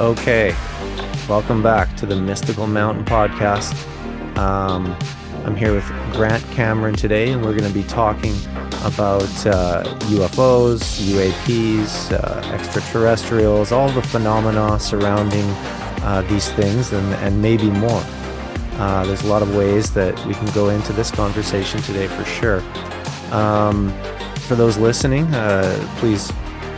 Okay, welcome back to the Mystical Mountain Podcast. I'm here with Grant Cameron today, and we're going to be talking about UFOs, UAPs, extraterrestrials, all the phenomena surrounding these things, and maybe more. There's a lot of ways that we can go into this conversation today for sure. For those listening, please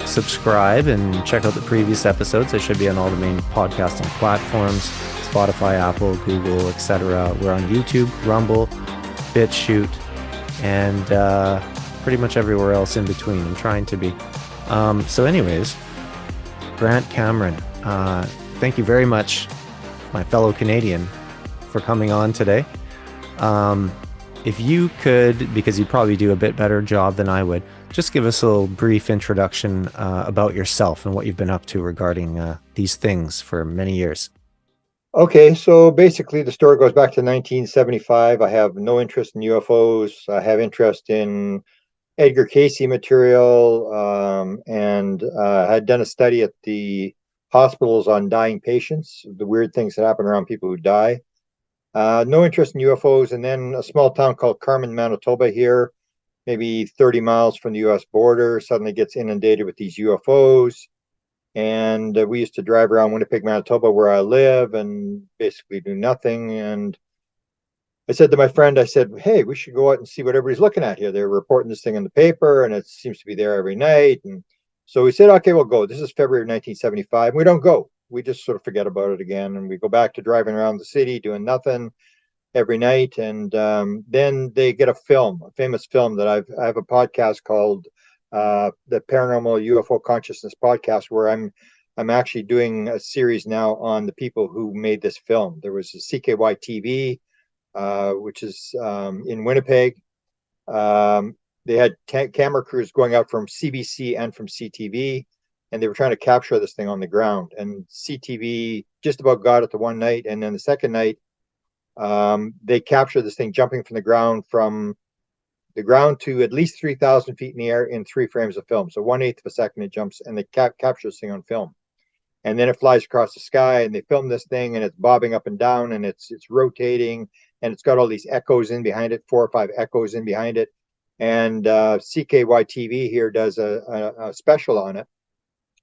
subscribe and check out the previous episodes. They should be on all the main podcasting platforms: Spotify, Apple, Google, etc. We're on YouTube, Rumble, BitChute, and pretty much everywhere else in between. I'm trying to be. So anyways, Grant Cameron, thank you very much, my fellow Canadian, for coming on today. If you could, because you probably do a bit better job than I would, just give us a little brief introduction about yourself and what you've been up to regarding these things for many years. Okay, so basically the story goes back to 1975. I have no interest in UFOs. I have interest in Edgar Cayce material, and I had done a study at the hospitals on dying patients, the weird things that happen around people who die. No interest in UFOs. And then a small town called Carmen, Manitoba here, maybe 30 miles from the US border, suddenly gets inundated with these UFOs. And we used to drive around Winnipeg, Manitoba, where I live, and basically do nothing. And I said to my friend, I said, hey, we should go out and see what everybody's looking at here. They're reporting this thing in the paper, and it seems to be there every night. And so we said, okay, we'll go. This is February of 1975. We don't go. We just sort of forget about it again. And we go back to driving around the city, doing nothing every night. And then they get a famous film that I have a podcast called the Paranormal UFO Consciousness Podcast, where I'm actually doing a series now on the people who made this film. There was a CKY TV, which is in Winnipeg. They had camera crews going out from CBC and from CTV, and they were trying to capture this thing on the ground. And CTV just about got it the one night, and then the second night, they captured this thing jumping from the ground to at least 3,000 feet in the air in 3 frames of film. So 1/8 of a second it jumps, and they capture this thing on film. And then it flies across the sky, and they film this thing, and it's bobbing up and down, and it's rotating, and it's got all these echoes in behind it, 4 or 5 echoes in behind it. And CKY TV here does a special on it,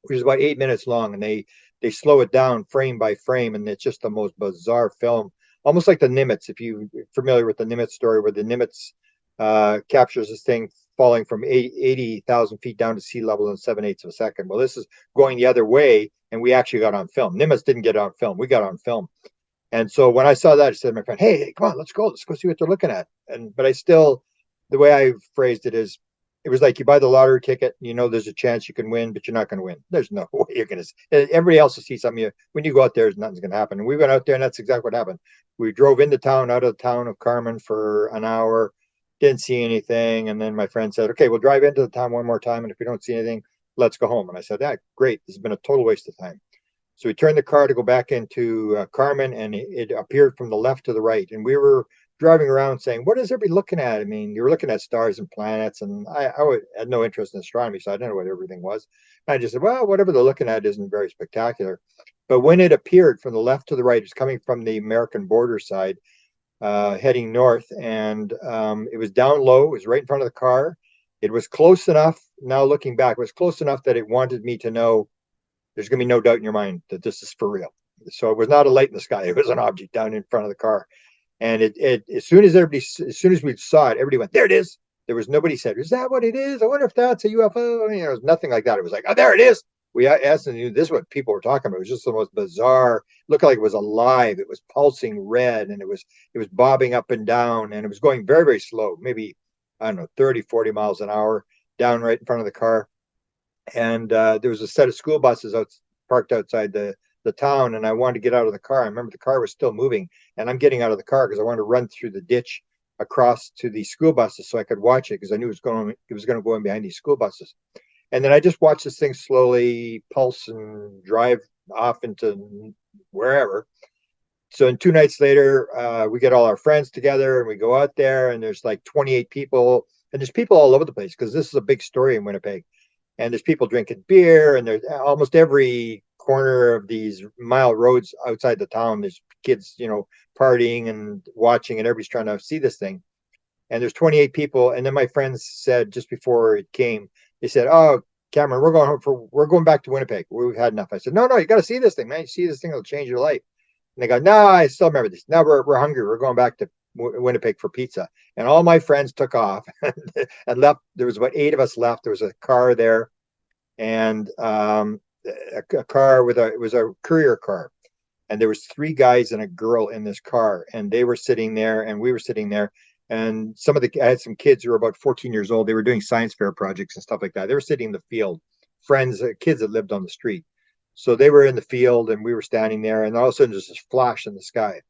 which is about 8 minutes long, and they slow it down frame by frame, and it's just the most bizarre film, almost like the Nimitz. If you're familiar with the Nimitz story, where the Nimitz captures this thing falling from 80,000 feet down to sea level in 7/8 of a second. Well, this is going the other way, and we actually got on film. Nimitz didn't get on film. We got on film. And so when I saw that, I said to my friend, hey, come on, let's go see what they're looking at. But I still, the way I phrased it is, it was like you buy the lottery ticket, there's a chance you can win, but you're not going to win. There's no way you're going to. Everybody else will see something. When you go out there, nothing's going to happen. And we went out there, and that's exactly what happened. We drove into town, out of the town of Carmen for an hour, didn't see anything. And then my friend said, okay, we'll drive into the town one more time, and if we don't see anything, let's go home. And I said, great. This has been a total waste of time. So we turned the car to go back into Carmen, and it appeared from the left to the right. And we were driving around saying, what is everybody looking at? I mean, you were looking at stars and planets, and I had no interest in astronomy, so I didn't know what everything was. And I just said, well, whatever they're looking at isn't very spectacular. But when it appeared from the left to the right, it's coming from the American border side, heading north, and it was down low. It was right in front of the car. It was close enough. Now looking back, it was close enough that it wanted me to know there's going to be no doubt in your mind that this is for real. So it was not a light in the sky. It was an object down in front of the car. And as soon as we saw it, everybody went, there it is. There was nobody said, is that what it is? I wonder if that's a UFO. There was nothing like that. It was like, oh, there it is. We asked, and this is what people were talking about. It was just the most bizarre. It looked like it was alive. It was pulsing red, and it was bobbing up and down, and it was going very, very slow, maybe, I don't know, 30, 40 miles an hour, down right in front of the car. And there was a set of school buses parked outside the town, and I wanted to get out of the car. I remember the car was still moving, and I'm getting out of the car because I wanted to run through the ditch across to the school buses so I could watch it, because I knew it was going to go in behind these school buses. And then I just watched this thing slowly pulse and drive off into wherever. So 2 nights later, we get all our friends together, and we go out there, and there's like 28 people, and there's people all over the place, because this is a big story in Winnipeg. And there's people drinking beer, and there's almost every corner of these mile roads outside the town. There's kids, partying and watching, and everybody's trying to see this thing. And there's 28 people. And then my friends said just before it came, they said, "Oh, Cameron, we're going back to Winnipeg. We've had enough." I said, "No, you got to see this thing, man. You see this thing, it'll change your life." And they go, "No, I still remember this. Now we're hungry. We're going back to Winnipeg for pizza." And all my friends took off and left. There was about 8 of us left. There was a car there, and a car it was a courier car, and there was 3 guys and a girl in this car, and they were sitting there, and we were sitting there. And I had some kids who were about 14 years old. They were doing science fair projects and stuff like that. They were sitting in the field, friends, kids that lived on the street. So they were in the field, and we were standing there, and all of a sudden there's this flash in the sky.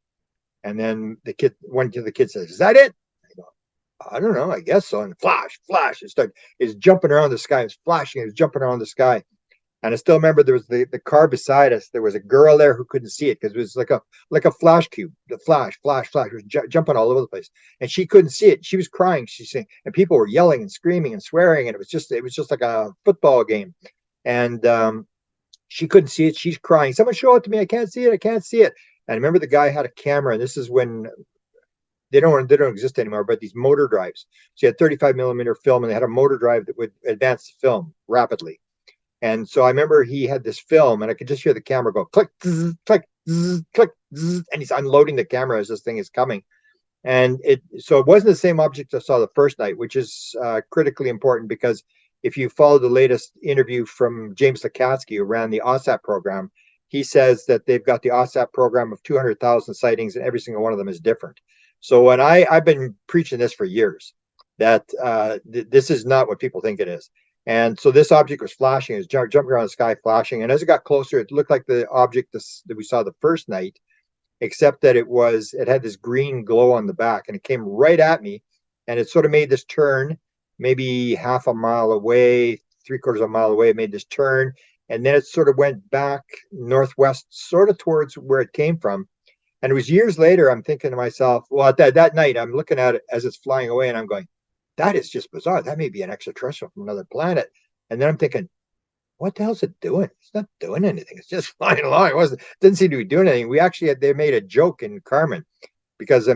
And then one of the kids says, "Is that it?" I go, "I don't know, I guess so." And flash, it's jumping around the sky. It's flashing, it's jumping around the sky. And I still remember there was the car beside us. There was a girl there who couldn't see it because it was like a flash cube. The flash. It was jumping all over the place, and she couldn't see it. She was crying. She's saying, and people were yelling and screaming and swearing, and it was just like a football game. And she couldn't see it. She's crying. "Someone show it to me. I can't see it. I can't see it." And I remember the guy had a camera, and this is when they don't exist anymore, but these motor drives. So you had 35 millimeter film, and they had a motor drive that would advance the film rapidly. And so I remember he had this film, and I could just hear the camera go click, zzz, click, zzz, click, zzz, and he's unloading the camera as this thing is coming. And it wasn't the same object I saw the first night, which is critically important, because if you follow the latest interview from James Lukatsky, who ran the OSAP program, he says that they've got the OSAP program of 200,000 sightings, and every single one of them is different. So when I've been preaching this for years, that this is not what people think it is. And so this object was flashing, it was jumping around the sky, flashing. And as it got closer, it looked like the object that we saw the first night, except that it had this green glow on the back, and it came right at me, and it sort of made this turn, maybe half a mile away, 3/4 of a mile away. It made this turn, and then it sort of went back northwest, sort of towards where it came from. And it was years later, I'm thinking to myself, well, that night, I'm looking at it as it's flying away, and I'm going, that is just bizarre. That may be an extraterrestrial from another planet. And then I'm thinking, what the hell's it doing? It's not doing anything. It's just flying along. Didn't seem to be doing anything. They made a joke in Carmen, because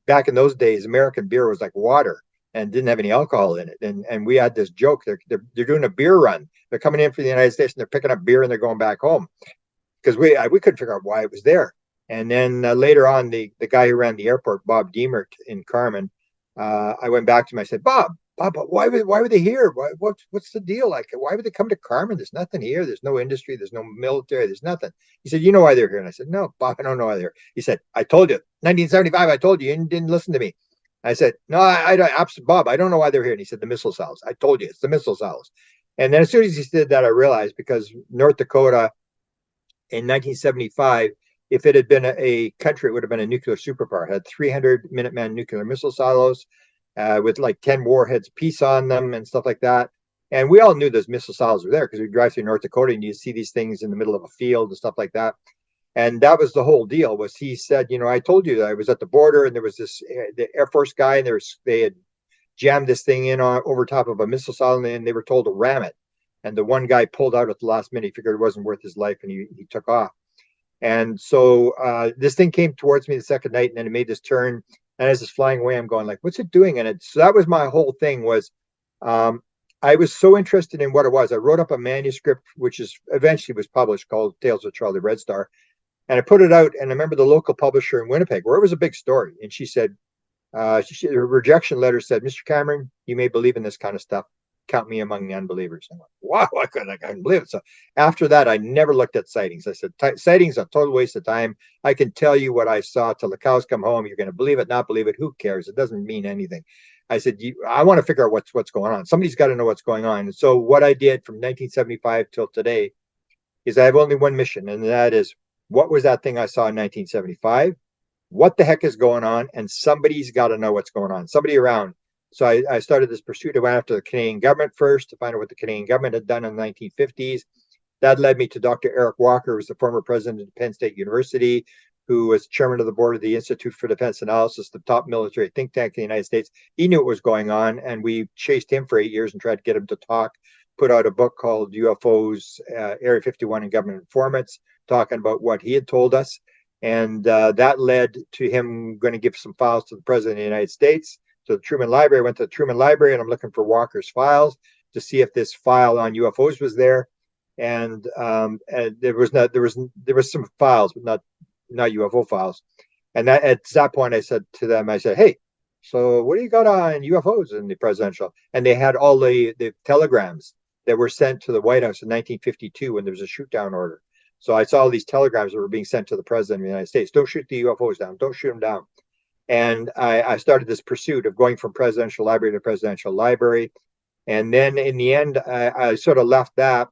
back in those days, American beer was like water and didn't have any alcohol in it. And we had this joke. They're doing a beer run. They're coming in from the United States, and they're picking up beer, and they're going back home, because we couldn't figure out why it was there. And then later on, the guy who ran the airport, Bob Diemert in Carmen, I went back to him. I said, Bob, why were they here? What's the deal? Like, why would they come to Carmen? There's nothing here. There's no industry. There's no military. There's nothing. He said, "You know why they're here?" And I said, "No, Bob, I don't know why they're here." He said, "I told you, 1975. I told you. You didn't listen to me." I said, "No, I Bob, I don't know why they're here." And he said, "The missile cells. I told you, it's the missile cells." And then as soon as he said that, I realized, because North Dakota in 1975, if it had been a country, it would have been a nuclear superpower. It had 300 Minuteman nuclear missile silos with like 10 warheads apiece on them and stuff like that. And we all knew those missile silos were there, because we drive through North Dakota and you see these things in the middle of a field and stuff like that. And that was the whole deal. Was he said, "I told you that I was at the border, and there was this the Air Force guy, and they had jammed this thing in over top of a missile silo, and they were told to ram it. And the one guy pulled out at the last minute. He figured it wasn't worth his life, and he took off." And so this thing came towards me the second night, and then it made this turn. And as it's flying away, I'm going like, "What's it doing?" And so that was my whole thing. Was I was so interested in what it was. I wrote up a manuscript, which eventually was published, called Tales of Charlie Red Star. And I put it out, and I remember the local publisher in Winnipeg, where it was a big story. And she said, her rejection letter said, "Mr. Cameron, you may believe in this kind of stuff. Count me among the unbelievers." I'm like, wow, I couldn't believe it. So after that, I never looked at sightings. I said, sightings are a total waste of time. I can tell you what I saw till the cows come home. You're going to believe it, not believe it. Who cares? It doesn't mean anything. I said, I want to figure out what's going on. Somebody's got to know what's going on. And so what I did from 1975 till today is I have only one mission, and that is, what was that thing I saw in 1975? What the heck is going on? And somebody's got to know what's going on. Somebody around. So I started this pursuit. I went after the Canadian government first to find out what the Canadian government had done in the 1950s. That led me to Dr. Eric Walker, who was the former president of Penn State University, who was chairman of the board of the Institute for Defense Analysis, the top military think tank in the United States. He knew what was going on, and we chased him for 8 years and tried to get him to talk put out a book called UFOs, Area 51 and Government Informants, talking about what he had told us. And that led to him going to give some files to the President of the United States. So the Truman Library, I went to the Truman Library and I'm looking for Walker's files to see if this file on UFOs was there. And there was some files, but not UFO files. And that at that point, I said to them, I said, "Hey, so what do you got on UFOs in the presidential?" And they had all the telegrams that were sent to the White House in 1952 when there was a shoot down order. So I saw these telegrams that were being sent to the president of the United States. Don't shoot the UFOs down. Don't shoot them down. And I started this pursuit of going from presidential library to presidential library. And then in the end, I sort of left that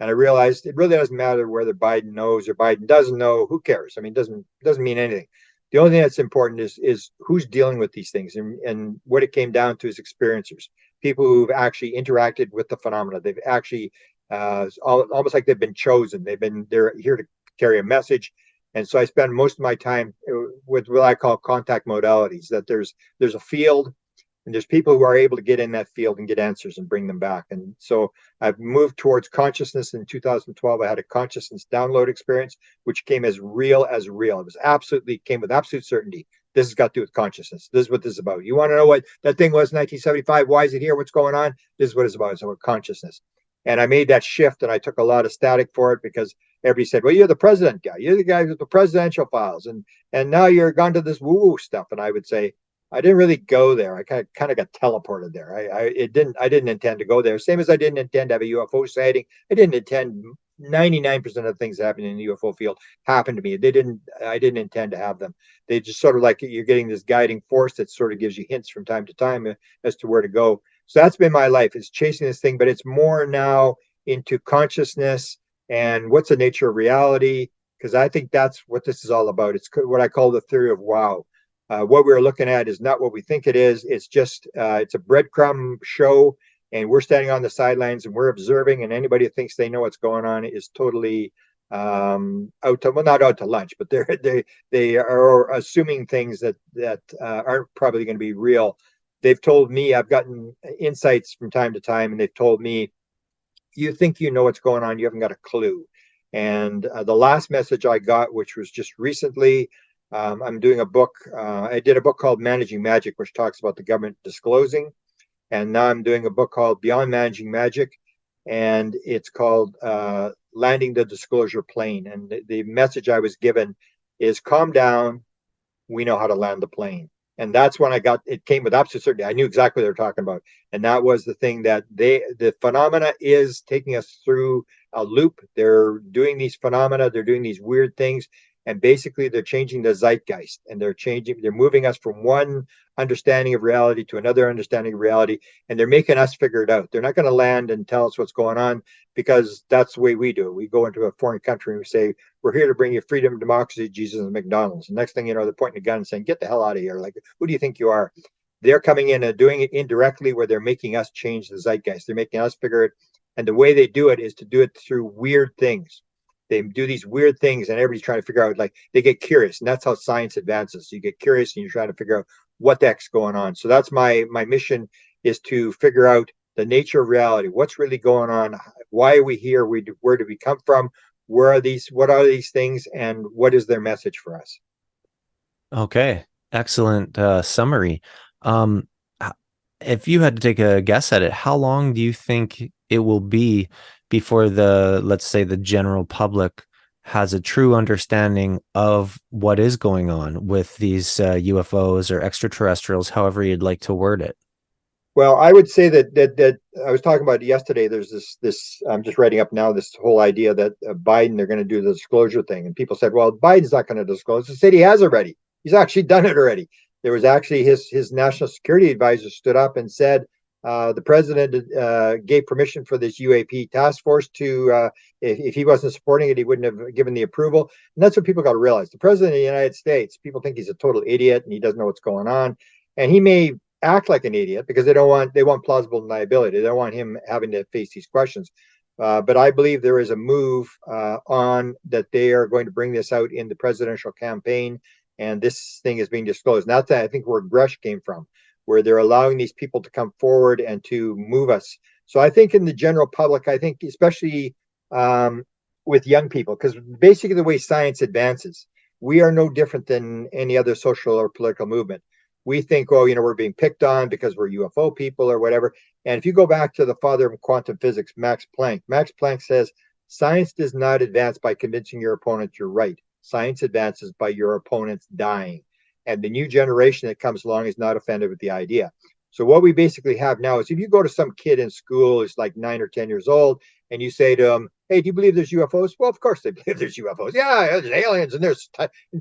and I realized it really doesn't matter whether Biden knows or Biden doesn't know. Who cares? I mean, it doesn't mean anything. The only thing that's important is who's dealing with these things, and what it came down to is experiencers, people who've actually interacted with the phenomena. They've actually almost like they've been chosen. They're here to carry a message, and so I spend most of my time with what I call contact modalities. That there's a field, and there's people who are able to get in that field and get answers and bring them back. And so I've moved towards consciousness. In 2012, I had a consciousness download experience, which came as real as real. It was came with absolute certainty. This has got to do with consciousness. This is what this is about. You want to know what that thing was in 1975? Why is it here? What's going on? This is what it's about. It's about consciousness. And I made that shift, and I took a lot of static for it because everybody said, "Well, you're the president guy. You're the guy with the presidential files, and now you're gone to this woo-woo stuff." And I would say, I didn't really go there. I kind of got teleported there. I didn't intend to go there. Same as I didn't intend to have a UFO sighting. I didn't intend 99% of the things that happen in the UFO field happened to me. I didn't intend to have them. They just sort of like you're getting this guiding force that sort of gives you hints from time to time as to where to go. So that's been my life, is chasing this thing, but it's more now into consciousness and what's the nature of reality, because I think that's what this is all about. It's what I call the theory of wow. What we're looking at is not what we think it is. It's just it's a breadcrumb show, and we're standing on the sidelines and we're observing. And anybody who thinks they know what's going on is totally not out to lunch, but they are assuming things that aren't probably going to be real. They've told me, I've gotten insights from time to time, and they've told me, you think you know what's going on, you haven't got a clue. And the last message I got, which was just recently, I'm doing a book. I did a book called Managing Magic, which talks about the government disclosing. And now I'm doing a book called Beyond Managing Magic. And it's called Landing the Disclosure Plane. And the message I was given is calm down. We know how to land the plane. And that's when it came with absolute certainty. I knew exactly what they were talking about. And that was the thing that the phenomena is taking us through a loop. They're doing these phenomena. They're doing these weird things. And basically they're changing the zeitgeist, and they're moving us from one understanding of reality to another understanding of reality. And they're making us figure it out. They're not going to land and tell us what's going on, because that's the way we do it. We go into a foreign country and we say, we're here to bring you freedom, democracy, Jesus, and McDonald's. And next thing you know, they're pointing a gun and saying, get the hell out of here. Like, who do you think you are? They're coming in and doing it indirectly, where they're making us change the zeitgeist. They're making us figure it. And the way they do it is to do it through weird things. They do these weird things, and everybody's trying to figure out, like, they get curious, and that's how science advances. You get curious and you're trying to figure out what the heck's going on. So that's my mission, is to figure out the nature of reality. What's really going on? Why are we here? Where do we come from? What are these things, and what is their message for us? Okay, excellent summary. Um, if you had to take a guess at it, how long do you think it will be before let's say the general public has a true understanding of what is going on with these UFOs or extraterrestrials, however you'd like to word it? Well, I would say that I was talking about yesterday. There's this I'm just writing up now, this whole idea that Biden, they're going to do the disclosure thing, and people said, well, Biden's not going to disclose. The city has already. He's actually done it already. There was actually his national security advisor stood up and said the president gave permission for this UAP task force to, if he wasn't supporting it, he wouldn't have given the approval. And that's what people got to realize. The president of the United States, people think he's a total idiot and he doesn't know what's going on. And he may act like an idiot because they want plausible deniability. They don't want him having to face these questions. But I believe there is a move on that they are going to bring this out in the presidential campaign, and this thing is being disclosed. Not that I think where Gresh came from, where they're allowing these people to come forward and to move us. So I think in the general public, I think especially with young people, because basically the way science advances, we are no different than any other social or political movement. We think, oh, we're being picked on because we're UFO people or whatever. And if you go back to the father of quantum physics, Max Planck says, science does not advance by convincing your opponent you're right. Science advances by your opponents dying. And the new generation that comes along is not offended with the idea. So what we basically have now is if you go to some kid in school who's like 9 or 10 years old and you say to them, hey, do you believe there's UFOs? Well, of course they believe there's UFOs. Yeah, there's aliens and there's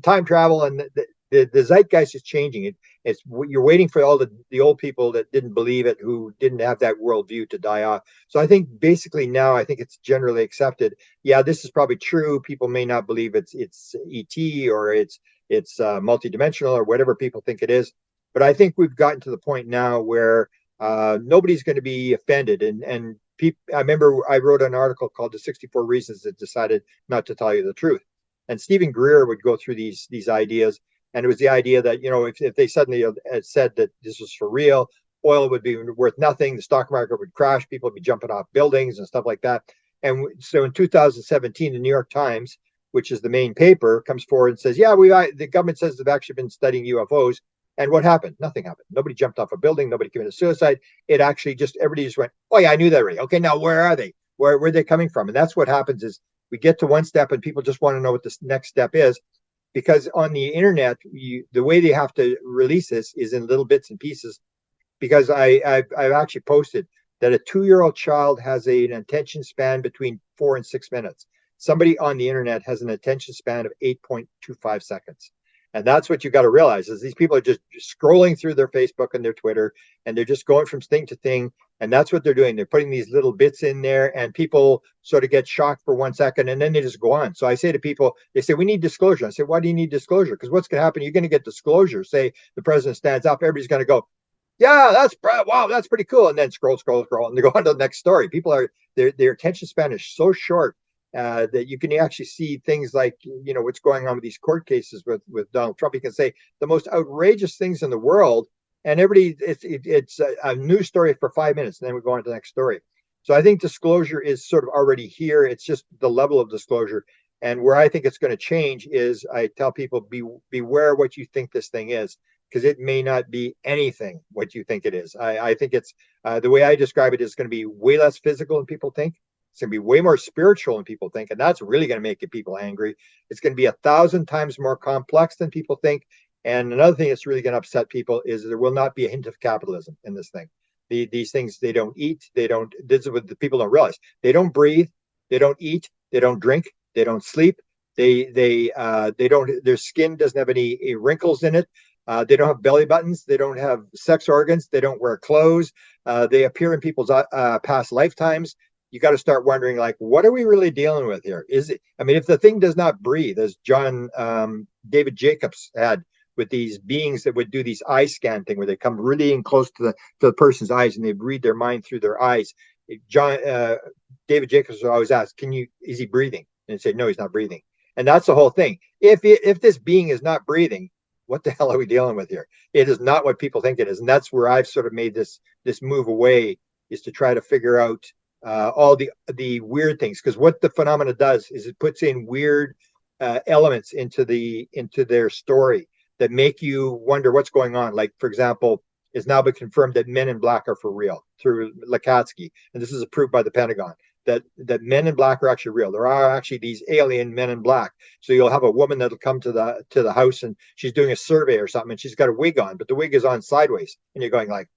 time travel, and the zeitgeist is changing. It's you're waiting for all the old people that didn't believe it, who didn't have that worldview, to die off. So I think basically now I think it's generally accepted. Yeah, this is probably true. People may not believe it's ET or it's multidimensional or whatever people think it is. But I think we've gotten to the point now where nobody's going to be offended. And I remember I wrote an article called "The 64 Reasons That Decided Not to Tell You the Truth," and Stephen Greer would go through these ideas, and it was the idea that if they suddenly had said that this was for real, oil would be worth nothing, the stock market would crash, people would be jumping off buildings and stuff like that. And so in 2017, the New York Times, which is the main paper, comes forward and says, "Yeah, the government says they've actually been studying UFOs." And what happened? Nothing happened. Nobody jumped off a building. Nobody committed suicide. It actually everybody just went, oh yeah, I knew that already. Okay, now where are they? Where are they coming from? And that's what happens is we get to one step and people just want to know what the next step is. Because on the internet, the way they have to release this is in little bits and pieces. Because I've actually posted that a 2-year-old child has an attention span between 4 and 6 minutes. Somebody on the internet has an attention span of 8.25 seconds. And that's what you got to realize is these people are just scrolling through their Facebook and their Twitter, and they're just going from thing to thing. And that's what they're doing. They're putting these little bits in there, and people sort of get shocked for 1 second, and then they just go on. So I say to people, they say, we need disclosure. I say, why do you need disclosure? Because what's going to happen? You're going to get disclosure. Say the president stands up, everybody's going to go, yeah, wow, that's pretty cool. And then scroll, and they go on to the next story. People their attention span is so short that you can actually see things like, what's going on with these court cases with Donald Trump. You can say the most outrageous things in the world, and it's a news story for 5 minutes, and then we go on to the next story. So I think disclosure is sort of already here. It's just the level of disclosure. And where I think it's going to change is I tell people, beware what you think this thing is, because it may not be anything what you think it is. I think it's the way I describe it is going to be way less physical than people think. It's going to be way more spiritual than people think, and that's really going to make people angry. It's going to be 1,000 times more complex than people think. And another thing that's really going to upset people is there will not be a hint of capitalism in this thing. These things, they don't eat, this is what the people don't realize. They don't breathe, they don't eat, they don't drink, they don't sleep. They don't, their skin doesn't have any wrinkles in it. They don't have belly buttons. They don't have sex organs. They don't wear clothes. They appear in people's past lifetimes. You got to start wondering, like, what are we really dealing with here? Is it? I mean, if the thing does not breathe, as David Jacobs had with these beings that would do these eye scan thing, where they come really in close to the person's eyes and they read their mind through their eyes. David Jacobs would always ask, is he breathing? And he'd say, no, he's not breathing. And that's the whole thing. If this being is not breathing, what the hell are we dealing with here? It is not what people think it is. And that's where I've sort of made this move away, is to try to figure out all the weird things. Because what the phenomena does is it puts in weird elements into their story that make you wonder what's going on. Like, for example, it's now been confirmed that men in black are for real through Lakatsky. And this is approved by the Pentagon. That men in black are actually real. There are actually these alien men in black. So you'll have a woman that'll come to the house, and she's doing a survey or something, and she's got a wig on, but the wig is on sideways. And you're going like,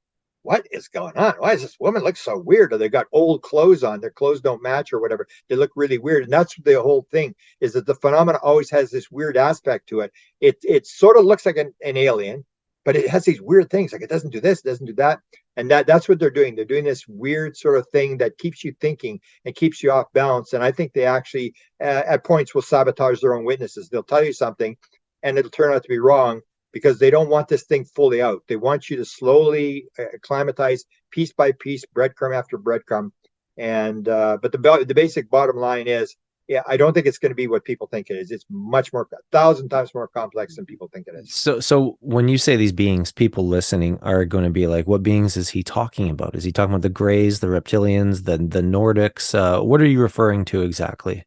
what is going on? Why does this woman look so weird? Or they got old clothes on, their clothes don't match or whatever. They look really weird. And that's the whole thing, is that the phenomena always has this weird aspect to it. It sort of looks like an alien, but it has these weird things. Like, it doesn't do this, it doesn't do that. And that's what they're doing. They're doing this weird sort of thing that keeps you thinking and keeps you off balance. And I think they actually, at points, will sabotage their own witnesses. They'll tell you something, and it'll turn out to be wrong, because they don't want this thing fully out. They want you to slowly acclimatize, piece by piece, breadcrumb after breadcrumb. And but the basic bottom line is, yeah, I don't think it's going to be what people think it is. It's much more, 1,000 times more complex than people think it is. So when you say these beings, people listening are going to be like, what beings is he talking about? Is he talking about the Greys, the reptilians, the Nordics? What are you referring to exactly?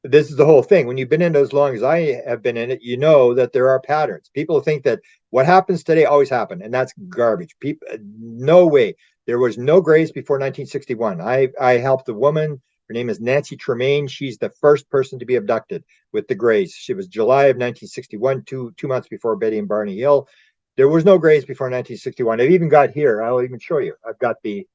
This is the whole thing. When you've been in it as long as I have been in it, you know that there are patterns. People think that what happens today always happened, and that's garbage. People, no way. There was no Greys before 1961. I helped a woman. Her name is Nancy Tremaine. She's the first person to be abducted with the Greys. She was July of 1961, two months before Betty and Barney Hill. There was no Greys before 1961. I've even got here. I'll even show you. I've got the.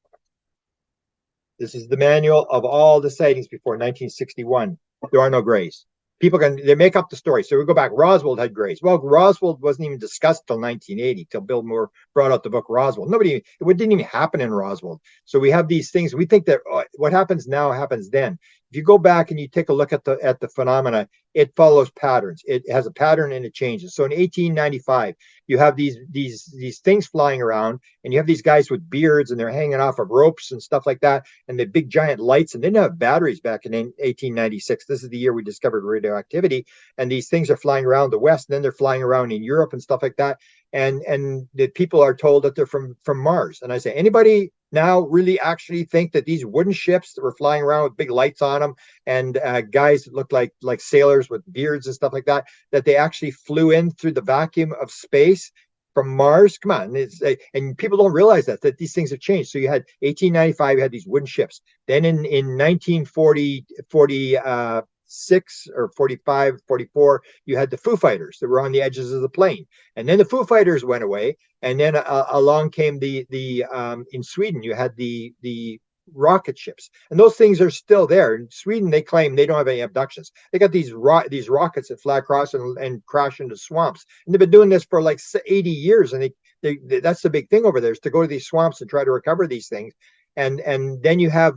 This is the manual of all the sightings before 1961. There are no Greys. People they make up the story. So we go back. Roswell had Greys. Well, Roswell wasn't even discussed till 1980, till Bill Moore brought out the book Roswell. It didn't even happen in Roswell. So we have these things. We think that what happens now happens then. If you go back and you take a look at the phenomena, it follows patterns. It has a pattern and it changes. So in 1895, you have these things flying around, and you have these guys with beards, and they're hanging off of ropes and stuff like that, and the big giant lights, and they didn't have batteries back in 1896. This is the year we discovered radioactivity, and these things are flying around the West, and then they're flying around in Europe and stuff like that. And the people are told that they're from Mars. And I say, anybody now really actually think that these wooden ships that were flying around with big lights on them, and guys that looked like sailors with beards and stuff like that, that they actually flew in through the vacuum of space from Mars? Come on. And people don't realize that these things have changed. So you had 1895, you had these wooden ships. Then in 1940, 46 or 45, 44, you had the Foo Fighters that were on the edges of the plane. And then the Foo Fighters went away. And then along came in Sweden, you had the rocket ships, and those things are still there. In Sweden, they claim they don't have any abductions. They got these rockets that fly across and crash into swamps, and they've been doing this for like 80 years. And they that's the big thing over there, is to go to these swamps and try to recover these things. And then you have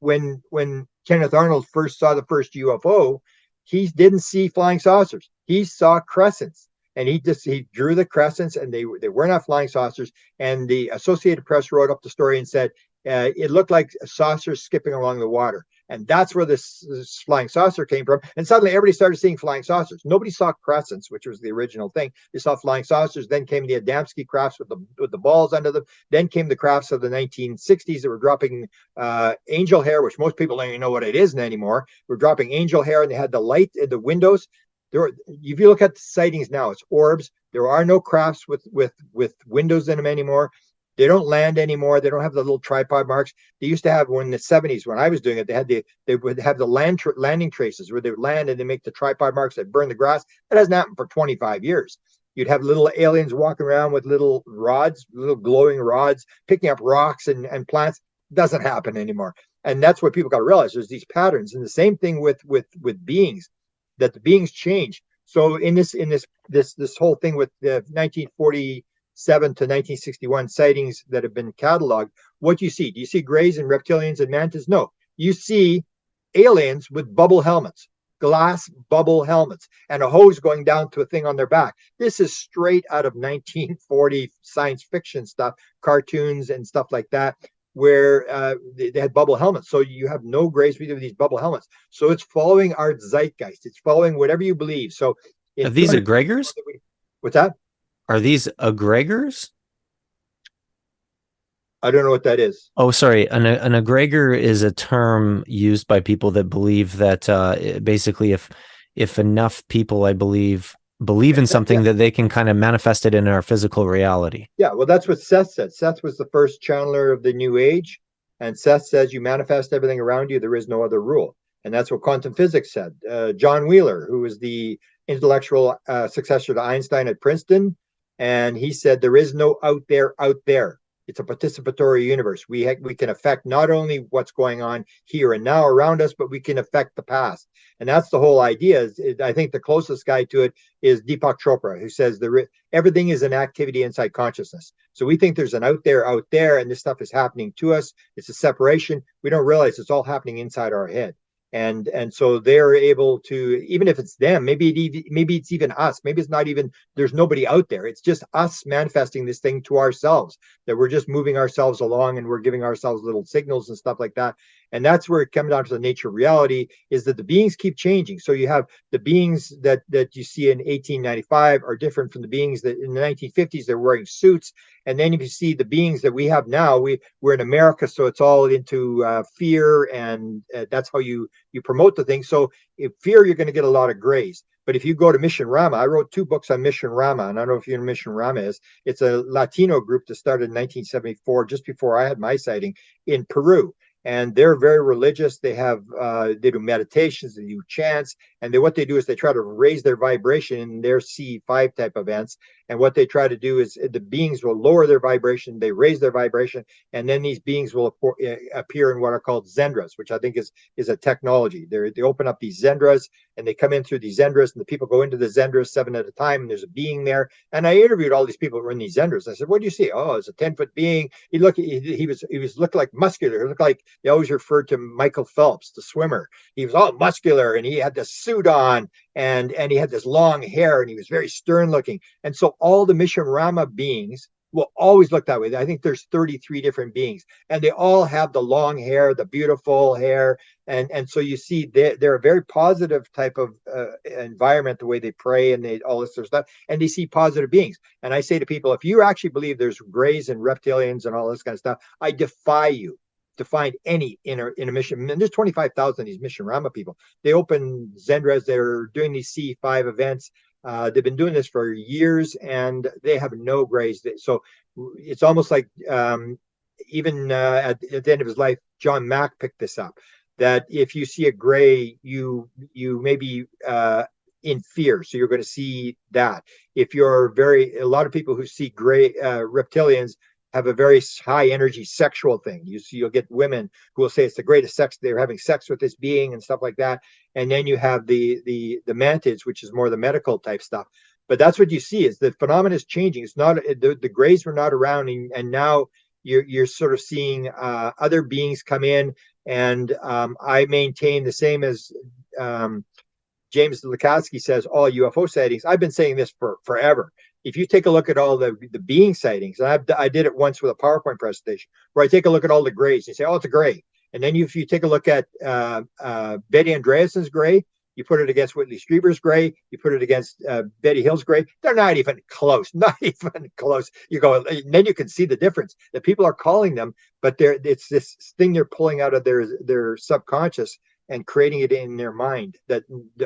when Kenneth Arnold first saw the first UFO, he didn't see flying saucers. He saw crescents. And he drew the crescents, and they were not flying saucers. And the Associated Press wrote up the story and said it looked like saucers skipping along the water. And that's where this flying saucer came from. And suddenly everybody started seeing flying saucers. Nobody saw crescents, which was the original thing. They saw flying saucers. Then came the Adamski crafts with the balls under them. Then came the crafts of the 1960s that were dropping angel hair, which most people don't even know what it is anymore. We're dropping angel hair, and they had the light in the windows. If you look at the sightings now, it's orbs. There are no crafts with windows in them anymore. They don't land anymore. They don't have the little tripod marks. They used to have, when in the 70s, when I was doing it, they would have the landing traces where they would land and they make the tripod marks that burn the grass. That hasn't happened for 25 years. You'd have little aliens walking around with little rods, little glowing rods, picking up rocks and plants. Doesn't happen anymore. And that's what people got to realize. There's these patterns. And the same thing with beings, that the beings change. So in this whole thing with the 1947 to 1961 sightings that have been cataloged, what do you see? Do you see Greys and reptilians and mantis? No. You see aliens with bubble helmets, glass bubble helmets, and a hose going down to a thing on their back. This is straight out of 1940 science fiction stuff, cartoons and stuff like that, where they had bubble helmets. So you have no Greys with these bubble helmets. So it's following our zeitgeist. It's following whatever you believe. So are these egregors? What's that? Are these egregors? I don't know what that is. Oh, sorry. An egregor is a term used by people that believe that basically if enough people, I believe in something, that they can kind of manifest it in our physical reality. Yeah, well, that's what Seth said. Seth was the first channeler of the New Age, and Seth says you manifest everything around you. There is no other rule, and that's what quantum physics said. John Wheeler, who was the intellectual successor to Einstein at Princeton, and he said there is no out there. It's a participatory universe. We can affect not only what's going on here and now around us, but we can affect the past. And that's the whole idea. I think the closest guy to it is Deepak Chopra, who says everything is an activity inside consciousness. So we think there's an out there, and this stuff is happening to us. It's a separation. We don't realize it's all happening inside our head. And so they're able to, even if it's them, maybe it's even us. Maybe it's not even, there's nobody out there. It's just us manifesting this thing to ourselves, that we're just moving ourselves along and we're giving ourselves little signals and stuff like that. And that's where it comes down to the nature of reality, is that the beings keep changing. So you have the beings that you see in 1895 are different from the beings that in the 1950s they're wearing suits. And then if you see the beings that we have now, we're in America, so it's all into fear, and that's how you promote the thing. So if fear, you're going to get a lot of grays. But if you go to Mission Rama, I wrote 2 books on Mission Rama, and I don't know if you know Mission Rama is. It's a Latino group that started in 1974, just before I had my sighting in Peru. And they're very religious. They do meditations, they do chants, and what they do is they try to raise their vibration in their C5 type events. And what they try to do is the beings will lower their vibration, they raise their vibration, and then these beings will appear in what are called zendras, which I think is a technology. They open up these zendras, and they come in through these zendras, and the people go into the zendras 7 at a time, and there's a being there. And I interviewed all these people who were in these zendras. I said, "What do you see?" "Oh, it's a 10-foot being. He was looked like muscular. He looked like," they always referred to Michael Phelps, the swimmer. He was all muscular, and he had this suit on, and he had this long hair, and he was very stern looking. And so all the Mission Rama beings will always look that way. I think there's 33 different beings, and they all have the long hair, the beautiful hair. And so you see they're a very positive type of environment, the way they pray and they all this sort of stuff, and they see positive beings. And I say to people, if you actually believe there's grays and reptilians and all this kind of stuff, I defy you to find any in a mission. And there's 25,000 of these Mission Rama people. They open Zendras. They're doing these C5 events. They've been doing this for years, and they have no grays. So it's almost like even at the end of his life, John Mack picked this up, that if you see a gray, you may be in fear, so you're going to see that. If you're a lot of people who see gray reptilians have a very high energy sexual thing. You'll get women who will say it's the greatest sex. They're having sex with this being and stuff like that. And then you have the mantids, which is more the medical type stuff. But that's what you see, is the phenomenon is changing. It's not the grays were not around, and now you're sort of seeing other beings come in. And I maintain the same as James Lukatsky says, all UFO sightings. I've been saying this for forever. If you take a look at all the being sightings, and I did it once with a PowerPoint presentation, where I take a look at all the grays, you say, "Oh, it's a gray." And then if you take a look at Betty Andreasen's gray, you put it against Whitley Strieber's gray, you put it against Betty Hill's gray, they're not even close, not even close. You go, and then you can see the difference that people are calling them, but it's this thing they're pulling out of their subconscious and creating it in their mind. That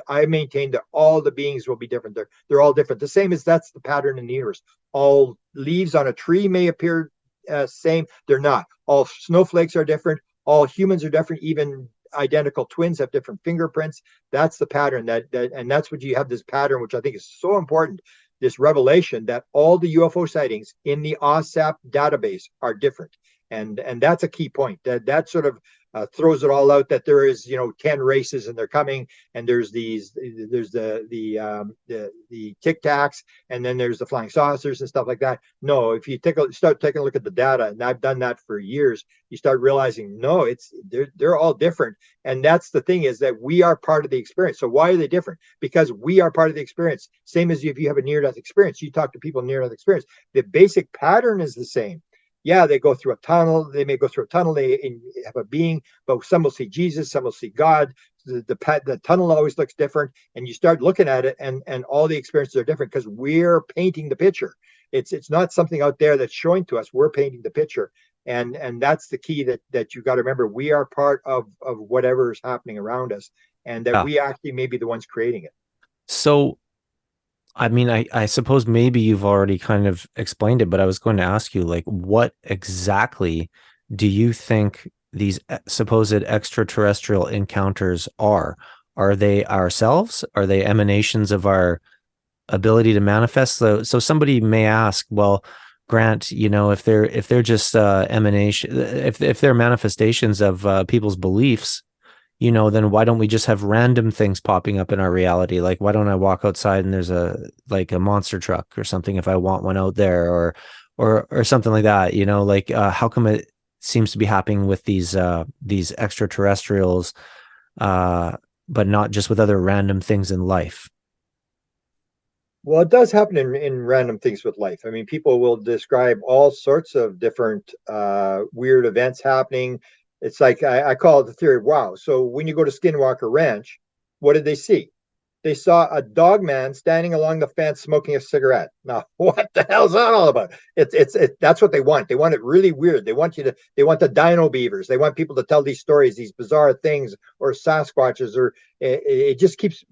I maintain that all the beings will be different. They're all different. The same as that's the pattern in the universe. All leaves on a tree may appear same. They're not. All snowflakes are different. All humans are different. Even identical twins have different fingerprints. That's the pattern and that's what you have, this pattern, which I think is so important. This revelation that all the UFO sightings in the OSAP database are different. And that's a key point. That sort of throws it all out, that there is 10 races and they're coming, and there's the Tic Tacs, and then there's the flying saucers and stuff like that. No, if you start taking a look at the data, and I've done that for years, you start realizing no, they're all different. And that's the thing, is that we are part of the experience. So why are they different? Because we are part of the experience. Same as if you have a near-death experience, you talk to people near-death experience, the basic pattern is the same. Yeah, they go through a tunnel. They may go through a tunnel. They have a being, but some will see Jesus, some will see God. The tunnel always looks different, and you start looking at it, and all the experiences are different because we're painting the picture. It's not something out there that's showing to us. We're painting the picture, and that's the key that you got to remember. We are part of whatever is happening around us, and that Yeah. we actually may be the ones creating it. So, I mean, I suppose maybe you've already kind of explained it, but I was going to ask you, like, what exactly do you think these supposed extraterrestrial encounters are? Are they ourselves? Are they emanations of our ability to manifest? So somebody may ask, well, Grant, if they're just emanation, if they're manifestations of people's beliefs, then why don't we just have random things popping up in our reality? Like, why don't I walk outside and there's a monster truck or something if I want one out there, or something like that, how come it seems to be happening with these extraterrestrials, but not just with other random things in life? Well, it does happen in random things with life. I mean, people will describe all sorts of different weird events happening. It's like I call it the theory of wow. So when you go to Skinwalker Ranch, what did they see? They saw a dog man standing along the fence smoking a cigarette. Now, what the hell's that all about? That's what they want. They want it really weird. They want the dino beavers. They want people to tell these stories, these bizarre things, or Sasquatches, or it just keeps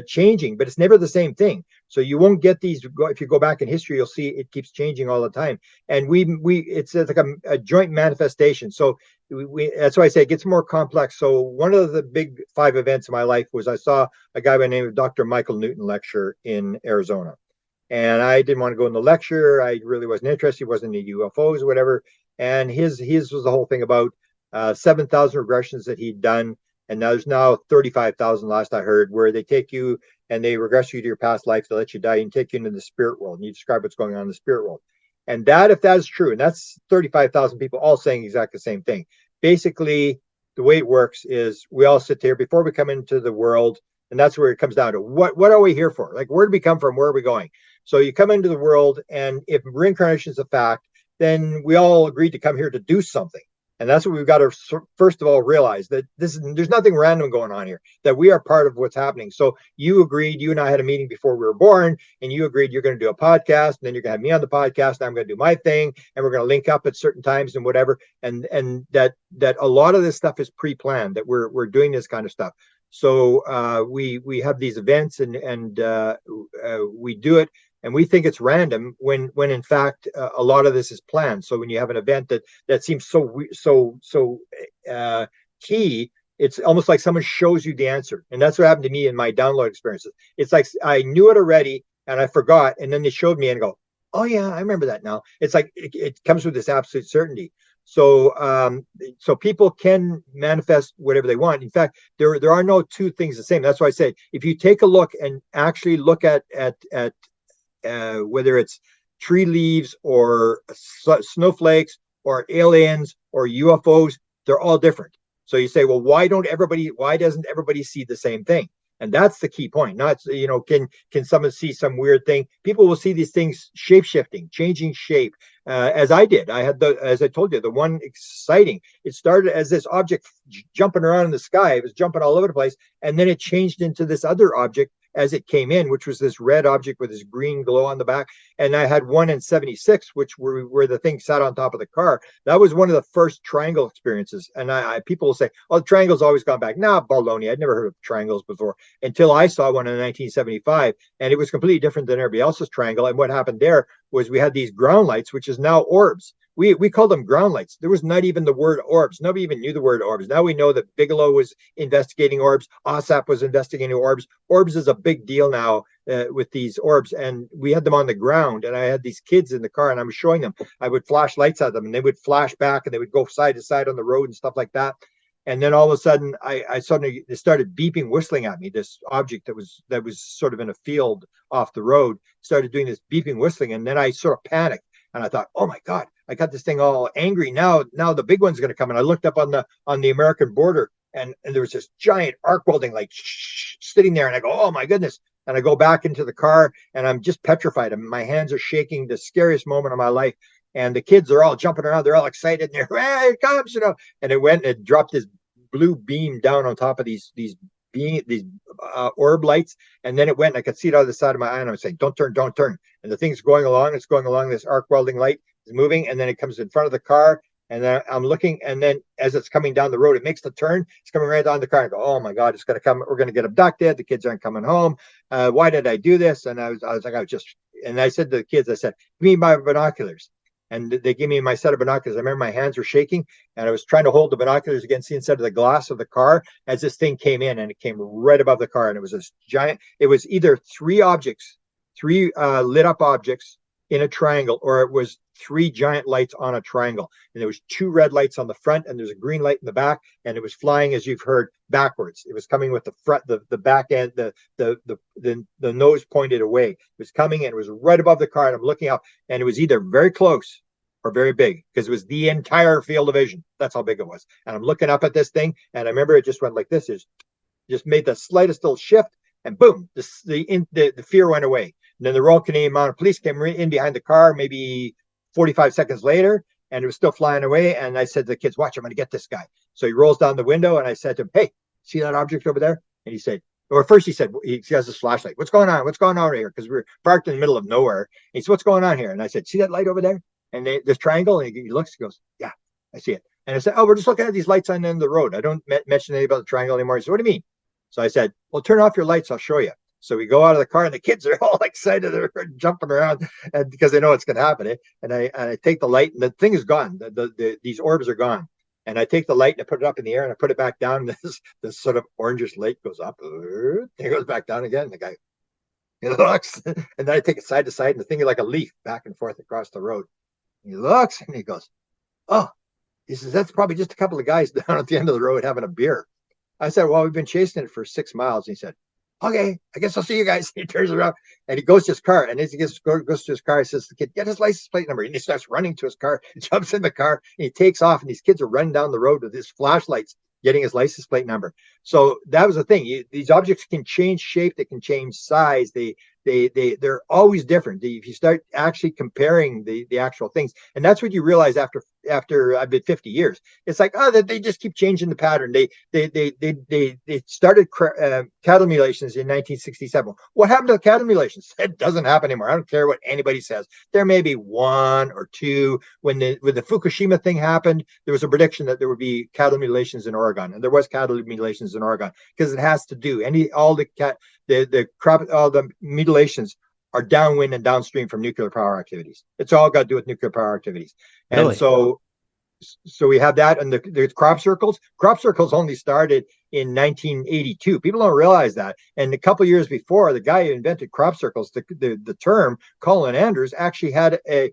changing, but it's never the same thing. So you won't get these. If you go back in history, you'll see it keeps changing all the time. And it's like a joint manifestation. So that's why I say it gets more complex. So one of the big 5 events in my life was I saw a guy by the name of Dr. Michael Newton lecture in Arizona. And I didn't want to go in the lecture. I really wasn't interested. He wasn't in UFOs or whatever. And his was the whole thing about 7,000 regressions that he'd done. And there's now 35,000 last I heard, where they take you and they regress you to your past life. They let you die and take you into the spirit world. And you describe what's going on in the spirit world. And that, if that is true, and that's 35,000 people all saying exactly the same thing. Basically, the way it works is we all sit there before we come into the world, and that's where it comes down to what are we here for? Like, where did we come from? Where are we going? So you come into the world, and if reincarnation is a fact, then we all agreed to come here to do something. And that's what we've got to first of all realize, that there's nothing random going on here, that we are part of what's happening. So you agreed, you and I had a meeting before we were born, and you agreed you're going to do a podcast, and then you're going to have me on the podcast, and I'm going to do my thing, and we're going to link up at certain times and whatever. And that a lot of this stuff is pre-planned, that we're doing this kind of stuff. So we have these events, and we do it, and we think it's random when in fact a lot of this is planned. So when you have an event that seems so key, it's almost like someone shows you the answer. And that's what happened to me in my download experiences. It's like I knew it already and I forgot, and then they showed me and go, oh yeah, I remember that now. It's like it comes with this absolute certainty. So so people can manifest whatever they want. In fact, there are no two things the same. That's why I say, if you take a look and actually look at whether it's tree leaves or snowflakes or aliens or UFOs, they're all different. So you say, well, why doesn't everybody see the same thing? And that's the key point. Not, can someone see some weird thing? People will see these things shape-shifting, changing shape, as I did. I had as I told you, the one exciting, it started as this object jumping around in the sky. It was jumping all over the place. And then it changed into this other object as it came in, which was this red object with this green glow on the back. And I had one in 76, which where the thing sat on top of the car. That was one of the first triangle experiences. And people will say, oh, the triangle's always gone back. Nah, baloney. I'd never heard of triangles before until I saw one in 1975. And it was completely different than everybody else's triangle. And what happened there was we had these ground lights, which is now orbs. We call them ground lights. There was not even the word orbs. Nobody even knew the word orbs. Now we know that Bigelow was investigating orbs. OSAP was investigating orbs. Orbs is a big deal now with these orbs. And we had them on the ground. And I had these kids in the car and I was showing them. I would flash lights at them and they would flash back and they would go side to side on the road and stuff like that. And then all of a sudden, I suddenly it started beeping, whistling at me. This object that was sort of in a field off the road started doing this beeping, whistling. And then I sort of panicked. And I thought, oh my God, I got this thing all angry. Now the big one's going to come. And I looked up on the American border, and there was this giant arc welding like sitting there. And I go, oh my goodness. And I go back into the car and I'm just petrified. And my hands are shaking, the scariest moment of my life. And the kids are all jumping around. They're all excited. And they're, hey, it comes, And it went and it dropped this blue beam down on top of these orb lights, and then it went and I could see it out of the side of my eye, and I was saying, don't turn. And the thing's going along, this arc welding light is moving, and then it comes in front of the car, and then I'm looking, and then as it's coming down the road, it makes the turn, it's coming right down the car. I go, oh my God, it's gonna come, we're gonna get abducted, the kids aren't coming home. Why did I do this? And I said to the kids, I said, give me my binoculars. And they gave me my set of binoculars. I remember my hands were shaking and I was trying to hold the binoculars against the inside of the glass of the car as this thing came in, and it came right above the car. And it was this giant, it was either three lit up objects in a triangle, or it was three giant lights on a triangle. And there was two red lights on the front and there's a green light in the back, and it was flying, as you've heard, backwards. It was coming with the front, the back end, the nose pointed away. It was coming and it was right above the car, and I'm looking up, and it was either very close or very big, because it was the entire field of vision. That's how big it was. And I'm looking up at this thing, and I remember it just went like this. It just made the slightest little shift, and boom, the fear went away. And then the Royal Canadian Mounted Police came in behind the car, maybe 45 seconds later, and it was still flying away. And I said to the kids, watch, I'm going to get this guy. So he rolls down the window, and I said to him, hey, see that object over there? And he said, or first he said, he has his flashlight. What's going on? What's going on here? Because we're parked in the middle of nowhere. And he said, what's going on here? And I said, see that light over there? And this triangle? And he looks, he goes, yeah, I see it. And I said, oh, we're just looking at these lights on the end of the road. I don't mention anything about the triangle anymore. He said, what do you mean? So I said, well, turn off your lights. I'll show you. So we go out of the car, and the kids are all excited. They're jumping around, and because they know it's going to happen. And I take the light, and the thing is gone. These orbs are gone. And I take the light and I put it up in the air, and I put it back down. And this sort of orangish light goes up. It goes back down again. And the guy, he looks, and then I take it side to side, and the thing is like a leaf back and forth across the road. He looks, and he goes, oh, he says, that's probably just a couple of guys down at the end of the road having a beer. I said, well, we've been chasing it for 6 miles. And he said, okay, I guess I'll see you guys. He turns around and he goes to his car. And as he goes to his car, he says to the kid, get his license plate number. And he starts running to his car. He jumps in the car and he takes off. And these kids are running down the road with his flashlights, getting his license plate number. So that was the thing. These objects can change shape. They can change size. They're always different. If you start actually comparing the actual things, and that's what you realize after I've been 50 years. It's like, oh, they just keep changing the pattern. They started cattle mutilations in 1967. What happened to the cattle mutilations? It doesn't happen anymore. I don't care what anybody says. There may be one or two. When the Fukushima thing happened, there was a prediction that there would be cattle mutilations in Oregon, and there was cattle mutilations in Oregon because it has to do all the mutilations are downwind and downstream from nuclear power activities. It's all got to do with nuclear power activities. And really? So we have that, and the crop circles. Crop circles only started in 1982. People don't realize that. And a couple of years before, the guy who invented crop circles, the term, Colin Andrews, actually had a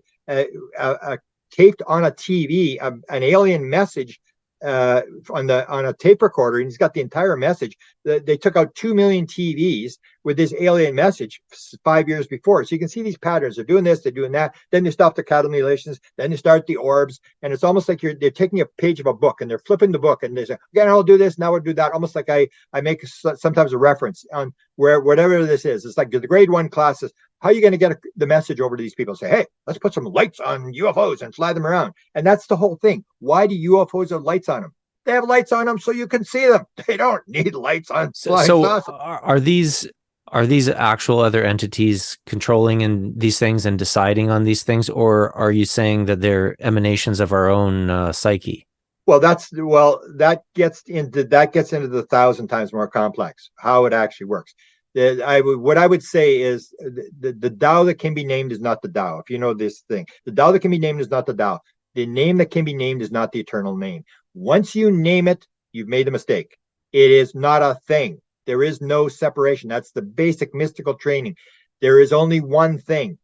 taped on a TV an alien message on a tape recorder, and he's got the entire message. They took out 2 million TVs with this alien message 5 years before. So you can see these patterns. They're doing this, they're doing that. Then they stop the cattle mutilations. Then they start the orbs, and it's almost like they're taking a page of a book and they're flipping the book, and they say, "Okay, I'll do this. Now I'll do that." Almost like I make sometimes a reference on where whatever this is. It's like the grade 1 classes. How are you going to get the message over to these people? Say, hey, let's put some lights on UFOs and fly them around. And that's the whole thing. Why do UFOs have lights on them? They have lights on them so you can see them. They don't need lights on flying saucers. Are these actual other entities controlling these things and deciding on these things, or are you saying that they're emanations of our own psyche? Well, that gets into the 1,000 times more complex. How it actually works. What I would say is the Tao that can be named is not the Tao. If you know this thing, the Tao that can be named is not the Tao. The name that can be named is not the eternal name. Once you name it, you've made a mistake. It is not a thing. There is no separation. That's the basic mystical training. There is only one thing.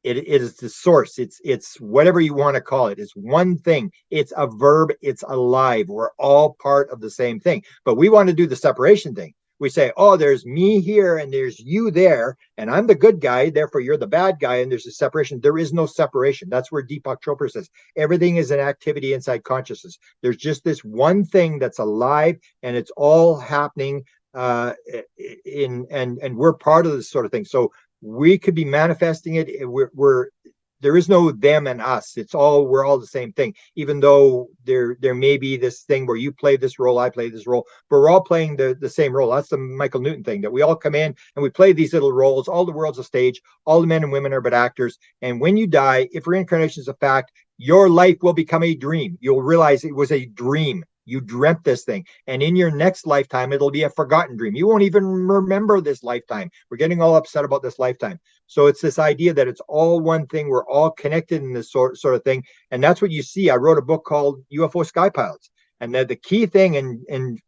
It is the source. It's whatever you want to call it. It's one thing. It's a verb. It's alive. We're all part of the same thing. But we want to do the separation thing. We say, oh, there's me here and there's you there, and I'm the good guy, therefore you're the bad guy, and there's a separation. There is no separation. That's where Deepak Chopra says everything is an activity inside consciousness. There's just this one thing that's alive, and it's all happening and we're part of this sort of thing. So we could be manifesting it. There is no them and us. We're all the same thing, even though there may be this thing where you play this role, I play this role, but we're all playing the same role. That's the Michael Newton thing, that we all come in and we play these little roles. All the world's a stage. All the men and women are but actors. And when you die, if reincarnation is a fact, your life will become a dream. You'll realize it was a dream. You dreamt this thing, and in your next lifetime, it'll be a forgotten dream. You won't even remember this lifetime. We're getting all upset about this lifetime. So it's this idea that it's all one thing. We're all connected in this sort of thing. And that's what you see. I wrote a book called UFO Sky Pilots. And the key thing, and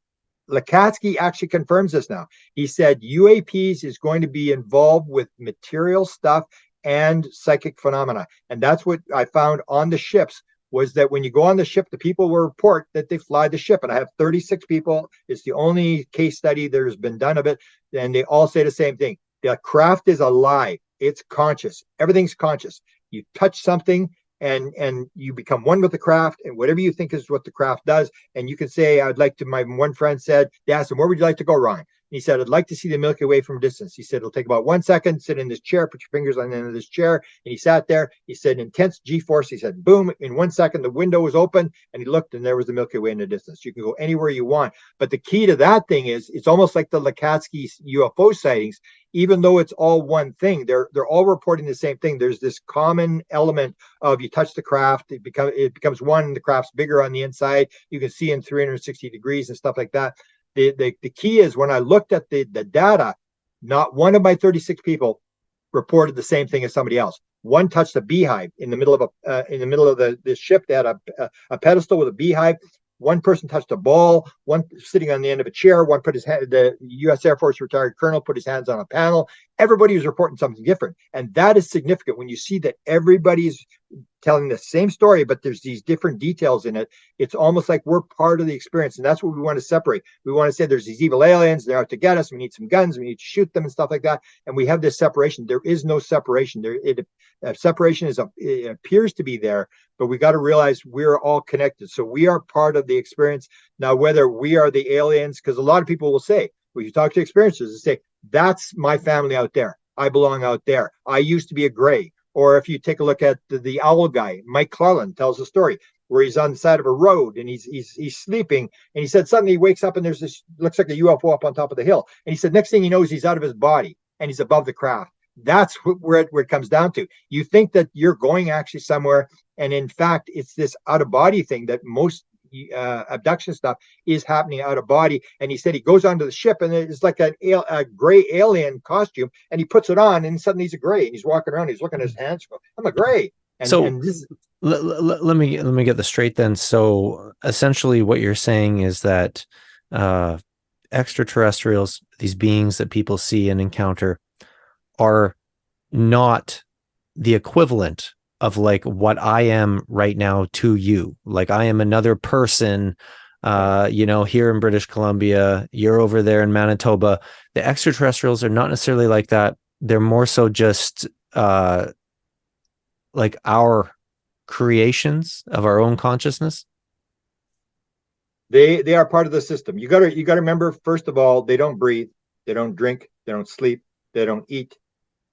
Lakatsky actually confirms this now. He said UAPs is going to be involved with material stuff and psychic phenomena. And that's what I found on the ships, was that when you go on the ship, the people will report that they fly the ship. And I have 36 people. It's the only case study there's been done of it. And they all say the same thing. The craft is alive. It's conscious. Everything's conscious. You touch something and you become one with the craft, and whatever you think is what the craft does. And you can say, my one friend said, they asked him, where would you like to go, Ryan? he said, I'd like to see the Milky Way from a distance. He said, it'll take about 1 second, sit in this chair, put your fingers on the end of this chair. And he sat there. He said, intense G-force. He said, boom, in 1 second, the window was open and he looked and there was the Milky Way in the distance. You can go anywhere you want. But the key to that thing is it's almost like the Lakatsky UFO sightings. Even though it's all one thing, they're all reporting the same thing. There's this common element of you touch the craft, it becomes one, the craft's bigger on the inside. You can see in 360 degrees and stuff like that. The key is when I looked at the data, not one of my 36 people reported the same thing as somebody else. One touched a beehive in the middle of the ship. They had a pedestal with a beehive. One person touched a ball, one sitting on the end of a chair, one put his hand, the U.S. Air Force retired colonel put his hands on a panel. Everybody was reporting something different. And that is significant when you see that everybody's telling the same story, but there's these different details in it. It's almost like we're part of the experience. And that's what we want to separate. We want to say there's these evil aliens, they're out to get us. We need some guns, we need to shoot them and stuff like that. And we have this separation. There is no separation. Separation it appears to be there, but we got to realize we're all connected. So we are part of the experience. Now, whether we are the aliens, because a lot of people will say, when you talk to experiencers, they say, that's my family out there. I belong out there. I used to be a gray. Or if you take a look at the owl guy, Mike Clellan tells a story where he's on the side of a road and he's sleeping. And he said suddenly he wakes up and there's this, looks like a UFO up on top of the hill. And he said, next thing he knows, he's out of his body and he's above the craft. That's where it comes down to. You think that you're going actually somewhere. And in fact, it's this out of body thing that most abduction stuff is happening out of body. And he said he goes onto the ship and it's like a gray alien costume and he puts it on and suddenly he's a gray and he's walking around, he's looking at his hands, I'm a gray. And this, let me get this straight then. So essentially what you're saying is that extraterrestrials, these beings that people see and encounter, are not the equivalent of like what I am right now to you. Like I am another person, here in British Columbia, you're over there in Manitoba. The extraterrestrials are not necessarily like that. They're more so just like our creations of our own consciousness. They are part of the system. You gotta remember, first of all, they don't breathe, they don't drink, they don't sleep, they don't eat.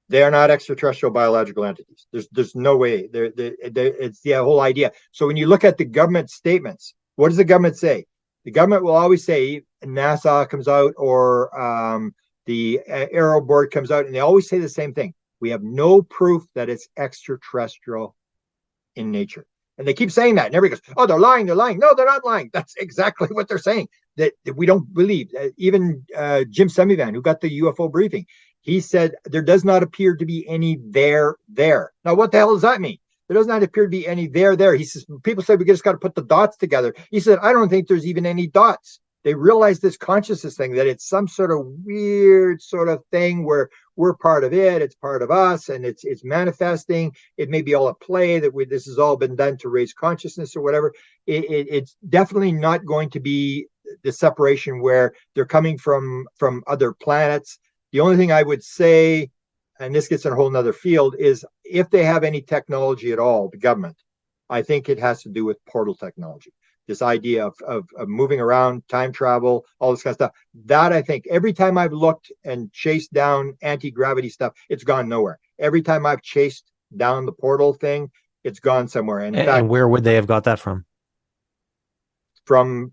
They are not extraterrestrial biological entities. There's no way. It's the whole idea. So when you look at the government statements, what does the government say? The government will always say, NASA comes out or the Aero Board comes out, and they always say the same thing. We have no proof that it's extraterrestrial in nature. And they keep saying that. And everybody goes, oh, they're lying, they're lying. No, they're not lying. That's exactly what they're saying. That we don't believe. Even Jim Semivan, who got the UFO briefing, he said there does not appear to be any there. Now, what the hell does that mean? There does not appear to be any there. He says, people say we just got to put the dots together. He said, I don't think there's even any dots. They realize this consciousness thing, that it's some sort of weird sort of thing where we're part of it, it's part of us, and it's manifesting. It may be all a play that this has all been done to raise consciousness or whatever. It's definitely not going to be the separation where they're coming from other planets. The only thing I would say, and this gets in a whole nother field, is if they have any technology at all, the government, I think it has to do with portal technology. This idea of moving around, time travel, all this kind of stuff. That I think every time I've looked and chased down anti-gravity stuff, it's gone nowhere. Every time I've chased down the portal thing, it's gone somewhere. And in fact, where would they have got that from? From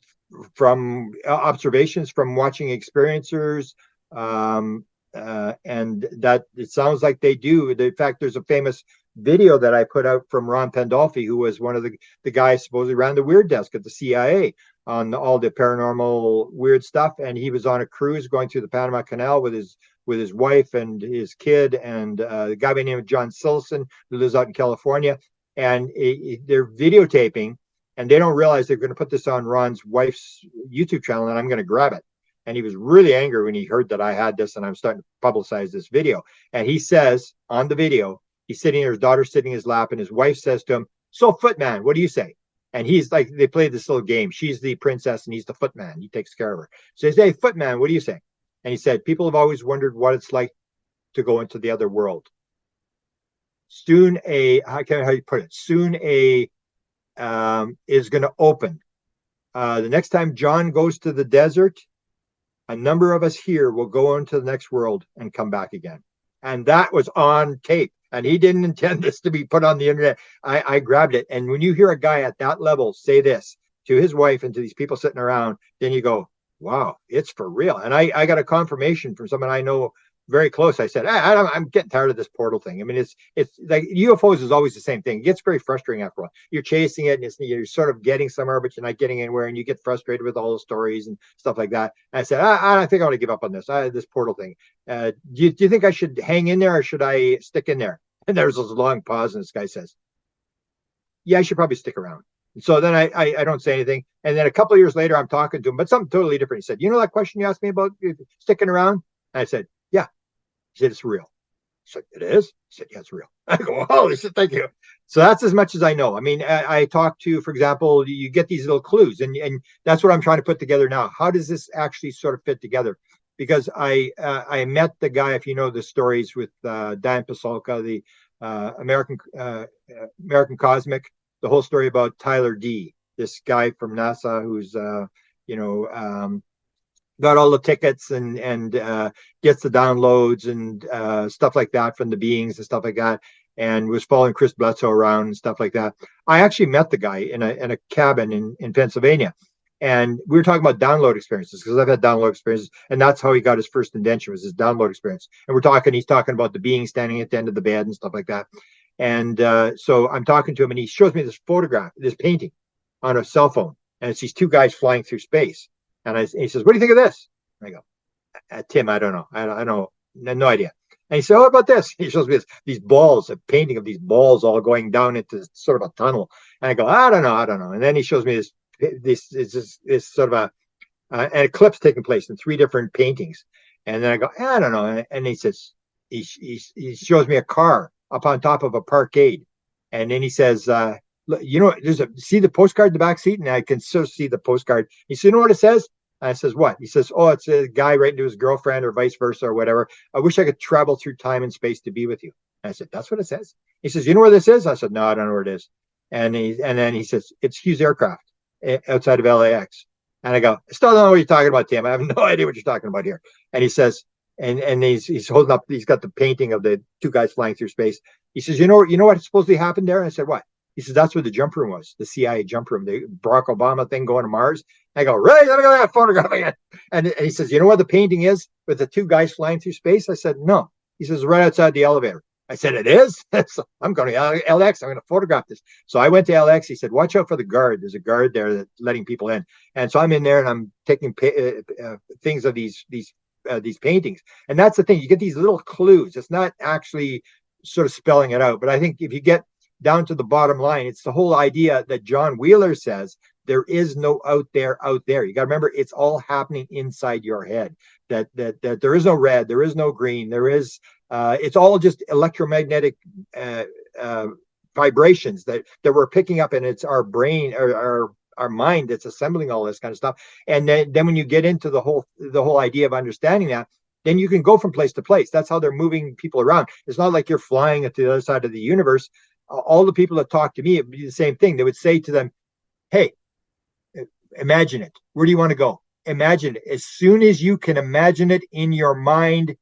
observations, from watching experiencers, and that it sounds like they do. In fact, there's a famous video that I put out from Ron Pandolfi, who was one of the guys supposedly ran the weird desk at the CIA on all the paranormal weird stuff. And he was on a cruise going through the Panama Canal with his wife and his kid, and the guy by the name of John Sillison, who lives out in California. And they're videotaping, and they don't realize they're going to put this on Ron's wife's YouTube channel, and I'm going to grab it. And he was really angry when he heard that I had this and I'm starting to publicize this video. And he says on the video, he's sitting there, his daughter's sitting in his lap, and his wife says to him, so Footman, what do you say? And he's like, they play this little game. She's the princess and he's the footman. He takes care of her. So he says, hey, Footman, what do you say? And he said, people have always wondered what it's like to go into the other world. Soon how you put it? Soon is going to open. The next time John goes to the desert, a number of us here will go into the next world and come back again. And that was on tape. And he didn't intend this to be put on the internet. I grabbed it. And when you hear a guy at that level say this to his wife and to these people sitting around, then you go, wow, it's for real. And I got a confirmation from someone I know very close. I said, I'm getting tired of this portal thing. I mean, it's like UFOs is always the same thing. It gets very frustrating after a while. You're chasing it, and you're sort of getting somewhere, but you're not getting anywhere, and you get frustrated with all the stories and stuff like that. And I said, I think I want to give up on this. This portal thing. Do you think I should hang in there, or should I stick in there? And there's this long pause, and this guy says, yeah, I should probably stick around. And so then I don't say anything. And then a couple of years later, I'm talking to him, but something totally different. He said, you know that question you asked me about sticking around? And I said, yeah. He said, it's real. I said, it is? He said, yeah, it's real. I go, oh, he said, thank you. So that's as much as I know. I mean, I talk to, for example, you get these little clues, and that's what I'm trying to put together now. How does this actually sort of fit together? Because I met the guy, if you know the stories with Dan Pasolka, the American Cosmic, the whole story about Tyler D, this guy from NASA who's got all the tickets and gets the downloads and stuff like that from the beings and stuff like that, and was following Chris Bledsoe around and stuff like that. I actually met the guy in a cabin in Pennsylvania, and we were talking about download experiences, because I've had download experiences, and that's how he got his first indenture, was his download experience. And he's talking about the being standing at the end of the bed and stuff like that. And so I'm talking to him, and he shows me this photograph, this painting on a cell phone, and it's these two guys flying through space. And he says, what do you think of this? And I go, Tim, I don't know. I don't, no idea. And he said, how about this? He shows me these balls, a painting of these balls all going down into sort of a tunnel. And I go, I don't know. And then he shows me this sort of an eclipse taking place in 3 different paintings. And then I go, I don't know. And he says, he shows me a car up on top of a parkade. And then he says, you know, see the postcard in the back seat? And I can still see the postcard. He said, you know what it says? And I says, what? He says, oh, it's a guy writing to his girlfriend or vice versa or whatever. I wish I could travel through time and space to be with you. And I said, that's what it says. He says, you know where this is? I said, no, I don't know where it is. And then he says, it's Hughes Aircraft outside of LAX. And I go, I still don't know what you're talking about, Tim. I have no idea what you're talking about here. And he says, and he's holding up, he's got the painting of the 2 guys flying through space. He says, you know what supposedly happened there? And I said, what? He says, that's where the jump room was, the CIA jump room, the Barack Obama thing going to Mars. I go, really? Let me go that photograph again. And he says, you know where the painting is with the 2 guys flying through space? I said, no. He says, right outside the elevator. I said, it is? So I'm going to LX. I'm going to photograph this. So I went to LX. He said, watch out for the guard. There's a guard there that's letting people in. And so I'm in there, and I'm taking things of these paintings. And that's the thing. You get these little clues. It's not actually sort of spelling it out. But I think if you get down to the bottom line, it's the whole idea that John Wheeler says, there is no out there. You got to remember, it's all happening inside your head. That there is no red, there is no green, there is it's all just electromagnetic vibrations that we're picking up, and it's our brain or our mind that's assembling all this kind of stuff. And then when you get into the whole idea of understanding that, then you can go from place to place. That's how they're moving people around. It's not like you're flying to the other side of the universe. All the people that talk to me, it would be the same thing. They would say to them, hey, imagine it. Where do you want to go? Imagine it. As soon as you can imagine it in your mind,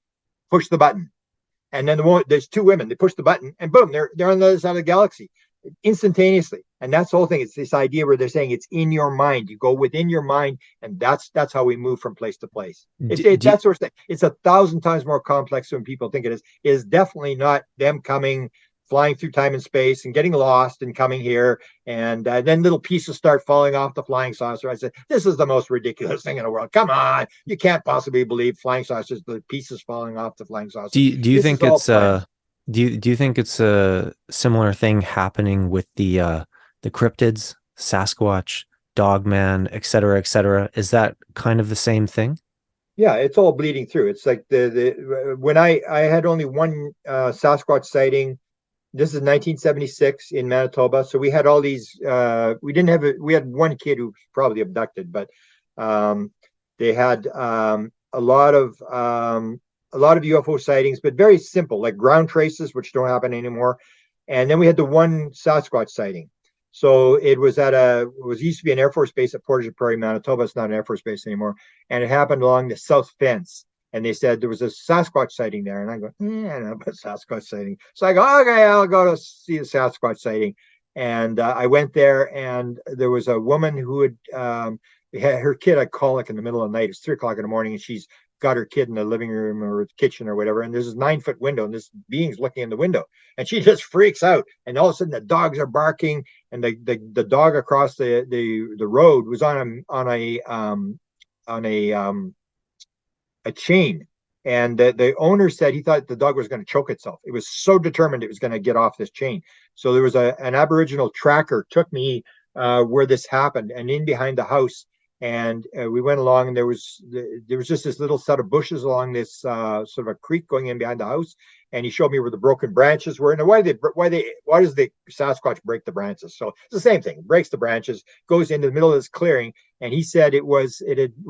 push the button. And then there's 2 women. They push the button, and boom, they're on the other side of the galaxy instantaneously. And that's the whole thing. It's this idea where they're saying it's in your mind. You go within your mind, and that's how we move from place to place. That sort of thing. It's 1,000 times more complex than people think it is. It is definitely not them flying through time and space and getting lost and coming here, and then little pieces start falling off the flying saucer. I said, this is the most ridiculous thing in the world. Come on, you can't possibly believe flying saucers, the pieces falling off the flying saucer. Do you think it's do you think it's a similar thing happening with the cryptids, Sasquatch, Dogman, et cetera, et cetera? Is that kind of the same thing? Yeah, it's all bleeding through. It's like when I had only one Sasquatch sighting. This is 1976 in Manitoba. So we had all these. We had one kid who was probably abducted, but they had a lot of UFO sightings, but very simple, like ground traces, which don't happen anymore. And then we had the one Sasquatch sighting. So it was it used to be an Air Force base at Portage Prairie, Manitoba. It's not an Air Force base anymore. And it happened along the south fence. And they said there was a Sasquatch sighting there. And I go, I don't know about Sasquatch sighting. So I go, okay, I'll go to see the Sasquatch sighting. And I went there, and there was a woman who had her kid had colic in the middle of the night. It's 3 o'clock in the morning, and she's got her kid in the living room or the kitchen or whatever. And there's this 9-foot window, and this being's looking in the window, and she just freaks out. And all of a sudden, the dogs are barking, and the dog across the road was on a chain. And the owner said he thought the dog was going to choke itself. It was so determined it was going to get off this chain. So there was an Aboriginal tracker took me where this happened, and in behind the house. And we went along, and there was just this little set of bushes along this sort of a creek going in behind the house. And he showed me where the broken branches were. And why does the Sasquatch break the branches? So it's the same thing. It breaks the branches, goes into the middle of this clearing. And he said it was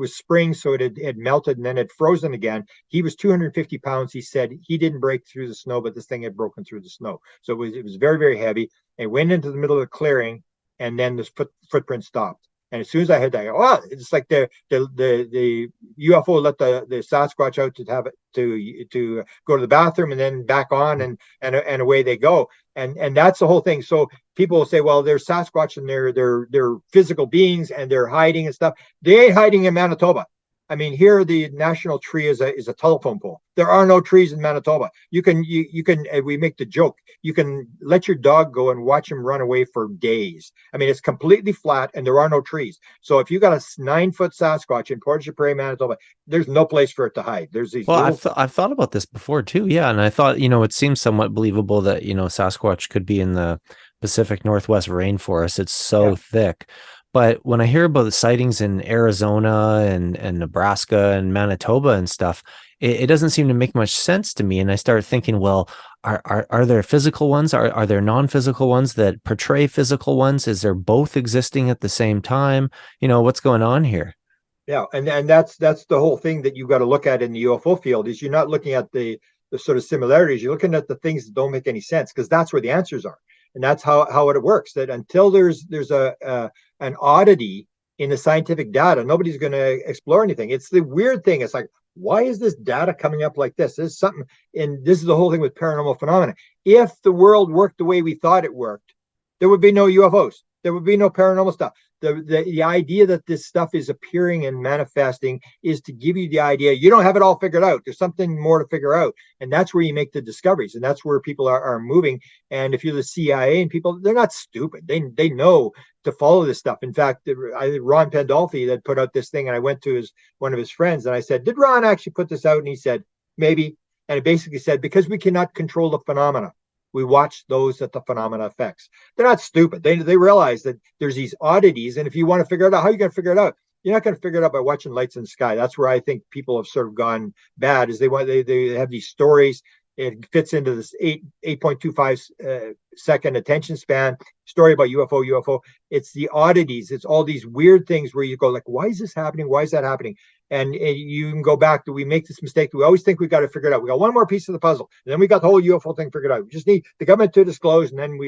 spring, so it had melted and then it frozen again. He was 250 pounds. He said he didn't break through the snow, but this thing had broken through the snow. So it was very, very heavy. It went into the middle of the clearing, and then the footprint stopped. And as soon as I heard that, I go, oh, it's like the UFO let the Sasquatch out to have it to go to the bathroom and then back on, and away they go. And that's the whole thing. So people will say, well, there's Sasquatch and they're physical beings and they're hiding and stuff. They ain't hiding in Manitoba. I mean, here the national tree is a telephone pole. There are no trees in Manitoba. You can we make the joke, you can let your dog go and watch him run away for days. I mean, it's completely flat and there are no trees. So if you got a 9-foot Sasquatch in Portage Prairie, Manitoba, there's no place for it to hide. There's these. Well, I've thought about this before too. Yeah, and I thought, it seems somewhat believable that Sasquatch could be in the Pacific Northwest rainforest. It's so thick. But when I hear about the sightings in Arizona and Nebraska and Manitoba and stuff, it doesn't seem to make much sense to me. And I start thinking, well, are there physical ones? Are there non-physical ones that portray physical ones? Is there both existing at the same time? What's going on here? Yeah, and that's the whole thing that you got to look at in the UFO field, is you're not looking at the sort of similarities. You're looking at the things that don't make any sense, because that's where the answers are. And that's how it works. That until there's an oddity in the scientific data, nobody's going to explore anything. It's the weird thing. It's like, why is this data coming up like this? There's something, and this is the whole thing with paranormal phenomena. If the world worked the way we thought it worked, there would be no UFOs. There would be no paranormal stuff. The idea that this stuff is appearing and manifesting is to give you the idea you don't have it all figured out. There's something more to figure out. And that's where you make the discoveries. And that's where people are moving. And if you're the CIA and people, they're not stupid. They know to follow this stuff. In fact, Ron Pandolfi that put out this thing, and I went to one of his friends and I said, did Ron actually put this out? And he said, maybe. And it basically said, because we cannot control the phenomena, we watch those that the phenomena affects. They're not stupid. They realize that there's these oddities. And if you want to figure it out, how are you going to figure it out? You're not going to figure it out by watching lights in the sky. That's where I think people have sort of gone bad, is they have these stories. It fits into this 8.25 second attention span story about UFO. It's the oddities. It's all these weird things where you go like, why is this happening? Why is that happening? And you can go back to, we make this mistake. We always think we got to figure it out. We got one more piece of the puzzle, and then we got the whole UFO thing figured out. We just need the government to disclose, and then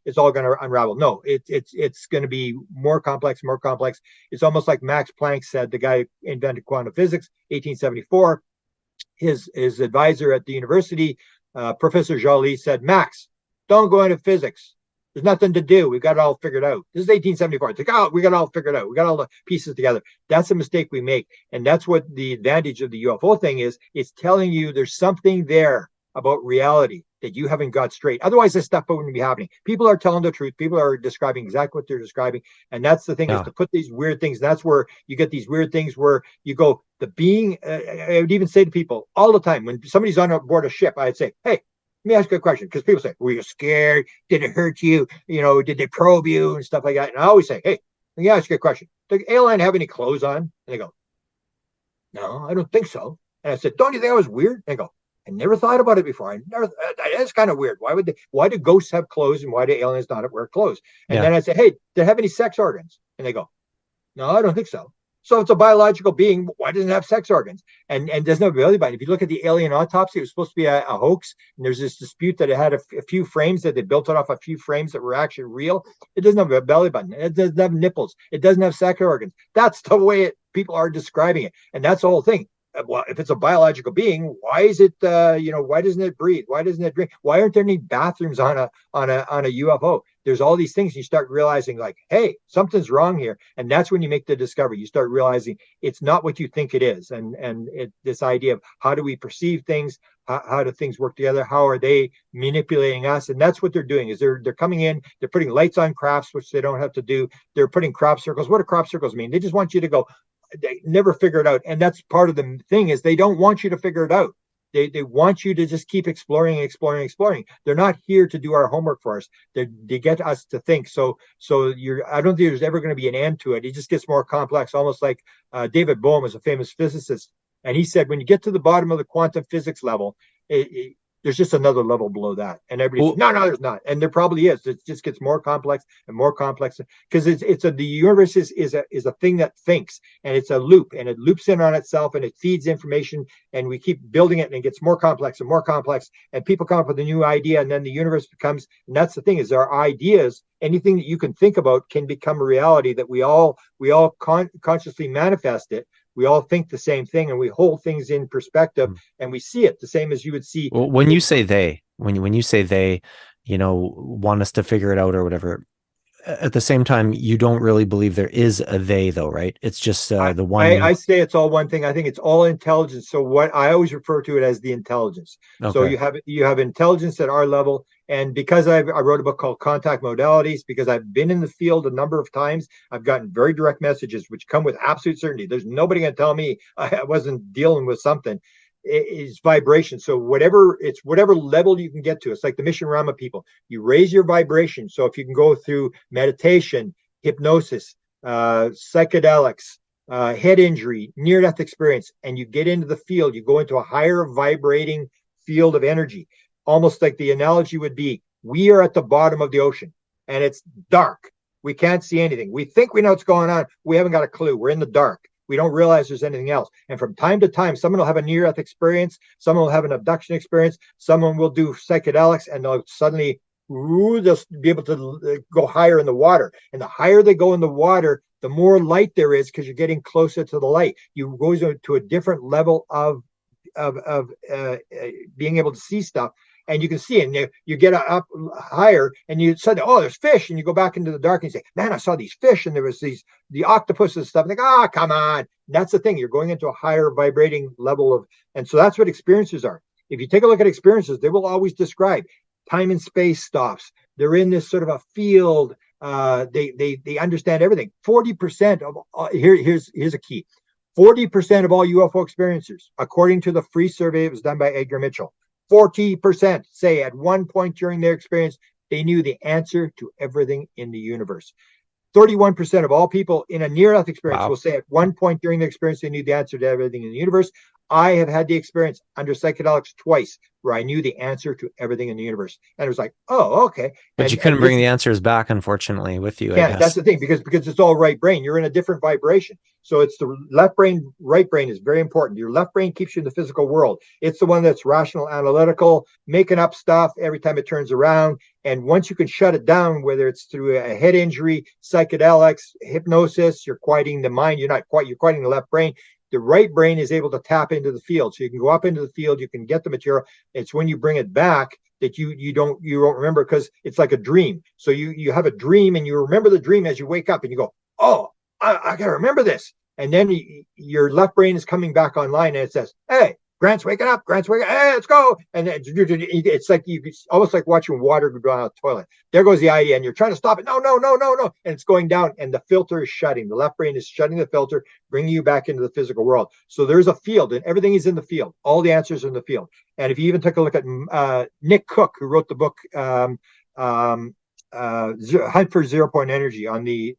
it's all going to unravel. No, it's going to be more complex. It's almost like Max Planck said, the guy invented quantum physics, 1874. His advisor at the university, Professor Joly, said, Max, don't go into physics. There's nothing to do. We've got it all figured out. This is 1874. It's like, oh, we got it all figured out. We got all the pieces together. That's a mistake we make. And that's what the advantage of the UFO thing is. It's telling you there's something there about reality that you haven't got straight. Otherwise, this stuff wouldn't be happening. People are telling the truth. People are describing exactly what they're describing. And that's the thing, is to put these weird things. That's where you get these weird things where you go, the being, I would even say to people all the time, when somebody's on board a ship, I'd say, hey, let me ask you a question, because people say, were you scared? Did it hurt you? Did they probe you and stuff like that? And I always say, hey, let me ask you a question. Did the alien have any clothes on? And they go, no, I don't think so. And I said, don't you think that was weird? And they go, I never thought about it before. That's kind of weird. Why do ghosts have clothes, and why do aliens not wear clothes? And then I say, hey, do they have any sex organs? And they go, no, I don't think so. So it's a biological being. Why doesn't it have sex organs and doesn't have a belly button? If you look at the alien autopsy, it was supposed to be a hoax. And there's this dispute that it had a few frames, that they built it off a few frames that were actually real. It doesn't have a belly button. It doesn't have nipples. It doesn't have sex organs. That's the way people are describing it. And that's the whole thing. Well, if it's a biological being, why is it, why doesn't it breathe? Why doesn't it drink? Why aren't there any bathrooms on a UFO? There's all these things. You start realizing, like, hey, something's wrong here. And that's when you make the discovery. You start realizing it's not what you think it is. And this idea of how do we perceive things? How do things work together? How are they manipulating us? And that's what they're doing, is they're coming in, they're putting lights on crafts, which they don't have to do. They're putting crop circles. What do crop circles mean? They just want you to go, they never figure it out. And that's part of the thing, is they don't want you to figure it out. They want you to just keep exploring. They're not here to do our homework for us. They get us to think. So I don't think there's ever going to be an end to it. It just gets more complex, almost like David Bohm is a famous physicist. And he said, when you get to the bottom of the quantum physics level, there's just another level below that. And everybody says, no, there's not. And there probably is. It just gets more complex and more complex, because the universe is a thing that thinks, and it's a loop, and it loops in on itself, and it feeds information, and we keep building it, and it gets more complex and more complex, and people come up with a new idea, and then the universe becomes, and that's the thing, is our ideas, anything that you can think about can become a reality, that we all consciously manifest it. We all think the same thing, and we hold things in perspective, and we see it the same as you would see. Well, when you say they, when you say they, want us to figure it out or whatever, at the same time, you don't really believe there is a they, though, right? It's just the one. I say it's all one thing. I think it's all intelligence. So what I always refer to it as the intelligence. Okay. So you have intelligence at our level. And because I wrote a book called Contact Modalities, because I've been in the field a number of times, I've gotten very direct messages which come with absolute certainty. There's nobody going to tell me I wasn't dealing with something. It's vibration. So whatever level you can get to, it's like the Mission Rama people. You raise your vibration. So if you can go through meditation, hypnosis, psychedelics, head injury, near-death experience, and you get into the field, you go into a higher vibrating field of energy. Almost like the analogy would be, we are at the bottom of the ocean and it's dark. We can't see anything. We think we know what's going on. We haven't got a clue. We're in the dark. We don't realize there's anything else. And from time to time, someone will have a near-death experience. Someone will have an abduction experience. Someone will do psychedelics, and they'll suddenly they'll be able to go higher in the water. And the higher they go in the water, the more light there is, because you're getting closer to the light. You go to a different level of being able to see stuff. And you can see it, and you get up higher, and you said, oh, there's fish, and you go back into the dark and you say, man, I saw these fish, and there was the octopus and stuff. And like, come on. And that's the thing. You're going into a higher vibrating level of, and so that's what experiences are. If you take a look at experiences, they will always describe time and space stops. They're in this sort of a field. They understand everything. 40% of here's a key. 40% of all UFO experiencers, according to the free survey that was done by Edgar Mitchell, 40% say at one point during their experience, they knew the answer to everything in the universe. 31% of all people in a near-death experience will say at one point during their experience, they knew the answer to everything in the universe. I have had the experience under psychedelics twice where I knew the answer to everything in the universe. And it was like, oh, okay. But you couldn't bring the answers back, unfortunately, with you. Yeah, that's the thing, because it's all right brain. You're in a different vibration. So it's the left brain, right brain is very important. Your left brain keeps you in the physical world. It's the one that's rational, analytical, making up stuff every time it turns around. And once you can shut it down, whether it's through a head injury, psychedelics, hypnosis, you're quieting the mind. You're quieting the left brain. The right brain is able to tap into the field. So you can go up into the field, you can get the material. It's when you bring it back that you don't remember, because it's like a dream. So you have a dream, and you remember the dream as you wake up, and you go, oh, I gotta remember this. And then your left brain is coming back online, and it says, hey, Grant's waking up. Hey, let's go. And it's like almost like watching water go down the toilet. There goes the idea, and you're trying to stop it. No. And it's going down, and the filter is shutting. The left brain is shutting the filter, bringing you back into the physical world. So there's a field, and everything is in the field. All the answers are in the field. And if you even take a look at Nick Cook, who wrote the book Hunt for Zero Point Energy on the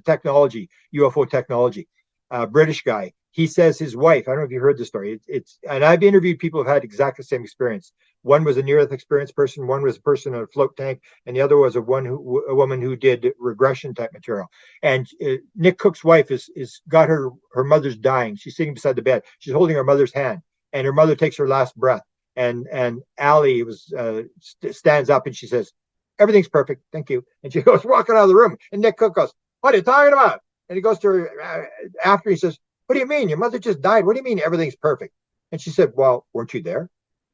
technology, UFO technology, British guy. he says his wife, I don't know if you heard the story. And I've interviewed people who've had exactly the same experience. One was a near-death experience person, one was a person in a float tank, and the other was a woman who did regression type material. And Nick Cook's wife is got her mother's dying. She's sitting beside the bed. She's holding her mother's hand, and her mother takes her last breath. And Allie stands up and she says, "Everything's perfect, thank you." And she goes walking out of the room, and Nick Cook goes, "What are you talking about?" And he goes to her after, he says, "What do you mean? Your mother just died. What do you mean everything's perfect?" And she said, "Well, weren't you there?"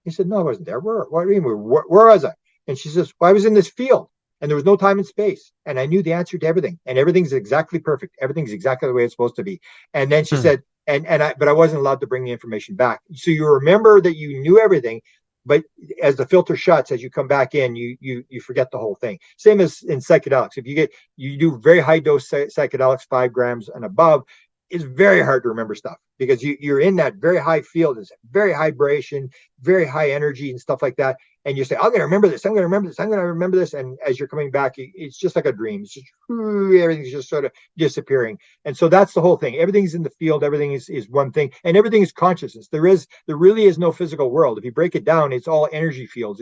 He said, "No, I wasn't there." What do you mean? Where was I? And she says, "Well, I was in this field and there was no time and space. And I knew the answer to everything. And everything's exactly perfect. Everything's exactly the way it's supposed to be." And then she said, but I wasn't allowed to bring the information back. So you remember that you knew everything, but as the filter shuts, as you come back in, you forget the whole thing. Same as in psychedelics. If you do very high dose psychedelics, 5 grams and above, it's very hard to remember stuff because you're in that very high field. It's very high vibration, very high energy and stuff like that. And you say, "I'm going to remember this. I'm going to remember this. I'm going to remember this." And as you're coming back, it's just like a dream. It's just everything's just sort of disappearing. And so that's the whole thing. Everything's in the field. Everything is one thing, and everything is consciousness. There really is no physical world. If you break it down, it's all energy fields.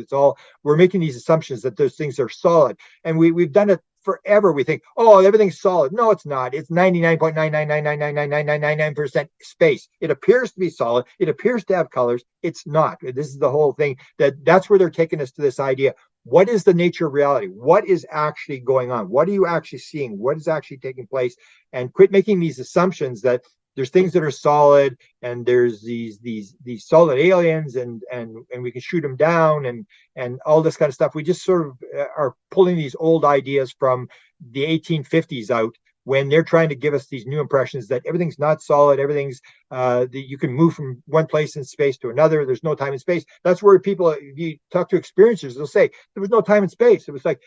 We're making these assumptions that those things are solid, and we've done it forever. We think, "Oh, everything's solid." No, it's not. It's 99.999999999% space. It appears to be solid. It appears to have colors. It's not. This is the whole thing. That's where they're taking us to this idea. What is the nature of reality? What is actually going on? What are you actually seeing? What is actually taking place? And quit making these assumptions that there's things that are solid and there's these solid aliens and we can shoot them down and all this kind of stuff. We just sort of are pulling these old ideas from the 1850s out when they're trying to give us these new impressions that everything's not solid, everything's that you can move from one place in space to another. There's no time and space. That's where people, if you talk to experiencers, they'll say there was no time and space. It was like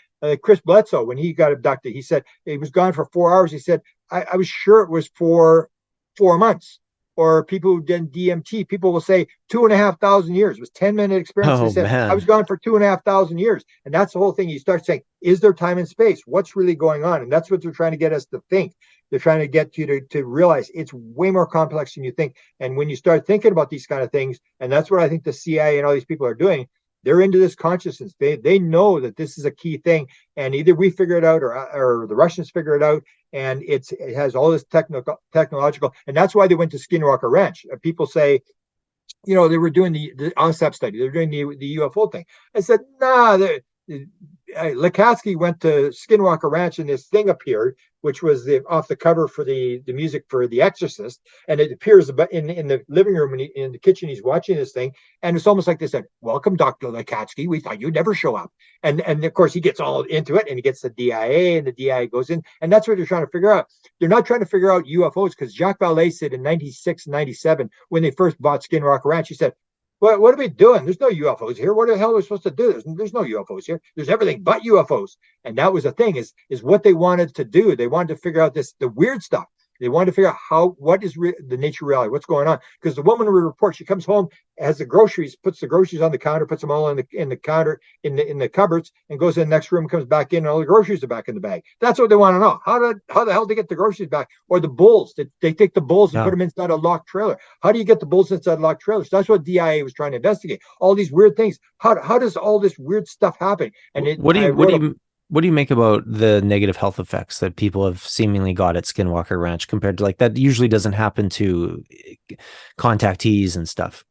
Chris Bledsoe when he got abducted. He said he was gone for 4 hours. He said, I was sure it was for 4 months. Or people who did DMT, people will say 2,500 years. It was 10-minute experience. Oh, They said, man. I was gone for 2,500 years. And that's the whole thing. You start saying, is there time and space? What's really going on? And that's what they're trying to get us to think. They're trying to get you to realize it's way more complex than you think. And when you start thinking about these kind of things, and that's what I think the CIA and all these people are doing, they're into this consciousness. They know that this is a key thing, and either we figure it out or the Russians figure it out. And it has all this technological, and that's why they went to Skinwalker Ranch. People say, they were doing the OSAP study, they were doing the UFO thing. I said, nah. Lukatsky went to Skinwalker Ranch, and this thing appeared, which was off the cover for the music for The Exorcist, and it appears in the living room in the kitchen. He's watching this thing, and it's almost like they said, "Welcome, Dr. Lukatsky. We thought you'd never show up." And of course he gets all into it, and he gets the DIA, and the DIA goes in, and that's what they're trying to figure out. They're not trying to figure out UFOs because Jacques Vallée said in 96, 97, when they first bought Skinwalker Ranch, he said, what are we doing? There's no UFOs here. What the hell are we supposed to do? There's no UFOs here. There's everything but UFOs. And that was the thing is what they wanted to do. They wanted to figure out the weird stuff. They wanted to figure out what is the nature of reality, what's going on. Because the woman will report, she comes home, has the groceries, puts the groceries on the counter, puts them all in the counter, in the cupboards, and goes in the next room, comes back in, and all the groceries are back in the bag. That's what they want to know. How the hell do they get the groceries back? Or the bulls, they take the bulls and put them inside a locked trailer. How do you get the bulls inside locked trailers? That's what DIA was trying to investigate. All these weird things. How does all this weird stuff happen? And what do you make about the negative health effects that people have seemingly got at Skinwalker Ranch compared to that usually doesn't happen to contactees and stuff?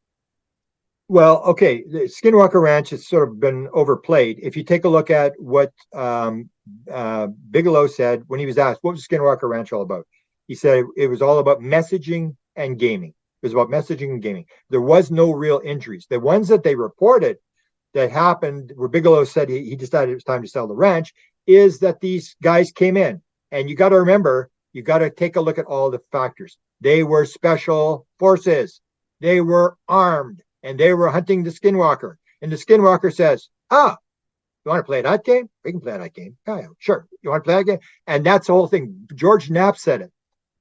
Well, okay, the Skinwalker Ranch has sort of been overplayed. If you take a look at what Bigelow said when he was asked, what was Skinwalker Ranch all about? He said it was all about messaging and gaming. It was about messaging and gaming. There was no real injuries. The ones that they reported that happened, where Bigelow said he decided it was time to sell the ranch, is that these guys came in. And you got to remember, you got to take a look at all the factors. They were special forces. They were armed, and they were hunting the Skinwalker. And the Skinwalker says, you want to play that game? We can play that game. Yeah, sure. You want to play that game? And that's the whole thing. George Knapp said it.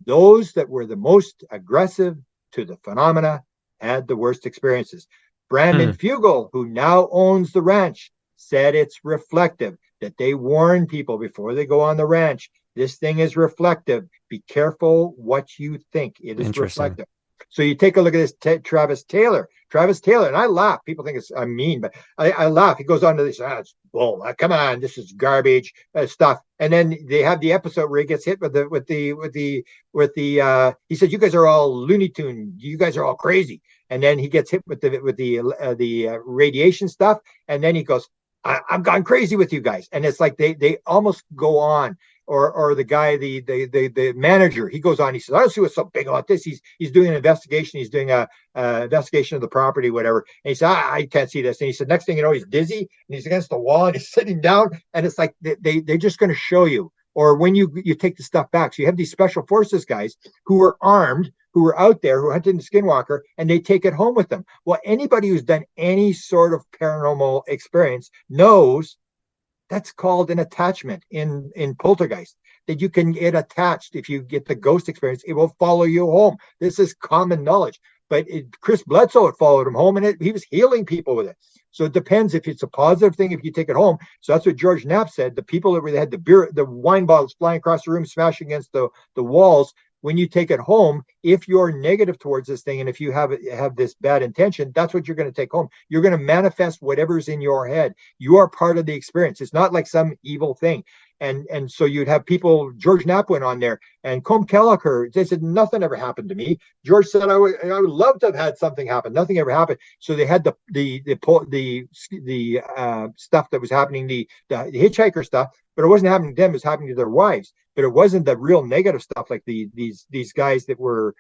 Those that were the most aggressive to the phenomena had the worst experiences. Brandon Fugel, who now owns the ranch, said it's reflective, that they warn people before they go on the ranch. This thing is reflective. Be careful what you think. It is reflective. So you take a look at this Travis Taylor, and I laugh. People think I'm mean, but I laugh. He goes on to this, it's bull. Come on, this is garbage stuff. And then they have the episode where he gets hit with the he said, "You guys are all Looney Tune. You guys are all crazy." And then he gets hit with the radiation stuff, and then he goes, "I've gone crazy with you guys." And it's like they almost go on. Or the guy, the manager, he goes on. He says, "I don't see what's so big about this." He's doing an investigation. He's doing a investigation of the property, whatever. And he said, I can't see this." And he said, next thing you know, he's dizzy and he's against the wall and he's sitting down. And it's like they're just going to show you. Or when you take the stuff back. So you have these special forces guys who are armed, who are out there, who hunted the Skinwalker, and they take it home with them. Well, anybody who's done any sort of paranormal experience knows that's called an attachment in poltergeist, that you can get attached. If you get the ghost experience, it will follow you home. This is common knowledge. But Chris Bledsoe, it followed him home, and he was healing people with it. So it depends if it's a positive thing, if you take it home. So that's what George Knapp said. The people that had the wine bottles flying across the room, smashing against the walls, when you take it home, if you're negative towards this thing, and if you have this bad intention, that's what you're going to take home. You're going to manifest whatever's in your head. You are part of the experience. It's not like some evil thing. And so you'd have people, George Knapp went on there, and Combe Kelleher, they said, nothing ever happened to me. George said, I would love to have had something happen. Nothing ever happened. So they had the stuff that was happening, the hitchhiker stuff, but it wasn't happening to them, it was happening to their wives. But it wasn't the real negative stuff like these guys that were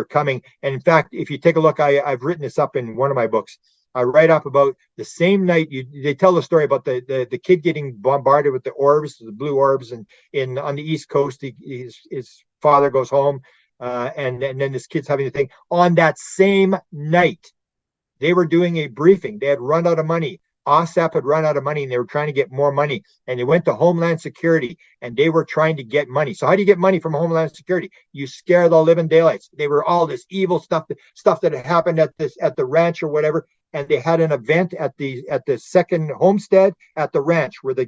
coming. And in fact, if you take a look, I've written this up in one of my books. I write up about the same night they tell the story about the kid getting bombarded with the orbs, the blue orbs, and on the East Coast, his father goes home, and then this kid's having the thing. On that same night, they were doing a briefing. They had run out of money. OSAP had run out of money, and they were trying to get more money. And they went to Homeland Security, and they were trying to get money. So how do you get money from Homeland Security? You scare the living daylights. They were all this evil stuff that had happened at the ranch or whatever. And they had an event at the second homestead at the ranch where they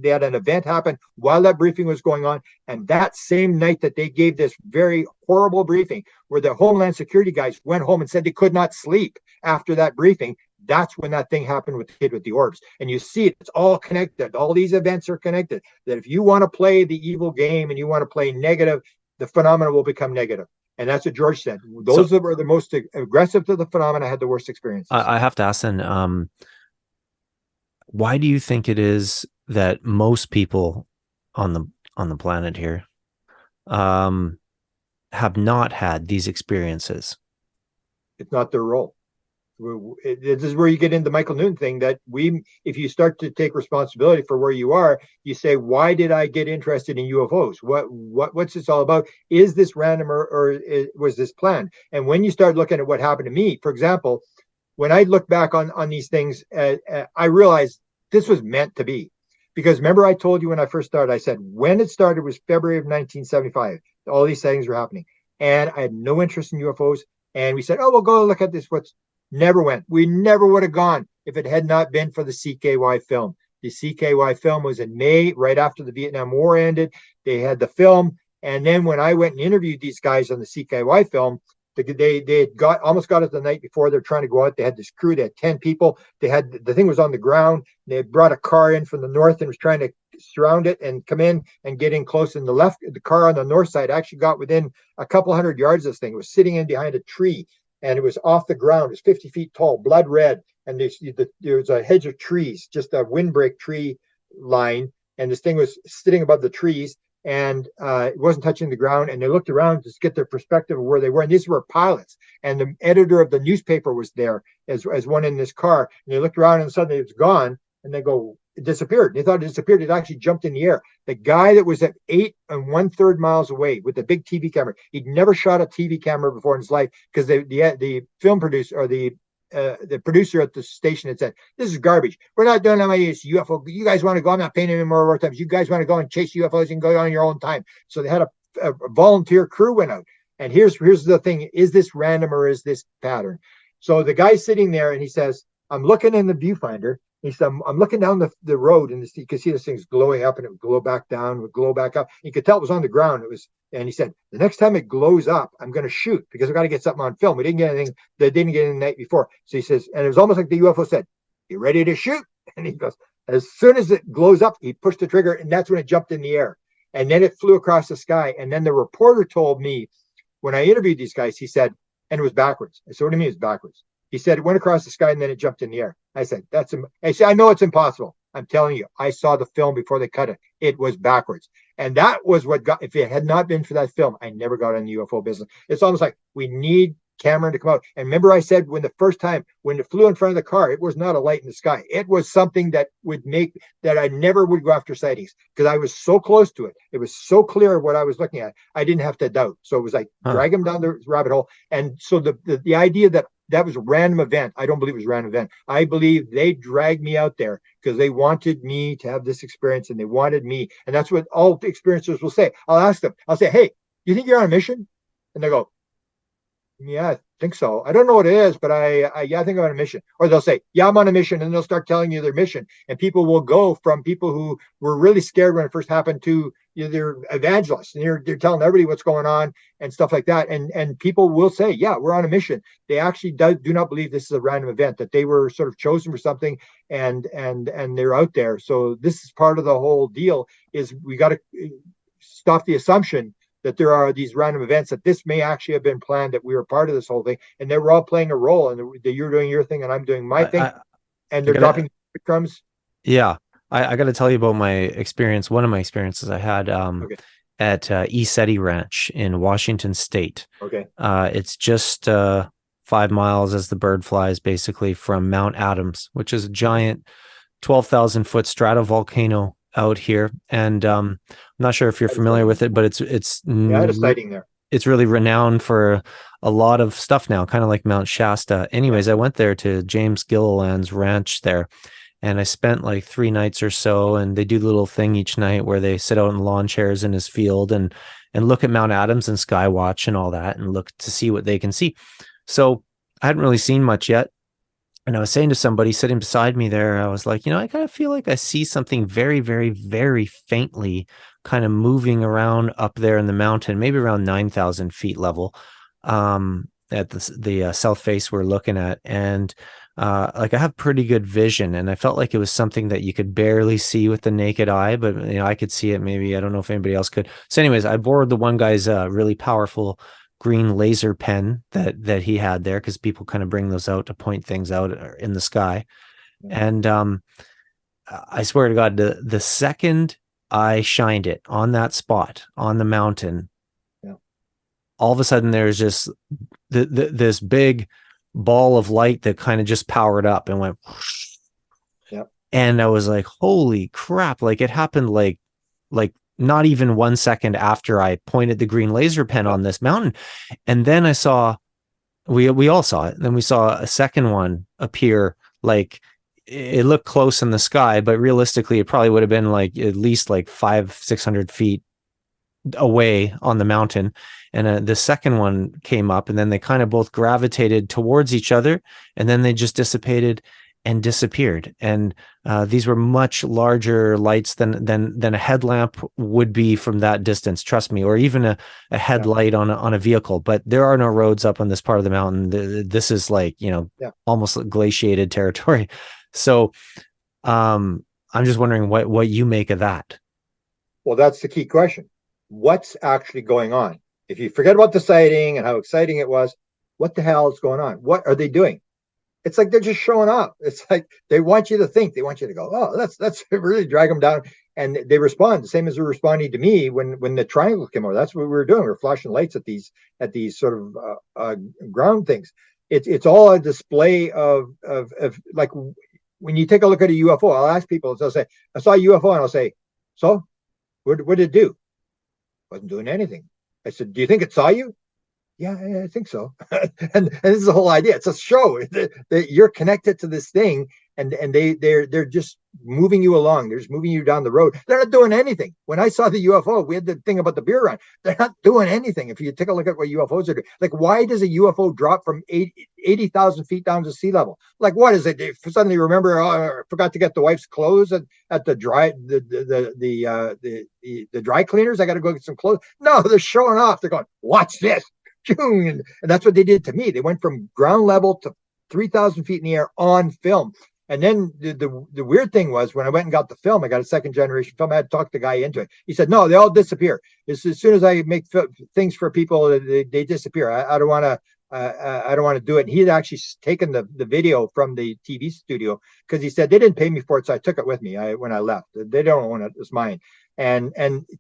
had an event happen while that briefing was going on. And that same night that they gave this very horrible briefing, where the Homeland Security guys went home and said they could not sleep after that briefing, that's when that thing happened with the kid with the orbs. And you see it's all connected. All these events are connected. That if you want to play the evil game and you want to play negative, the phenomena will become negative. And that's what George said. Those that were the most aggressive to the phenomena had the worst experiences. I have to ask then, why do you think it is that most people on the planet here have not had these experiences? It's not their role. This is where you get into the Michael Newton thing, that if you start to take responsibility for where you are, you say, why did I get interested in UFOs? What's this all about? Is this random or was this planned? And when you start looking at what happened to me, for example, when I look back on these things, I realized this was meant to be. Because remember, I told you when I first started, I said when it started was February of 1975. All these things were happening, and I had no interest in UFOs. And we said, oh, we'll go look at this. Never went. We never would have gone if it had not been for the CKY film. The CKY film was in May, right after the Vietnam War ended. They had the film. And then when I went and interviewed these guys on the CKY film, they had almost got it the night before. They're trying to go out. They had this crew. They had 10 people. The thing was on the ground. They had brought a car in from the north and was trying to surround it and come in and get in close. And the car on the north side actually got within a couple hundred yards of this thing. It was sitting in behind a tree. And it was off the ground. It was 50 feet tall, blood red. And there was a hedge of trees, just a windbreak tree line. And this thing was sitting above the trees, and it wasn't touching the ground. And they looked around to get their perspective of where they were. And these were pilots. And the editor of the newspaper was there as one in this car. And they looked around, and suddenly it's gone. And they go, it disappeared. They thought it disappeared. It actually jumped in the air. The guy that was at 8 1/3 miles away with the big TV camera, he'd never shot a TV camera before in his life, because the film producer, or the producer at the station, had said, this is garbage. We're not doing this UFO. You guys want to go? I'm not paying any more overtime. You guys want to go and chase UFOs and go on your own time. So they had a volunteer crew went out. And here's the thing. Is this random or is this pattern? So the guy's sitting there and he says, I'm looking in the viewfinder, He said, I'm looking down the road, and you can see this thing's glowing up, and it would glow back down, would glow back up. You could tell it was on the ground. It was, and he said, the next time it glows up, I'm going to shoot because I got to get something on film. We didn't get anything. They didn't get anything the night before. So he says, and it was almost like the UFO said, "You ready to shoot?" And he goes, as soon as it glows up, he pushed the trigger, and that's when it jumped in the air. And then it flew across the sky. And then the reporter told me when I interviewed these guys, he said, and it was backwards. I said, what do you mean it's backwards? He said it went across the sky and then it jumped in the air. I said, I know it's impossible. I'm telling you, I saw the film before they cut it. It was backwards. And that was what got, if it had not been for that film, I never got in the UFO business. It's almost like we need Cameron to come out. And remember I said when the first time, when it flew in front of the car, it was not a light in the sky. It was something that would make, that I never would go after sightings because I was so close to it. It was so clear what I was looking at. I didn't have to doubt. So it was like, drag him down the rabbit hole. And so the idea that was a random event. I don't believe it was a random event. I believe they dragged me out there because they wanted me to have this experience and they wanted me. And that's what all experiencers will say. I'll ask them, I'll say, hey, you think you're on a mission? And they go, yeah, I think so. I don't know what it is, but I think I'm on a mission. Or they'll say, yeah, I'm on a mission. And they'll start telling you their mission. And people will go from people who were really scared when it first happened to, you know, they're evangelists and they're telling everybody what's going on and stuff like that. And people will say, yeah, we're on a mission. They actually do not believe this is a random event, that they were sort of chosen for something and they're out there. So this is part of the whole deal is we got to stop the assumption that there are these random events, that this may actually have been planned, that we were part of this whole thing, and they were all playing a role, and that you're doing your thing and I'm doing my thing, and they're dropping breadcrumbs. Yeah, I got to tell you about my experience. One of my experiences I had at ESETI Ranch in Washington State. Okay. It's just 5 miles as the bird flies, basically, from Mount Adams, which is a giant 12,000-foot stratovolcano out here. And I'm not sure if you're familiar with it, but it's I had a sighting there. It's really renowned for a lot of stuff now, kind of like Mount Shasta. Anyways, I went there to James Gilliland's ranch there, and I spent like 3 nights or so. And they do the little thing each night where they sit out in lawn chairs in his field and look at Mount Adams and Skywatch and all that, and look to see what they can see. So I hadn't really seen much yet. And I was saying to somebody sitting beside me there, I was like, I kind of feel like I see something very, very, very faintly kind of moving around up there in the mountain, maybe around 9,000 feet level, at the south face we're looking at. And like I have pretty good vision, and I felt like it was something that you could barely see with the naked eye, but I could see it. Maybe, I don't know if anybody else could. So anyways, I borrowed the one guy's really powerful green laser pen that he had there, because people kind of bring those out to point things out in the sky. And I swear to God, the second I shined it on that spot on the mountain, all of a sudden there's just this big ball of light that kind of just powered up and went whoosh. And I was like, holy crap, like it happened like not even 1 second after I pointed the green laser pen on this mountain. And then I saw, we all saw it. And then we saw a second one appear. Like it looked close in the sky, but realistically it probably would have been like at least like 500-600 feet away on the mountain. And the second one came up, and then they kind of both gravitated towards each other, and then they just dissipated and disappeared. And these were much larger lights than a headlamp would be from that distance, trust me, or even a headlight on a vehicle. But there are no roads up on this part of the mountain. This is like, almost glaciated territory. So I'm just wondering what you make of that. Well, that's the key question. What's actually going on? If you forget about the sighting and how exciting it was, what the hell is going on? What are they doing? It's like they're just showing up. It's like they want you to think, they want you to go, oh, that's really drag them down. And they respond the same as they're responding to me when the triangle came over. That's what we were doing. We were flashing lights at these sort of ground things. It's all a display of like when you take a look at a UFO. I'll ask people, they'll say, I saw a UFO, and I'll say, so what did it do? Wasn't doing anything. I said, do you think it saw you? Yeah, I think so. and this is the whole idea. It's a show that you're connected to this thing, and they're just moving you along. They're just moving you down the road. They're not doing anything. When I saw the UFO, we had the thing about the beer run. They're not doing anything. If you take a look at what UFOs are doing, like, why does a UFO drop from 80,000 feet down to sea level? Like, what is it? They suddenly remember, oh, I forgot to get the wife's clothes at the dry cleaners. I got to go get some clothes. No, they're showing off. They're going, watch this. And that's what they did to me. They went from ground level to 3,000 feet in the air on film. And then the weird thing was, when I went and got the film, I got a second generation film. I had to talk the guy into it. He said, no, they all disappear. As soon as I make things for people, they disappear. I don't want to. I don't want to do it. And he had actually taken the video from the TV studio, because he said they didn't pay me for it, so I took it with me when I left. They don't own it; it's mine. And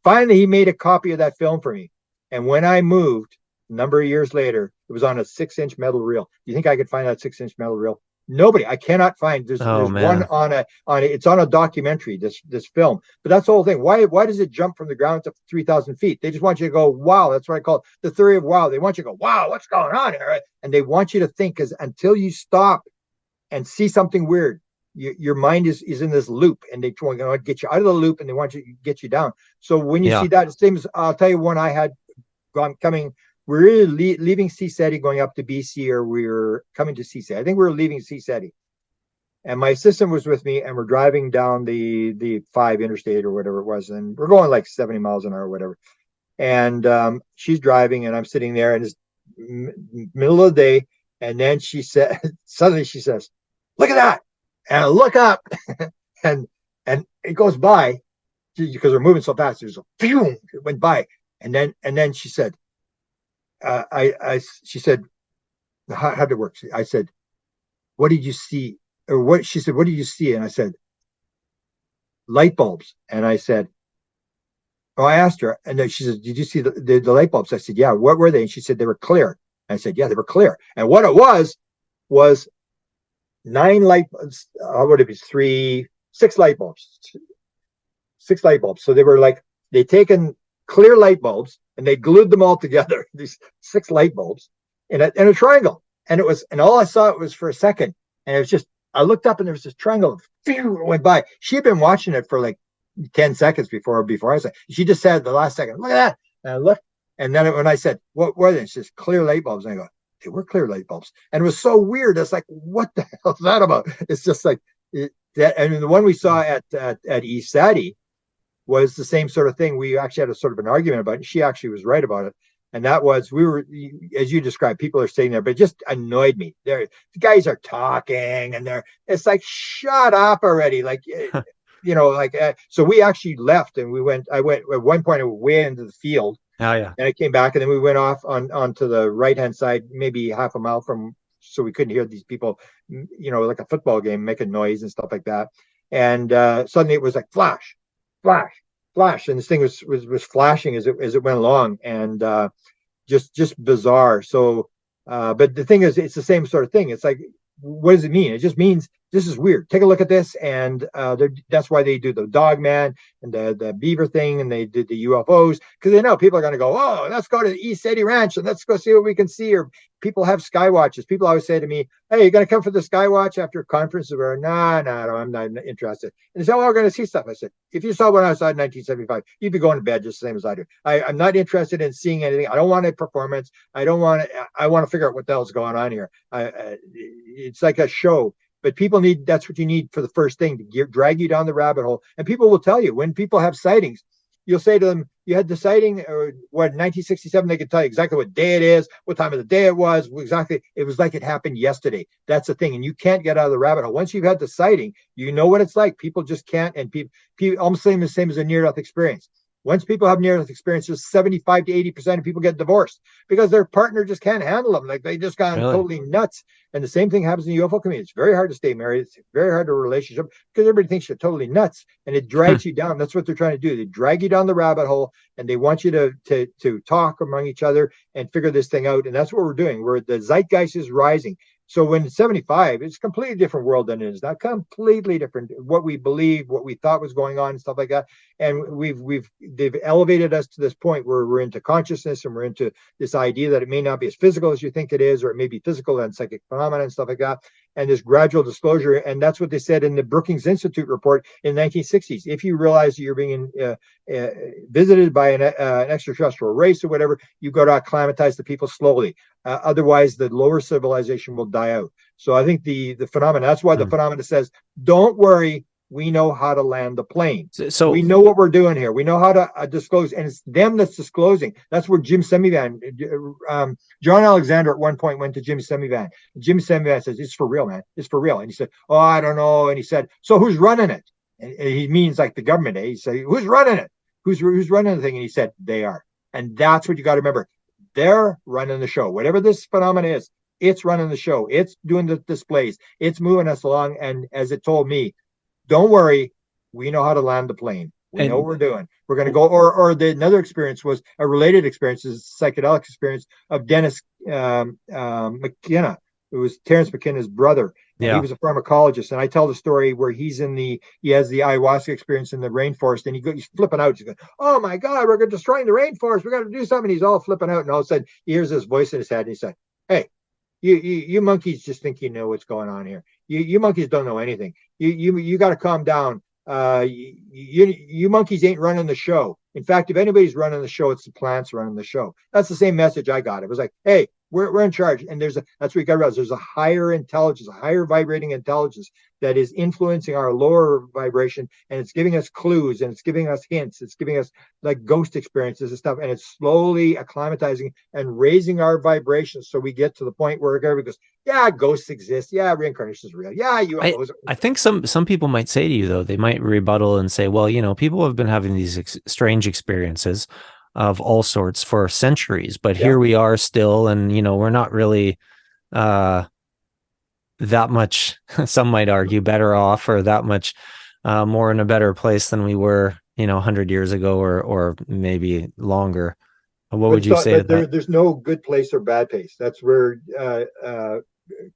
finally, he made a copy of that film for me. And when I moved, a number of years later, it was on a 6-inch metal reel. Do you think I could find that 6-inch metal reel? Nobody. I cannot find. There's one on it's on a documentary, this film. But that's the whole thing. Why does it jump from the ground to 3,000 feet? They just want you to go, wow. That's what I call it, the theory of wow. They want you to go, wow, what's going on here? And they want you to think, because until you stop and see something weird, your mind is in this loop, and they want to get you out of the loop, and they want you to get you down. So when you see that, same as, I'll tell you one I had coming. We're leaving CSETI, going up to BC, or we're coming to CSETI. I think we were leaving CSETI. And my assistant was with me, and we're driving down the 5 interstate or whatever it was. And we're going like 70 miles an hour or whatever. And she's driving, and I'm sitting there, and it's middle of the day. And then suddenly she says, look at that. And I look up and it goes by, because we're moving so fast. There's a phew, it went by. And then she said, she said, how did it work? I said, what did you see? Or what? She said, what did you see? And I said, light bulbs. And I said, oh, I asked her, and then she said, did you see the light bulbs? I said, yeah. What were they? And she said, they were clear. And I said, yeah, they were clear. And what it was 9 light bulbs. What would it be? 6 light bulbs. 6 light bulbs. So they were like, they taken clear light bulbs, and they glued them all together, these 6 light bulbs in a triangle. And all I saw, it was for a second. And it was just, I looked up, and there was this triangle, it went by. She had been watching it for like 10 seconds before I said, she just said the last second, look at that. And I looked, and then when I said, what were they? It's just clear light bulbs. And I go, they were clear light bulbs. And it was so weird. It's like, what the hell is that about? It's just like that. And the one we saw at ESATI was the same sort of thing. We actually had a sort of an argument about it, and she actually was right about it. And that was, we were, as you described, people are sitting there, but it just annoyed me. The guys are talking, and it's like, shut up already. Like, so we actually left, and I went at one point way into the field. Oh, yeah. And I came back, and then we went off onto the right-hand side, maybe half a mile from, so we couldn't hear these people, like a football game, making noise and stuff like that. And suddenly it was like flash, flash, flash, and this thing was flashing as it went along, and just bizarre. So but the thing is, it's the same sort of thing. It's like, what does it mean? It just means this is weird. Take a look at this. And that's why they do the dog man and the beaver thing, and they did the UFOs, because they know people are going to go, oh, let's go to the East City Ranch and let's go see what we can see. Or people have sky watches. People always say to me, hey, you're going to come for the sky watch after a conference? Where no, I'm not interested. And they say, oh, we're going to see stuff. I said, if you saw what I saw in 1975, you'd be going to bed just the same as I do. I'm not interested in seeing anything. I don't want a performance. I want to figure out what the hell's going on here. It's like a show. But that's what you need for the first thing, to drag you down the rabbit hole. And people will tell you, when people have sightings, you'll say to them, you had the sighting, or what, 1967, they can tell you exactly what day it is, what time of the day it was, exactly. It was like it happened yesterday. That's the thing. And you can't get out of the rabbit hole. Once you've had the sighting, you know what it's like. People just can't. And people almost the same as a near-death experience. Once people have near-death experiences, 75 to 80% of people get divorced because their partner just can't handle them. Like, they just gone totally nuts. And the same thing happens in the UFO community. It's very hard to stay married. It's very hard to have a relationship because everybody thinks you're totally nuts, and it drags you down. That's what they're trying to do. They drag you down the rabbit hole, and they want you to talk among each other and figure this thing out. And that's what we're doing. The zeitgeist is rising. So when 75, it's a completely different world than it is now. Completely different. What we believe, what we thought was going on, and stuff like that. And they've elevated us to this point where we're into consciousness, and we're into this idea that it may not be as physical as you think it is, or it may be physical and psychic phenomena and stuff like that. and this gradual disclosure. And that's what they said in the Brookings Institute report in the 1960s. If you realize you're being visited by an extraterrestrial race or whatever, you got to acclimatize the people slowly. Otherwise, the lower civilization will die out. So I think the phenomenon, that's why the phenomenon says, don't worry, we know how to land the plane. So we know what we're doing here. We know how to disclose, and it's them that's disclosing. That's where Jim Semivan, John Alexander at one point went to Jim Semivan. Jim Semivan says, it's for real, man. It's for real. And he said, oh, I don't know. And he said, so who's running it? And he means like the government. He said, who's running it? Who's running the thing? And he said, they are. And that's what you got to remember. They're running the show. Whatever this phenomenon is, it's running the show. It's doing the displays. It's moving us along. And as it told me, don't worry, we know how to land the plane. We know what we're doing. We're going to go. Another experience was a related experience, is a psychedelic experience of Dennis McKenna. It was Terrence McKenna's brother. And he was a pharmacologist. And I tell the story where he has the ayahuasca experience in the rainforest, and he's flipping out. He's going, oh my God, we're destroying the rainforest. We got to do something. He's all flipping out. And all of a sudden he hears this voice in his head. And he said, hey, you monkeys just think you know what's going on here. You monkeys don't know anything. You got to calm down. You monkeys ain't running the show. In fact, if anybody's running the show, it's the plants running the show. That's the same message I got. It was like, hey, we're in charge. And that's what you got to realize. There's a higher intelligence, a higher vibrating intelligence that is influencing our lower vibration, and it's giving us clues, and it's giving us hints. It's giving us like ghost experiences and stuff, and it's slowly acclimatizing and raising our vibrations so we get to the point where everybody goes, yeah, ghosts exist. Yeah, reincarnation is real. Yeah, UFOs. I think some people might say to you, though, they might rebuttal and say, well, people have been having these strange experiences of all sorts for centuries, but here we are still, and we're not really that much, some might argue, better off, or that much more in a better place than we were 100 years ago, or maybe longer. What would you say to that? There's no good place or bad place. That's where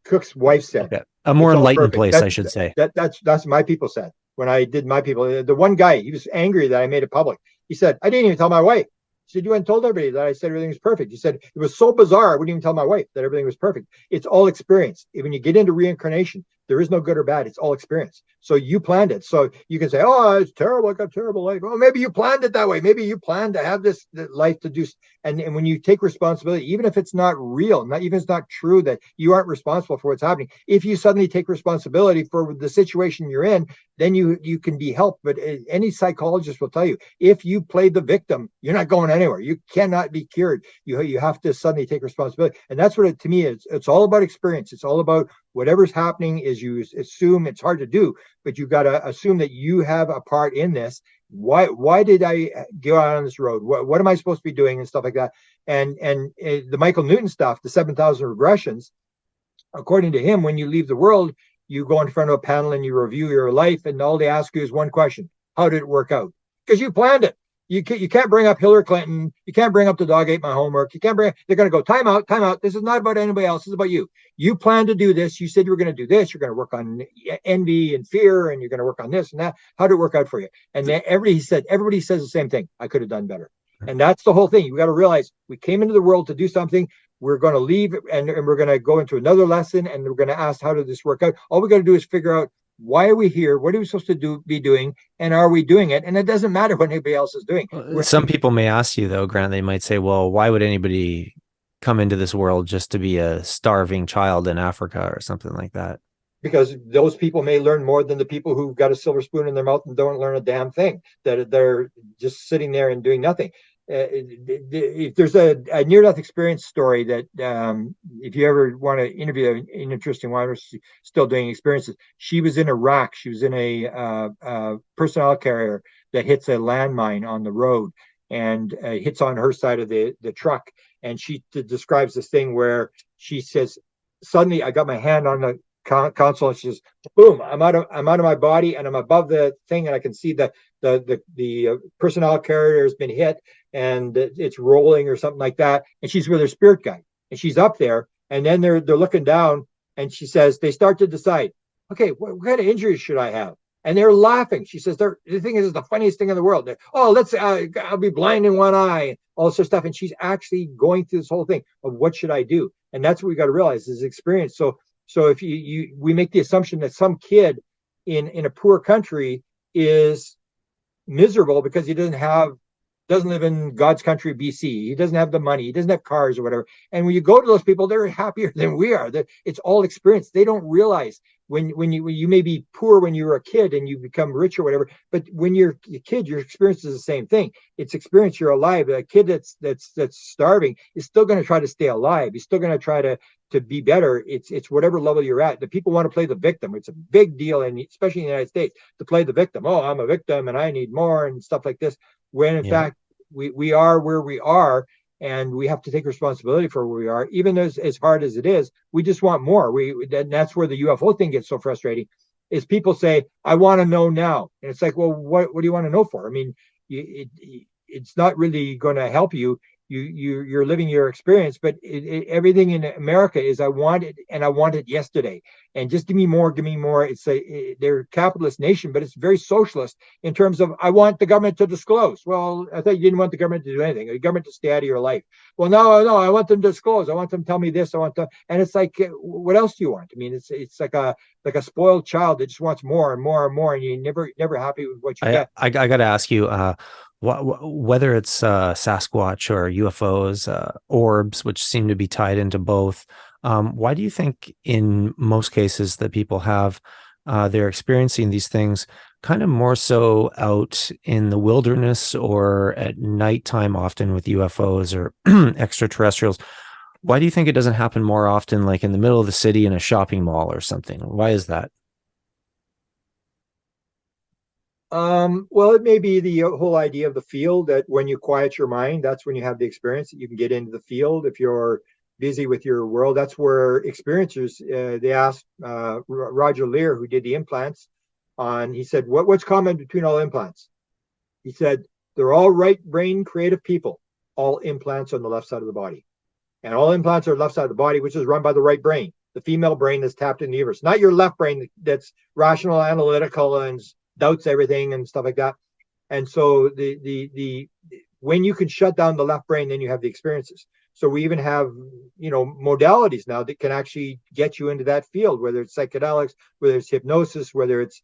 Cook's wife said. Okay. A more enlightened place, I should say. That's my people said. When I did my people, the one guy, he was angry that I made it public. He said, I didn't even tell my wife. He said, you hadn't told everybody that I said everything was perfect. He said, it was so bizarre, I wouldn't even tell my wife that everything was perfect. It's all experience. When you get into reincarnation, there is no good or bad. It's all experience. So you planned it. So you can say, oh, it's terrible. I got a terrible life. Oh, maybe you planned it that way. Maybe you planned to have this life to do. And when you take responsibility, even if it's not real, not even if it's not true that you aren't responsible for what's happening, if you suddenly take responsibility for the situation you're in, then you can be helped. But any psychologist will tell you, if you play the victim, you're not going anywhere. You cannot be cured. You have to suddenly take responsibility. And that's what to me is. It's all about experience. It's all about whatever's happening. Is you assume, it's hard to do, but you've got to assume that you have a part in this. Why did I go out on this road? What am I supposed to be doing and stuff like that? And the Michael Newton stuff, the 7,000 regressions, according to him, when you leave the world, you go in front of a panel and you review your life, and all they ask you is one question: how did it work out? Because you planned it. You can't bring up Hillary Clinton. You can't bring up the dog ate my homework. You can't bring. They're going to go time out. This is not about anybody else. This is about you. You planned to do this. You said you were going to do this. You're going to work on envy and fear, and you're going to work on this and that. How did it work out for you? And then everybody says the same thing. I could have done better. And that's the whole thing. You got to realize we came into the world to do something. We're going to leave, and we're going to go into another lesson, and we're going to ask, how did this work out? All we got to do is figure out, why are we here? What are we supposed to be doing? And are we doing it? And it doesn't matter what anybody else is doing. Some people may ask you, though, Grant, they might say, well, why would anybody come into this world just to be a starving child in Africa or something like that? Because those people may learn more than the people who've got a silver spoon in their mouth and don't learn a damn thing, that they're just sitting there and doing nothing. There's a near-death experience story that if you ever want to interview an interesting one, who's still doing experiences. She was in Iraq. She was in a personnel carrier that hits a landmine on the road and hits on her side of the truck. And she describes this thing where she says, suddenly I got my hand on the console, and she says, boom, I'm out of my body, and I'm above the thing, and I can see the personnel carrier has been hit, and it's rolling or something like that. And she's with her spirit guide, and she's up there, and then they're looking down, and she says, they start to decide, okay, what kind of injuries should I have? And they're laughing. She says, the thing is the funniest thing in the world. I'll be blind in one eye, all this sort of stuff. And she's actually going through this whole thing of what should I do? And that's what we got to realize is experience. So So if we make the assumption that some kid in a poor country is miserable because he doesn't live in God's country, BC. He doesn't have the money. He doesn't have cars or whatever. And when you go to those people, they're happier than we are. It's all experience. They don't realize when you may be poor when you were a kid and you become rich or whatever, but when you're a kid, your experience is the same thing. It's experience. You're alive. A kid that's starving is still going to try to stay alive. He's still going to try to be better. It's whatever level you're at. The people want to play the victim. It's a big deal, and especially in the United States, to play the victim. Oh, I'm a victim and I need more and stuff like this. When in fact we are where we are, and we have to take responsibility for where we are, even as hard as it is. We just want more. That's where the UFO thing gets so frustrating, is people say, I want to know now. And it's like, well, what do you want to know for? I mean, it's not really going to help you. You're living your experience, but everything in America is I want it, and I want it yesterday, and just give me more. It's they're a capitalist nation, but it's very socialist in terms of I want the government to disclose. Well, I thought you didn't want the government to do anything. The government to stay out of your life. Well, no, I want them to disclose. I want them to tell me this. I want them, and it's like, what else do you want? I mean, it's like a spoiled child that just wants more and more and more, and you're never happy with what you get. I got to ask you, whether it's Sasquatch or UFOs, orbs, which seem to be tied into both. Why do you think in most cases that people have, they're experiencing these things kind of more so out in the wilderness or at nighttime, often with UFOs or extraterrestrials? Why do you think it doesn't happen more often, like in the middle of the city in a shopping mall or something? Why is that? Well, it may be the whole idea of the field, that when you quiet your mind, that's when you have the experience, that you can get into the field. If you're busy with your world, that's where experiencers, they asked Roger Lear, who did the implants he said, what's common between all implants? He said, they're all right brain creative people, all implants on the left side of the body. And all implants are left side of the body, which is run by the right brain, the female brain that's tapped in the universe, not your left brain that's rational, analytical, and doubts everything and stuff like that. And so the when you can shut down the left brain, then you have the experiences. So we even have modalities now that can actually get you into that field, whether it's psychedelics, whether it's hypnosis, whether it's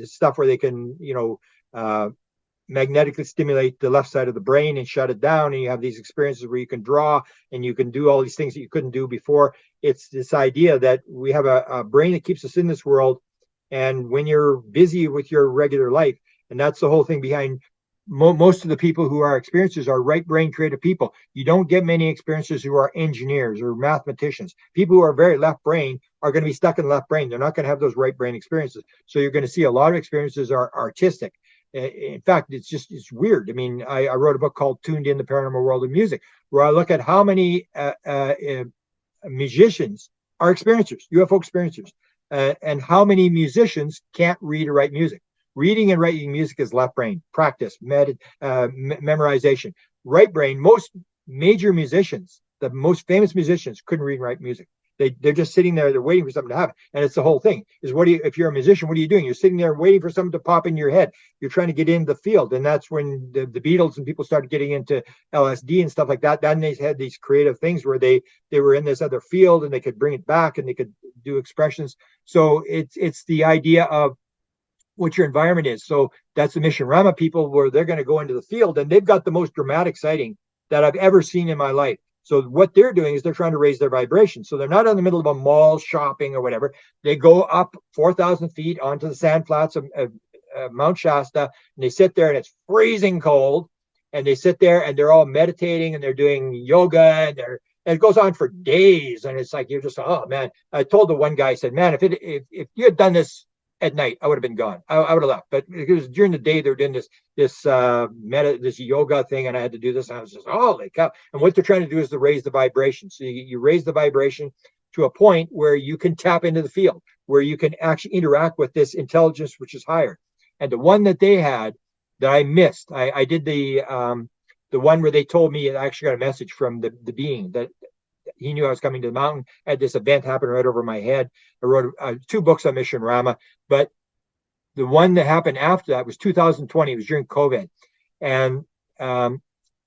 stuff where they can magnetically stimulate the left side of the brain and shut it down, and you have these experiences where you can draw and you can do all these things that you couldn't do before. It's this idea that we have a brain that keeps us in this world, and when you're busy with your regular life, and that's the whole thing behind most of the people who are experiencers are right brain creative people. You don't get many experiencers who are engineers or mathematicians. People who are very left brain are going to be stuck in left brain. They're not going to have those right brain experiences. So you're going to see a lot of experiences are artistic. In fact, it's weird. I mean, I wrote a book called Tuned in: The Paranormal World of Music, where I look at how many musicians are experiencers, UFO experiencers, and how many musicians can't read or write music. Reading and writing music is left brain practice, memorization. Right brain, most major musicians, the most famous musicians, couldn't read and write music. They're just sitting there, they're waiting for something to happen. And it's the whole thing is, if you're a musician, what are you doing? You're sitting there waiting for something to pop in your head. You're trying to get into the field. And that's when the Beatles and people started getting into LSD and stuff like that. Then they had these creative things where they were in this other field and they could bring it back and they could do expressions. So it's the idea of what your environment is. So that's the Mission Rama people, where they're going to go into the field, and they've got the most dramatic sighting that I've ever seen in my life. So what they're doing is they're trying to raise their vibration. So they're not in the middle of a mall shopping or whatever. They go up 4,000 feet onto the sand flats of Mount Shasta, and they sit there, and it's freezing cold. And they sit there, and they're all meditating, and they're doing yoga, and it goes on for days. And it's like, you're just, oh man. I told the one guy, I said, man, if you had done this at night, I would have been gone. I would have left. But it was during the day they were doing this yoga thing, and I had to do this. And I was just, holy cow! And what they're trying to do is to raise the vibration. So you raise the vibration to a point where you can tap into the field, where you can actually interact with this intelligence, which is higher. And the one that they had that I missed, I did the one where they told me, I actually got a message from the being that he knew I was coming to the mountain. I had this event happen right over my head. I wrote 2 books on Mission Rama, but the one that happened after that was 2020. It was during COVID. And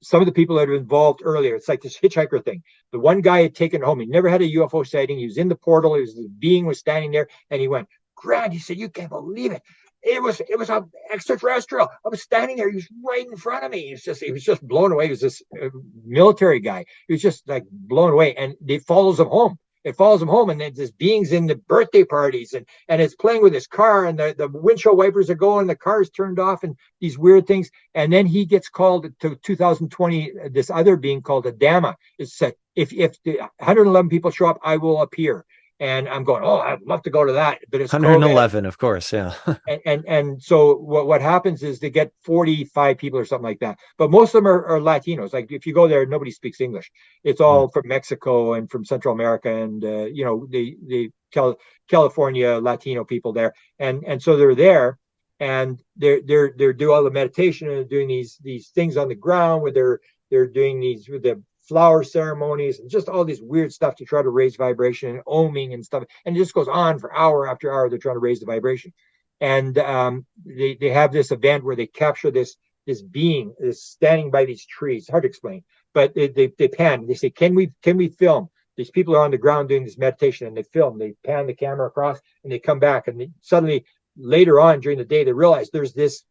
some of the people that are involved earlier, it's like this hitchhiker thing. The one guy had taken it home. He never had a UFO sighting. He was in the portal. The being was standing there, and he went, Grant, he said, you can't believe it. It was an extraterrestrial. I was standing there. He was right in front of me. He was just blown away. He was this military guy. He was just like blown away. And it follows him home. It follows him home, and then this being's in the birthday parties, and it's playing with his car, and the windshield wipers are going, the car's turned off, and these weird things. And then he gets called to 2020. This other being called Adama. It's said, if the 111 people show up, I will appear. And I'm going, oh, I'd love to go to that, but it's 111, COVID. Of course, yeah. and so what happens is they get 45 people or something like that. But most of them are Latinos. Like if you go there, nobody speaks English. It's all from Mexico and from Central America, and the California Latino people there. And so they're there, and they're doing all the meditation and doing these things on the ground where they're doing these with the flower ceremonies and just all this weird stuff to try to raise vibration and oming and stuff. And it just goes on for hour after hour. They're trying to raise the vibration. And they have this event where they capture this being is standing by these trees. It's hard to explain, but they pan. They say, can we film? These people are on the ground doing this meditation, and they film. They pan the camera across, and they come back. And suddenly, later on during the day, they realize there's this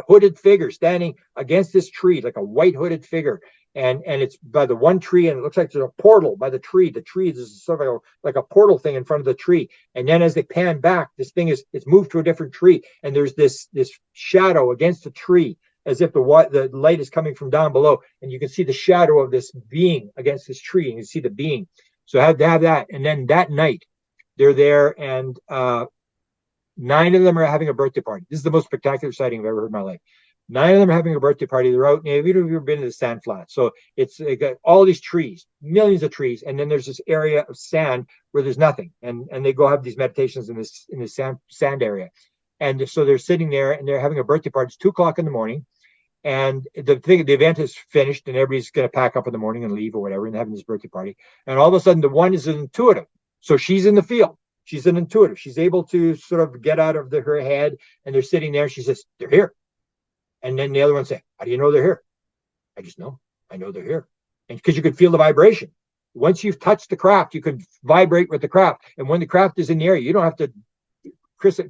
hooded figure standing against this tree, like a white hooded figure. And it's by the one tree, and it looks like there's a portal by the tree. The tree is sort of like a portal thing in front of the tree. And then as they pan back, this thing it's moved to a different tree, and there's this shadow against the tree, as if the light is coming from down below, and you can see the shadow of this being against this tree, and you see the being. So I have to have that. And then that night, they're there, and 9 of them are having a birthday party. This is the most spectacular sighting I've ever heard in my life. 9 of them are having a birthday party. They're out. Have you ever been to the sand flats? So they got all these trees, millions of trees, and then there's this area of sand where there's nothing, and they go have these meditations in this sand area, and so they're sitting there and they're having a birthday party. It's 2:00 in the morning, and the event is finished, and everybody's going to pack up in the morning and leave or whatever, and they're having this birthday party. And all of a sudden, the one is an intuitive, so she's in the field. She's an intuitive. She's able to sort of get out of her head, and they're sitting there. She says, "They're here." And then the other one say, "How do you know they're here?" "I just know. I know they're here." And because you could feel the vibration. Once you've touched the craft, you can vibrate with the craft. And when the craft is in the area, you don't have to. Chris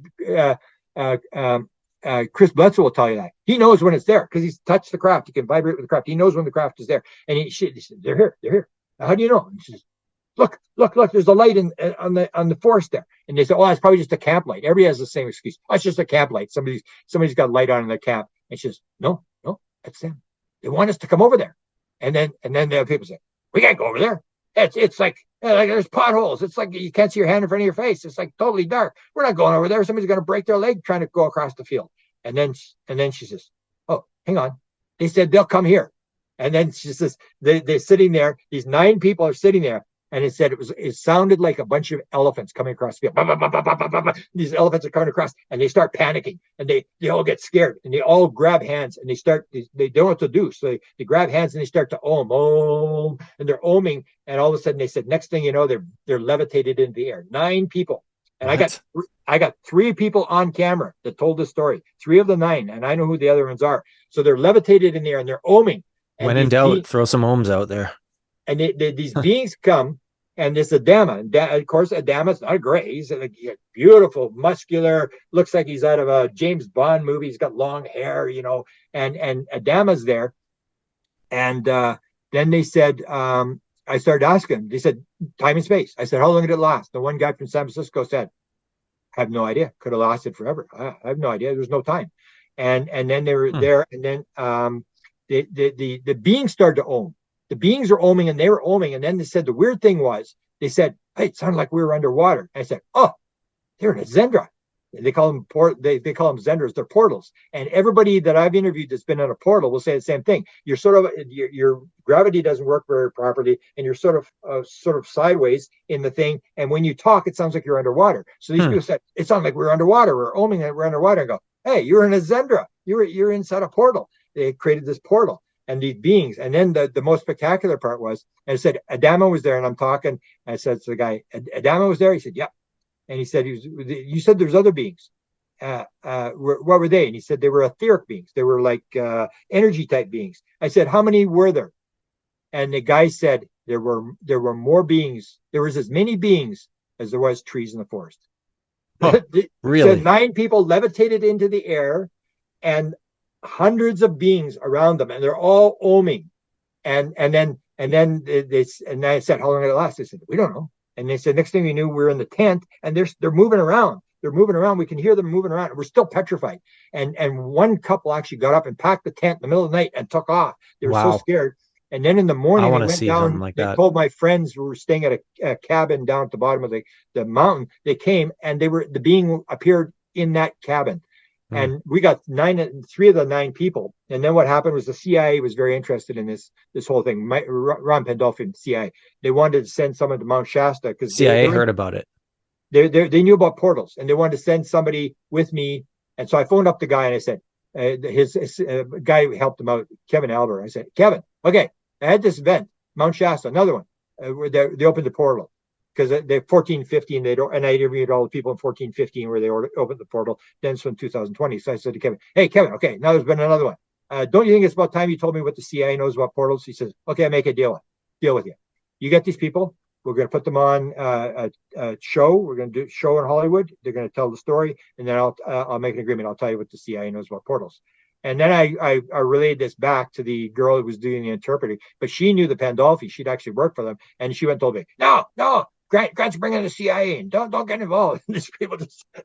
Bledsoe will tell you that. He knows when it's there because he's touched the craft. He can vibrate with the craft. He knows when the craft is there. And he said, "They're here. They're here." "How do you know?" And she says, Look, there's a light on the forest there." And they say, "Oh, it's probably just a camp light." Everybody has the same excuse. "Oh, it's just a camp light. Somebody's got light on in their camp." And she says, No, that's them. They want us to come over there. And then the other people say, "We can't go over there. It's like there's potholes. It's like you can't see your hand in front of your face. It's like totally dark. We're not going over there. Somebody's going to break their leg trying to go across the field." And then she says, "Oh, hang on. They said they'll come here." And then she says, they're sitting there. These 9 people are sitting there. And it said it sounded like a bunch of elephants coming across the field. Bah, bah, bah, bah, bah, bah, bah. These elephants are coming across, and they start panicking, and they all get scared, and they all grab hands, and they don't know what to do. So they grab hands and they start to om, and they're oming, and all of a sudden they said, next thing you know, they're levitated into the air. 9 people. And what? I got 3 people on camera that told this story. 3 of the 9, and I know who the other ones are. So they're levitated in the air, and they're oming. When in doubt, throw some ohms out there. And these beings come, and this Adama, of course, Adama's not gray. He's like beautiful, muscular, looks like he's out of a James Bond movie. He's got long hair, and Adama's there. And then they said, I started asking, they said, time and space. I said, how long did it last? The one guy from San Francisco said, I have no idea. Could have lasted forever. I have no idea. There was no time. And then they were there, and then the beings started to own. The beings are oming, and they were oming. And then they said the weird thing was, they said, "Hey, it sounded like we were underwater." And I said, "Oh, they're in a Zendra." They call them they call them Zendras. They're portals. And everybody that I've interviewed that's been in a portal will say the same thing. You're sort of your gravity doesn't work very properly, and you're sort of sideways in the thing. And when you talk, it sounds like you're underwater. So these people said it sounded like we're underwater. We're oming and we're underwater. And go, "Hey, you're in a Zendra. You're inside a portal." They created this portal. And these beings, and then the most spectacular part was, and it said Adama was there, and I'm talking, and I said to the guy, "Adama was there?" He said, "Yep." And he said, "You said there's other beings." what were they? And he said they were etheric beings. They were like energy type beings. I said, how many were there? And the guy said there were more beings. There was as many beings as there was trees in the forest. Oh, really? So 9 people levitated into the air, and hundreds of beings around them, and they're all oming. And then I said, how long did it last? They said, we don't know. And they said, next thing we knew, we were in the tent, and they're moving around. They're moving around. We can hear them moving around. We're still petrified. And one couple actually got up and packed the tent in the middle of the night and took off. They were so scared. And then in the morning, they went down. Like they told my friends who were staying at a cabin down at the bottom of the mountain. They came, and the being appeared in that cabin. And we got 3 of the 9 people. And then what happened was the CIA was very interested in this whole thing. Ron Pandolfi, CIA. They wanted to send someone to Mount Shasta because CIA heard about it. They knew about portals, and they wanted to send somebody with me. And so I phoned up the guy, and I said, his guy who helped him out, Kevin Albert. I said, Kevin, okay, I had this event, Mount Shasta, another one, where they opened the portal. Because they 1415, and I interviewed all the people in 1415 where they opened the portal. Then it's from 2020. So I said to Kevin, hey, Kevin, okay, now there's been another one. Don't you think it's about time you told me what the CIA knows about portals? He says, okay, I make a deal with you. You get these people. We're going to put them on a show. We're going to do a show in Hollywood. They're going to tell the story, and then I'll make an agreement. I'll tell you what the CIA knows about portals. And then I relayed this back to the girl who was doing the interpreting, but she knew the Pandolfi. She'd actually worked for them, and she went and told me, no, Grant's bringing the CIA in. Don't get involved. These people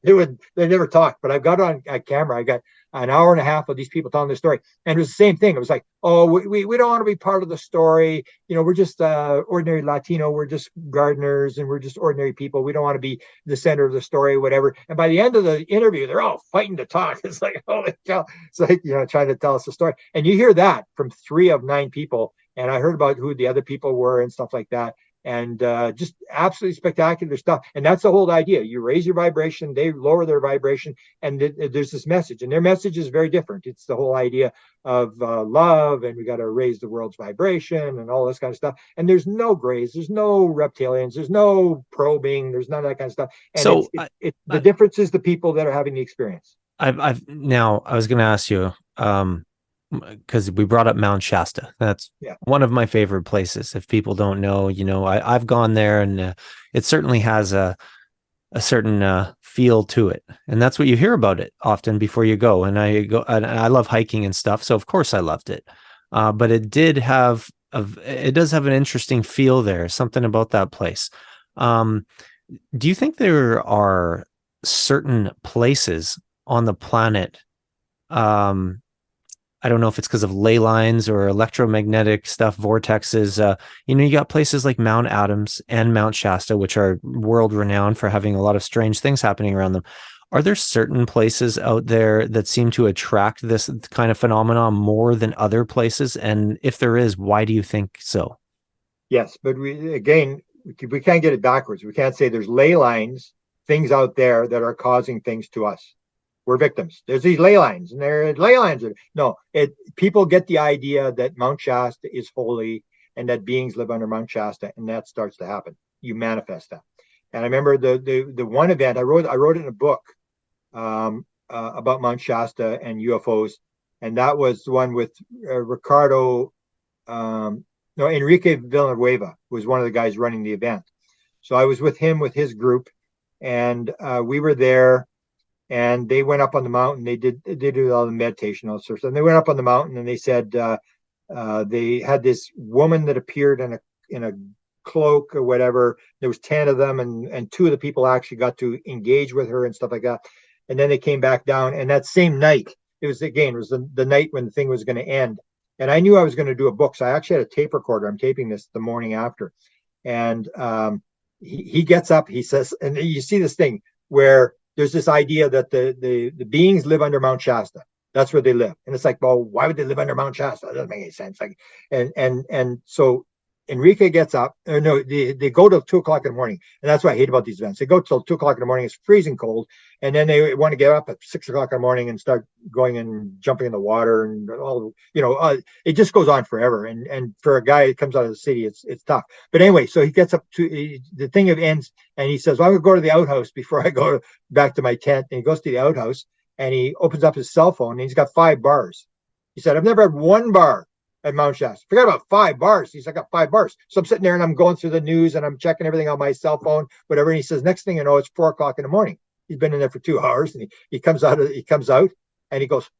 they never talk. But I've got on camera. I got an hour and a half of these people telling the story, and it was the same thing. It was like, oh, we don't want to be part of the story. We're just ordinary Latino. We're just gardeners, and we're just ordinary people. We don't want to be the center of the story, whatever. And by the end of the interview, they're all fighting to talk. It's like, holy cow! It's like trying to tell us the story, and you hear that from 3 of 9 people. And I heard about who the other people were and stuff like that. And just absolutely spectacular stuff. And that's the whole idea. You raise your vibration, they lower their vibration, and there's this message. And their message is very different. It's the whole idea of love, and we got to raise the world's vibration and all this kind of stuff. And there's no grays, there's no reptilians, there's no probing, there's none of that kind of stuff. And so the difference is the people that are having the experience. Now I was going to ask you, because we brought up Mount Shasta. That's one of my favorite places. If people don't know, I've gone there, and it certainly has a certain feel to it. And that's what you hear about it often before you go. And I love hiking and stuff. So of course I loved it. But it does have an interesting feel there, something about that place. Do you think there are certain places on the planet, I don't know if it's because of ley lines or electromagnetic stuff, vortexes. You got places like Mount Adams and Mount Shasta, which are world renowned for having a lot of strange things happening around them. Are there certain places out there that seem to attract this kind of phenomenon more than other places? And if there is, why do you think so? Yes, but we can't get it backwards. We can't say there's ley lines, things out there that are causing things to us. We're victims. There's these ley lines, and there ley lines. No, people get the idea that Mount Shasta is holy and that beings live under Mount Shasta, and that starts to happen. You manifest that. And I remember the one event I wrote it in a book about Mount Shasta and UFOs, and that was the one with Enrique Villanueva was one of the guys running the event. So I was with him with his group, and we were there. And they went up on the mountain. They did all the meditation, all sorts. And they went up on the mountain, and they said they had this woman that appeared in a cloak or whatever. There was 10 of them, and 2 of the people actually got to engage with her and stuff like that. And then they came back down. And that same night, it was the night when the thing was going to end. And I knew I was going to do a book, so I actually had a tape recorder. I'm taping this the morning after, and he gets up. He says, and you see this thing where there's this idea that the beings live under Mount Shasta. That's where they live. And it's like, well, why would they live under Mount Shasta? That doesn't make any sense. Like, and so Enrique gets up. Or no, they go till 2 o'clock in the morning, and that's what I hate about these events. They go till 2 o'clock in the morning. It's freezing cold, and then they want to get up at 6 o'clock in the morning and start going and jumping in the water and all. It just goes on forever. And for a guy that comes out of the city, it's tough. But anyway, so he gets up to the thing ends, and he says, "Well, I'm gonna go to the outhouse before I go back to my tent." And he goes to the outhouse, and he opens up his cell phone, and he's got 5 bars. He said, "I've never had one bar at Mount Shasta. Forget about 5 bars." He's like, "I got 5 bars." So I'm sitting there and I'm going through the news and I'm checking everything on my cell phone, whatever. And he says, next thing you know, it's 4 o'clock in the morning. He's been in there for 2 hours, and he comes out and he goes,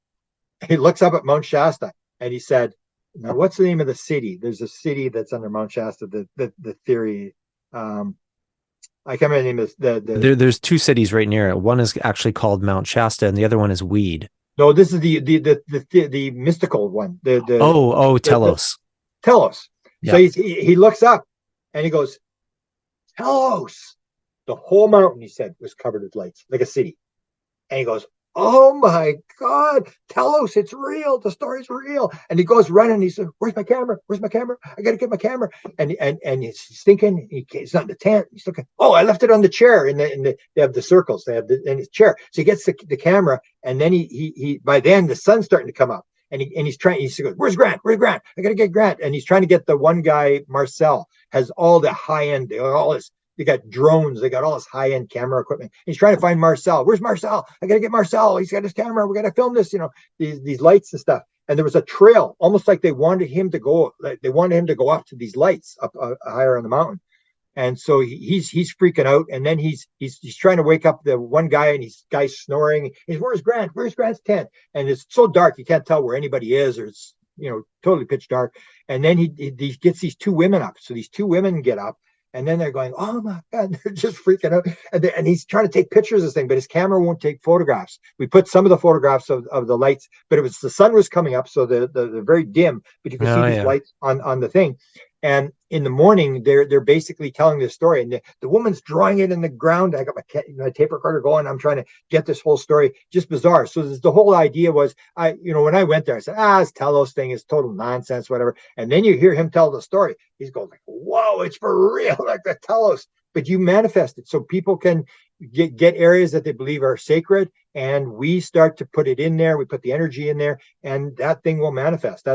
he looks up at Mount Shasta, and he said, "Now, what's the name of the city?" There's a city that's under Mount Shasta. The theory, I can't remember the name of There's 2 cities right near it. One is actually called Mount Shasta, and the other one is Weed. No, this is the mystical one. Telos. Telos. Yeah. So he looks up and he goes, "Telos." The whole mountain, he said, was covered with lights, like a city. And he goes, "Oh my God, Telos, it's real. The story's real." And he goes running. And he said, "Where's my camera? Where's my camera? I got to get my camera." And he's thinking, he's not in the tent. He's looking, "Oh, I left it on the chair." They have the circles. They have in his chair. So he gets the camera, and then he by then the sun's starting to come up. And he's trying. He goes, "Where's Grant? Where's Grant? I got to get Grant." And he's trying to get the one guy, Marcel, has all the high end, all this. They got drones. They got all this high-end camera equipment. He's trying to find Marcel. "Where's Marcel? I got to get Marcel. He's got his camera. We got to film this." These lights and stuff. And there was a trail, almost like they wanted him to go. Like they wanted him to go up to these lights up higher on the mountain. And so he's freaking out. And then he's trying to wake up the one guy, and he's guy's snoring. He's, "Where's Grant? Where's Grant's tent?" And it's so dark you can't tell where anybody is, or it's totally pitch dark. And then he gets these 2 women up. So these 2 women get up. And then they're going, "Oh my God," they're just freaking out. And he's trying to take pictures of this thing, but his camera won't take photographs. We put some of the photographs of the lights, but the sun was coming up, so they're very dim, but you can see these lights on the thing. And in the morning, they're basically telling this story, and the woman's drawing it in the ground. I got my tape recorder going. I'm trying to get this whole story. Just bizarre. So the whole idea was, when I went there, I said, this Telos thing is total nonsense, whatever. And then you hear him tell the story. He's going like, "Whoa, it's for real, like the Telos." But you manifest it so people can get areas that they believe are sacred, and we start to put it in there. We put the energy in there, and that thing will manifest.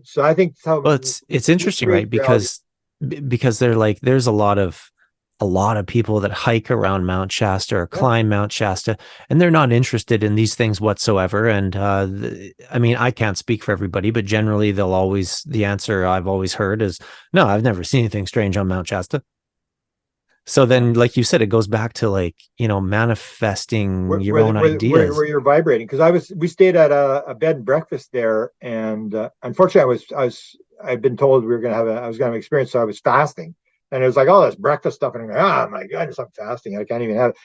So I think how. Well, it's interesting, right? Because they're like, there's a lot of people that hike around Mount Shasta or climb Mount Shasta, and they're not interested in these things whatsoever. And I mean, I can't speak for everybody, but generally the answer I've always heard is, "No, I've never seen anything strange on Mount Shasta." So then, like you said, it goes back to manifesting your own ideas. Where you're vibrating. Because we stayed at a bed and breakfast there, and unfortunately, I'd been told I was going to have experience, so I was fasting, and it was like all this breakfast stuff, and I'm like, "Oh my goodness, I'm fasting. I can't even have it."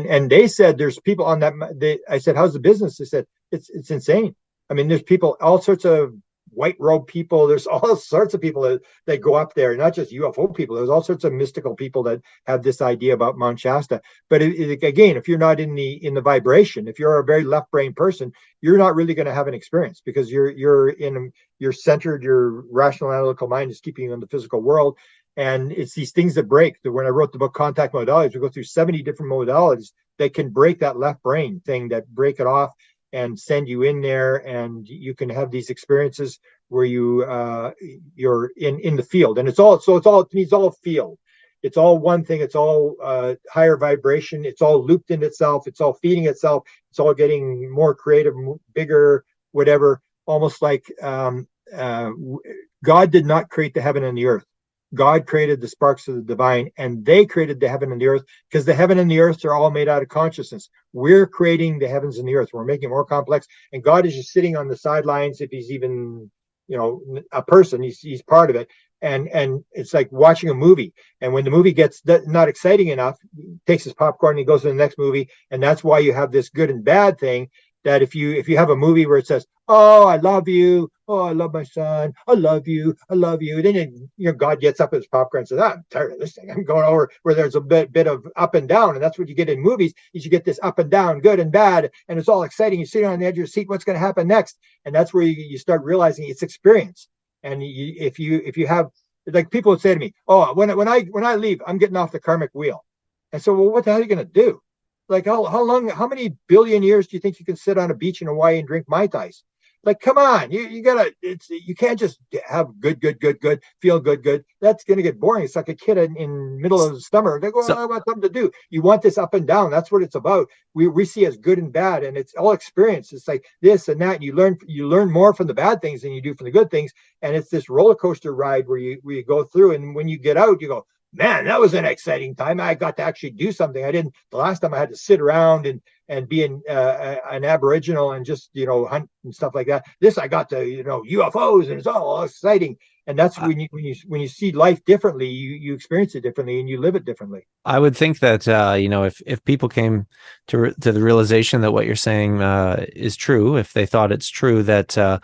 And they said there's people on that. I said, "How's the business?" They said it's insane. I mean, there's people, all sorts of white robe people. There's all sorts of people that go up there, not just UFO people. There's all sorts of mystical people that have this idea about Mount Shasta. But again, if you're not in the vibration, if you're a very left brain person, you're not really going to have an experience, because you're centered. Your rational analytical mind is keeping you in the physical world. And it's these things that break. When I wrote the book Contact Modalities, we go through 70 different modalities that can break that left brain thing, that break it off and send you in there, and you can have these experiences where you're in the field. And it's all to me, it's all field. It's all one thing. It's all higher vibration. It's all looped in itself. It's all feeding itself. It's all getting more creative, bigger, whatever. Almost like God did not create the heaven and the earth. God created the sparks of the divine, and they created the heaven and the earth, because the heaven and the earth are all made out of consciousness. We're creating the heavens and the earth. We're making it more complex, and God is just sitting on the sidelines. If he's even, a person, he's part of it. And it's like watching a movie. And when the movie gets not exciting enough, he takes his popcorn and he goes to the next movie. And that's why you have this good and bad thing, that if you have a movie where it says, "Oh, I love you. Oh, I love my son. I love you. I love you." Then God gets up at his popcorn and says, "I'm tired of this thing. I'm going over where there's a bit of up and down." And that's what you get in movies, is you get this up and down, good and bad, and it's all exciting. You're sitting on the edge of your seat. What's going to happen next? And that's where you start realizing it's experience. And if you have like people would say to me, "Oh, when I leave, I'm getting off the karmic wheel." And so, well, what the hell are you going to do? Like, how many billion years do you think you can sit on a beach in Hawaii and drink Mai Tais? Like, come on, you gotta, you can't just have good, feel good. That's gonna get boring. It's like a kid in middle of the summer. They go, So I want something to do. You want this up and down. That's what it's about. We see as good and bad, and it's all experience. It's like this and that. And you learn more from the bad things than you do from the good things. And it's this roller coaster ride where you go through, and when you get out, you go, man, that was an exciting time. I got to actually do something. I didn't. The last time I had to sit around and be an Aboriginal and just hunt and stuff like that. This I got to UFOs, and it's all exciting. And that's when you see life differently, you experience it differently, and you live it differently. I would think that if people came to the realization that what you're saying is true, if they thought it's true that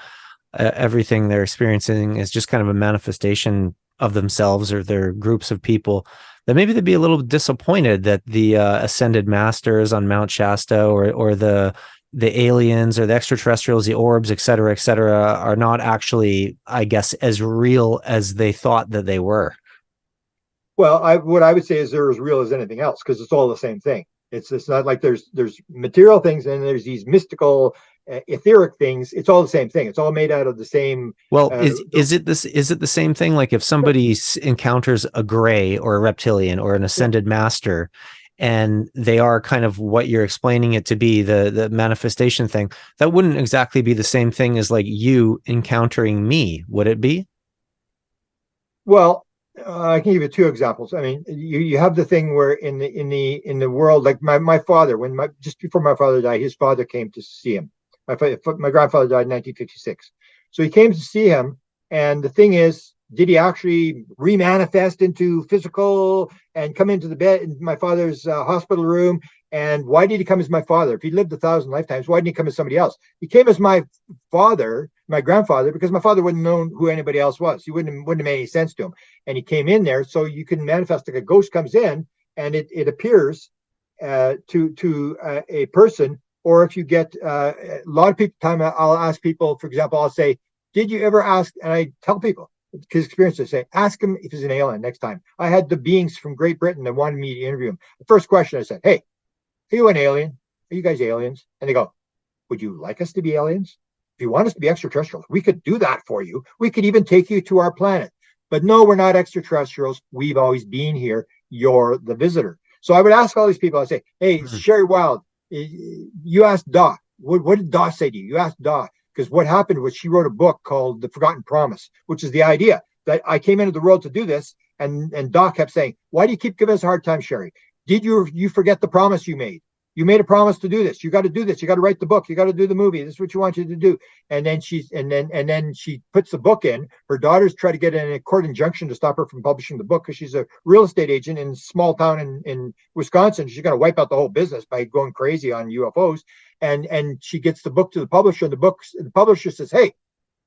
everything they're experiencing is just kind of a manifestation of themselves or their groups of people, then maybe they'd be a little disappointed that the ascended masters on Mount Shasta or the aliens or the extraterrestrials, the orbs, et cetera, are not actually, I guess, as real as they thought that they were. Well, what I would say is they're as real as anything else, because it's all the same thing. It's not like there's material things and there's these mystical, etheric things. It's all the same thing. It's all made out of the same. Well, is it the same thing? Like if somebody encounters a gray or a reptilian or an ascended master, and they are kind of what you're explaining it to be, the manifestation thing, that wouldn't exactly be the same thing as like you encountering me, would it be? Well, I can give you two examples. I mean, you have the thing where in the world, like my father, just before my father died, his father came to see him. My grandfather died in 1956, so he came to see him. And the thing is, did he actually remanifest into physical and come into the bed in my father's hospital room? And why did he come as my father? If he lived 1,000 lifetimes, why didn't he come as somebody else? He came as my father, my grandfather, because my father wouldn't have known who anybody else was. He wouldn't have made any sense to him. And he came in there, so you can manifest like a ghost comes in and it appears to a person. Or if you get a lot of people, I'll ask people, for example, I'll say, did you ever ask? And I tell people, because experience, I say, ask him if he's an alien next time. I had the beings from Great Britain that wanted me to interview him. The first question I said, hey, are you an alien? Are you guys aliens? And they go, would you like us to be aliens? If you want us to be extraterrestrials, we could do that for you. We could even take you to our planet. But no, we're not extraterrestrials. We've always been here. You're the visitor. So I would ask all these people, I say, hey, Sherry Wild, you asked Doc. What did Doc say to you? You asked Doc. Because what happened was she wrote a book called The Forgotten Promise, which is the idea that I came into the world to do this. And Doc kept saying, why do you keep giving us a hard time, Sherry? Did you forget the promise you made? You made a promise to do this. You got to do this. You got to write the book. You got to do the movie. This is what you want you to do. And then she puts the book in. Her daughters try to get a court injunction to stop her from publishing the book because she's a real estate agent in a small town in Wisconsin. She's going to wipe out the whole business by going crazy on UFOs. And she gets the book to the publisher, and the publisher says, hey,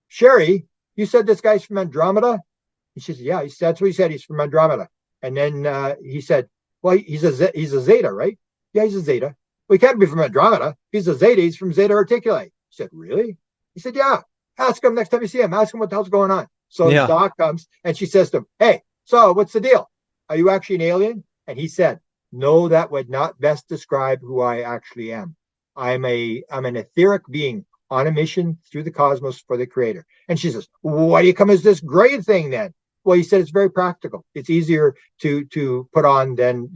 Sherry, you said this guy's from Andromeda? And she said, yeah, that's what he said. He's from Andromeda. And then he said, well, he's a Zeta, right? Yeah, he's a Zeta. Well, he can't be from Andromeda. He's a Zeta. He's from Zeta Reticuli. He said, really? He said, yeah. Ask him next time you see him. Ask him what the hell's going on. So the Doc comes and she says to him, hey, so what's the deal? Are you actually an alien? And he said, no, that would not best describe who I actually am. I'm an etheric being on a mission through the cosmos for the creator. And she says, why do you come as this gray thing then? Well, he said it's very practical. It's easier to put on than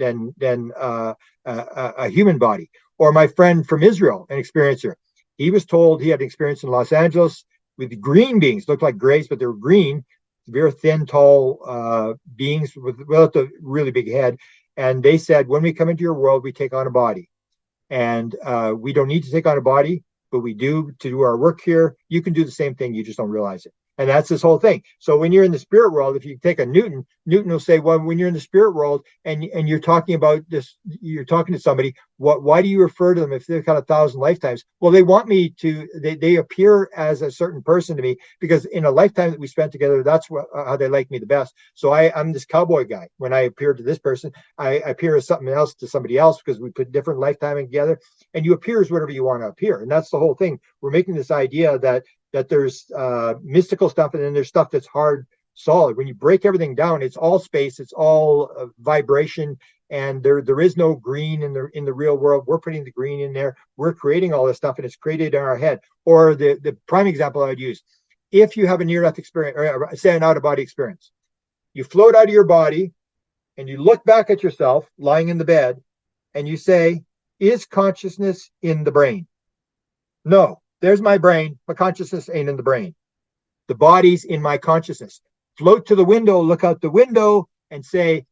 a human body. Or my friend from Israel, an experiencer, he was told he had an experience in Los Angeles with green beings, looked like grays, but they were green, very thin, tall beings without a really big head. And they said, when we come into your world, we take on a body. And we don't need to take on a body, but we do to do our work here. You can do the same thing. You just don't realize it. And that's this whole thing. So when you're in the spirit world, if you take a Newton will say, well, when you're in the spirit world and you're talking about this, you're talking to somebody, why do you refer to them if they've got 1,000 lifetimes? Well, they want me to, they appear as a certain person to me because in a lifetime that we spent together, that's how they like me the best. So I'm this cowboy guy. When I appear to this person, I appear as something else to somebody else because we put different lifetime together, and you appear as whatever you want to appear. And that's the whole thing. We're making this idea that there's mystical stuff and then there's stuff that's hard solid. When you break everything down, it's all space, it's all vibration, and there is no green in the real world. We're putting the green in there. We're creating all this stuff, and it's created in our head. Or the prime example I'd use: if you have a near-death experience, or say an out-of-body experience, you float out of your body, and you look back at yourself lying in the bed, and you say, "Is consciousness in the brain?" No, there's my brain. My consciousness ain't in the brain. The body's in my consciousness. Float to the window, look out the window, and say,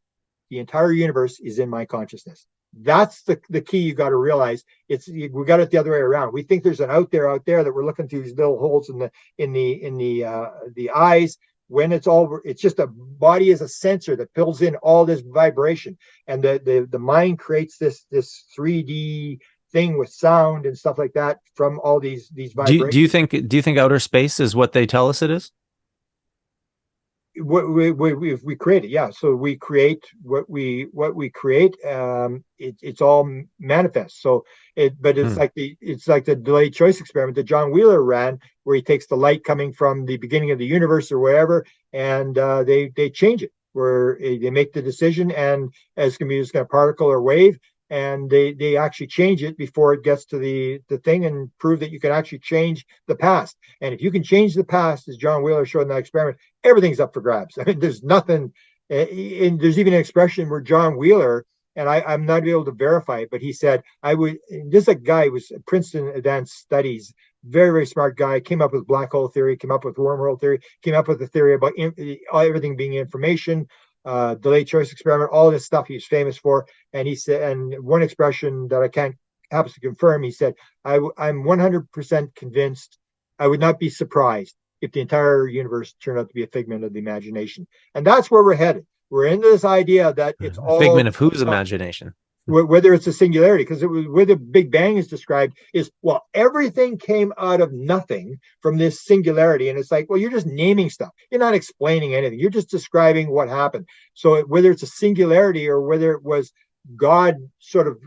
the entire universe is in my consciousness. That's the key you got to realize. We got it the other way around. We think there's an out there that we're looking through these little holes in the eyes. When it's just a body is a sensor that fills in all this vibration, and the mind creates this 3D thing with sound and stuff like that from all these vibrations. Do you think outer space is what they tell us it is? We create it, yeah. So we create what we create. It's all manifest. So it's like the delayed choice experiment that John Wheeler ran, where he takes the light coming from the beginning of the universe or wherever, and they change it, where they make the decision, and as can be just a particle or wave, and they actually change it before it gets to the thing, and prove that you can actually change the past. And if you can change the past, as John Wheeler showed in that experiment, everything's up for grabs. I mean, there's nothing. And there's even an expression where John Wheeler, and I'm not able to verify it, but he said, this is a guy who was at Princeton Advanced Studies, very, very smart guy, came up with black hole theory, came up with wormhole theory, came up with the theory about everything being information, delayed choice experiment, all this stuff he's famous for. And he said, and one expression that I can't happen to confirm, he said, I'm 100% convinced, I would not be surprised if the entire universe turned out to be a figment of the imagination. And that's where we're headed. We're into this idea that it's all a figment of whose imagination? Whether it's a singularity, because where the Big Bang is described is, well, everything came out of nothing from this singularity. And it's like, well, you're just naming stuff. You're not explaining anything. You're just describing what happened. So whether it's a singularity or whether it was God sort of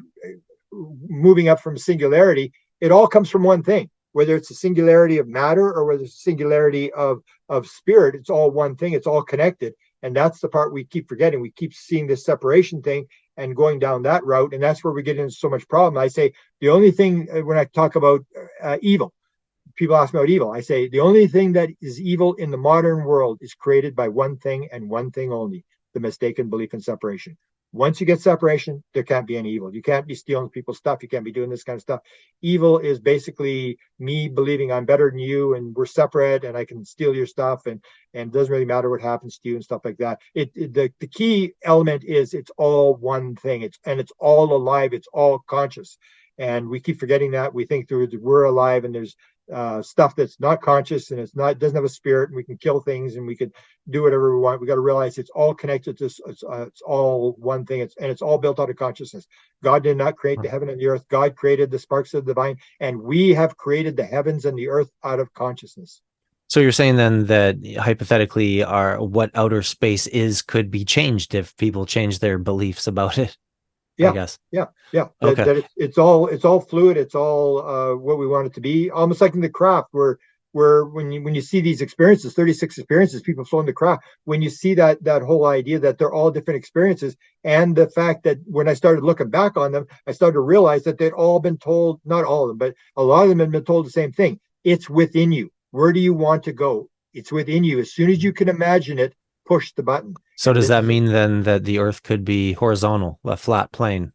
moving up from singularity, it all comes from one thing. Whether it's a singularity of matter or whether it's a singularity of spirit, it's all one thing. It's all connected. And that's the part we keep forgetting. We keep seeing this separation thing and going down that route. And that's where we get into so much problem. I say the only thing, when I talk about evil, people ask me about evil. I say the only thing that is evil in the modern world is created by one thing and one thing only: the mistaken belief in separation. Once you get separation, there can't be any evil. You can't be stealing people's stuff. You can't be doing this kind of stuff. Evil is basically me believing I'm better than you and we're separate and I can steal your stuff, and it doesn't really matter what happens to you and stuff like that. The key element is it's all one thing. It's all alive. It's all conscious. And we keep forgetting that. We think we're alive and there's stuff that's not conscious and doesn't have a spirit, and we can kill things and we could do whatever we want. We got to realize it's all connected to it's all one thing. It's all built out of consciousness. God did not create the heaven and the earth. God created the sparks of the divine, and we have created the heavens and the earth out of consciousness. So you're saying then that hypothetically what outer space is could be changed if people change their beliefs about it. Yeah, I guess. Yeah. Okay. That it's all fluid. It's all what we want it to be. Almost like in the craft, where when you see these experiences, 36 experiences, people flow in the craft. When you see that whole idea that they're all different experiences, and the fact that when I started looking back on them, I started to realize that they'd all been told, not all of them, but a lot of them had been told the same thing. It's within you. Where do you want to go? It's within you. As soon as you can imagine it, push the button. So does that mean then that the earth could be horizontal, a flat plane?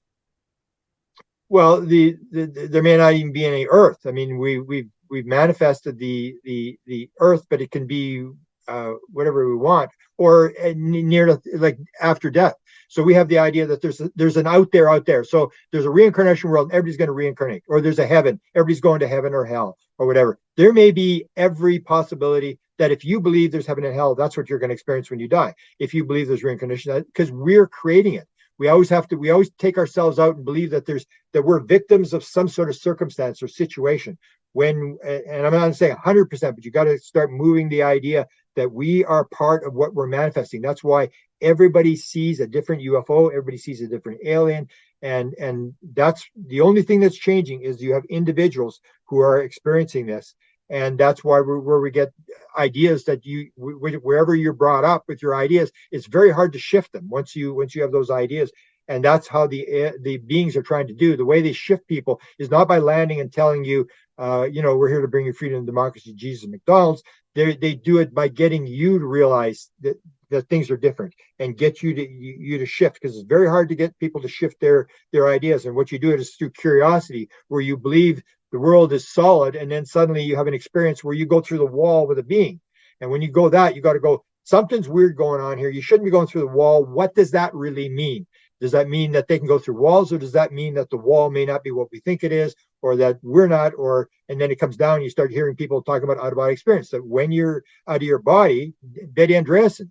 Well, there may not even be any earth. I mean, we've manifested the earth, but it can be whatever we want, or near to, like after death. So we have the idea that there's an out there. So there's a reincarnation world, everybody's going to reincarnate, or there's a heaven, everybody's going to heaven or hell or whatever. There may be every possibility that if you believe there's heaven and hell, that's what you're going to experience when you die. If you believe there's reincarnation, because we're creating it. We always take ourselves out and believe that we're victims of some sort of circumstance or situation. And I'm not saying 100%, but you got to start moving the idea that we are part of what we're manifesting. That's why everybody sees a different UFO, everybody sees a different alien, and that's the only thing that's changing is you have individuals who are experiencing this. And that's why where we get ideas that wherever you're brought up with your ideas, it's very hard to shift them once you have those ideas. And that's how the beings are trying to do. The way they shift people is not by landing and telling you, we're here to bring you freedom and democracy, Jesus and McDonald's. They do it by getting you to realize that things are different and get you to shift, because it's very hard to get people to shift their ideas. And what you do it is through curiosity, where you believe the world is solid, and then suddenly you have an experience where you go through the wall with a being. And when you go that, you got to go, something's weird going on here. You shouldn't be going through the wall. What does that really mean? Does that mean that they can go through walls, or does that mean that the wall may not be what we think it is, or that we're not? And then it comes down, you start hearing people talking about out-of-body experience, that when you're out of your body, Betty Andreasson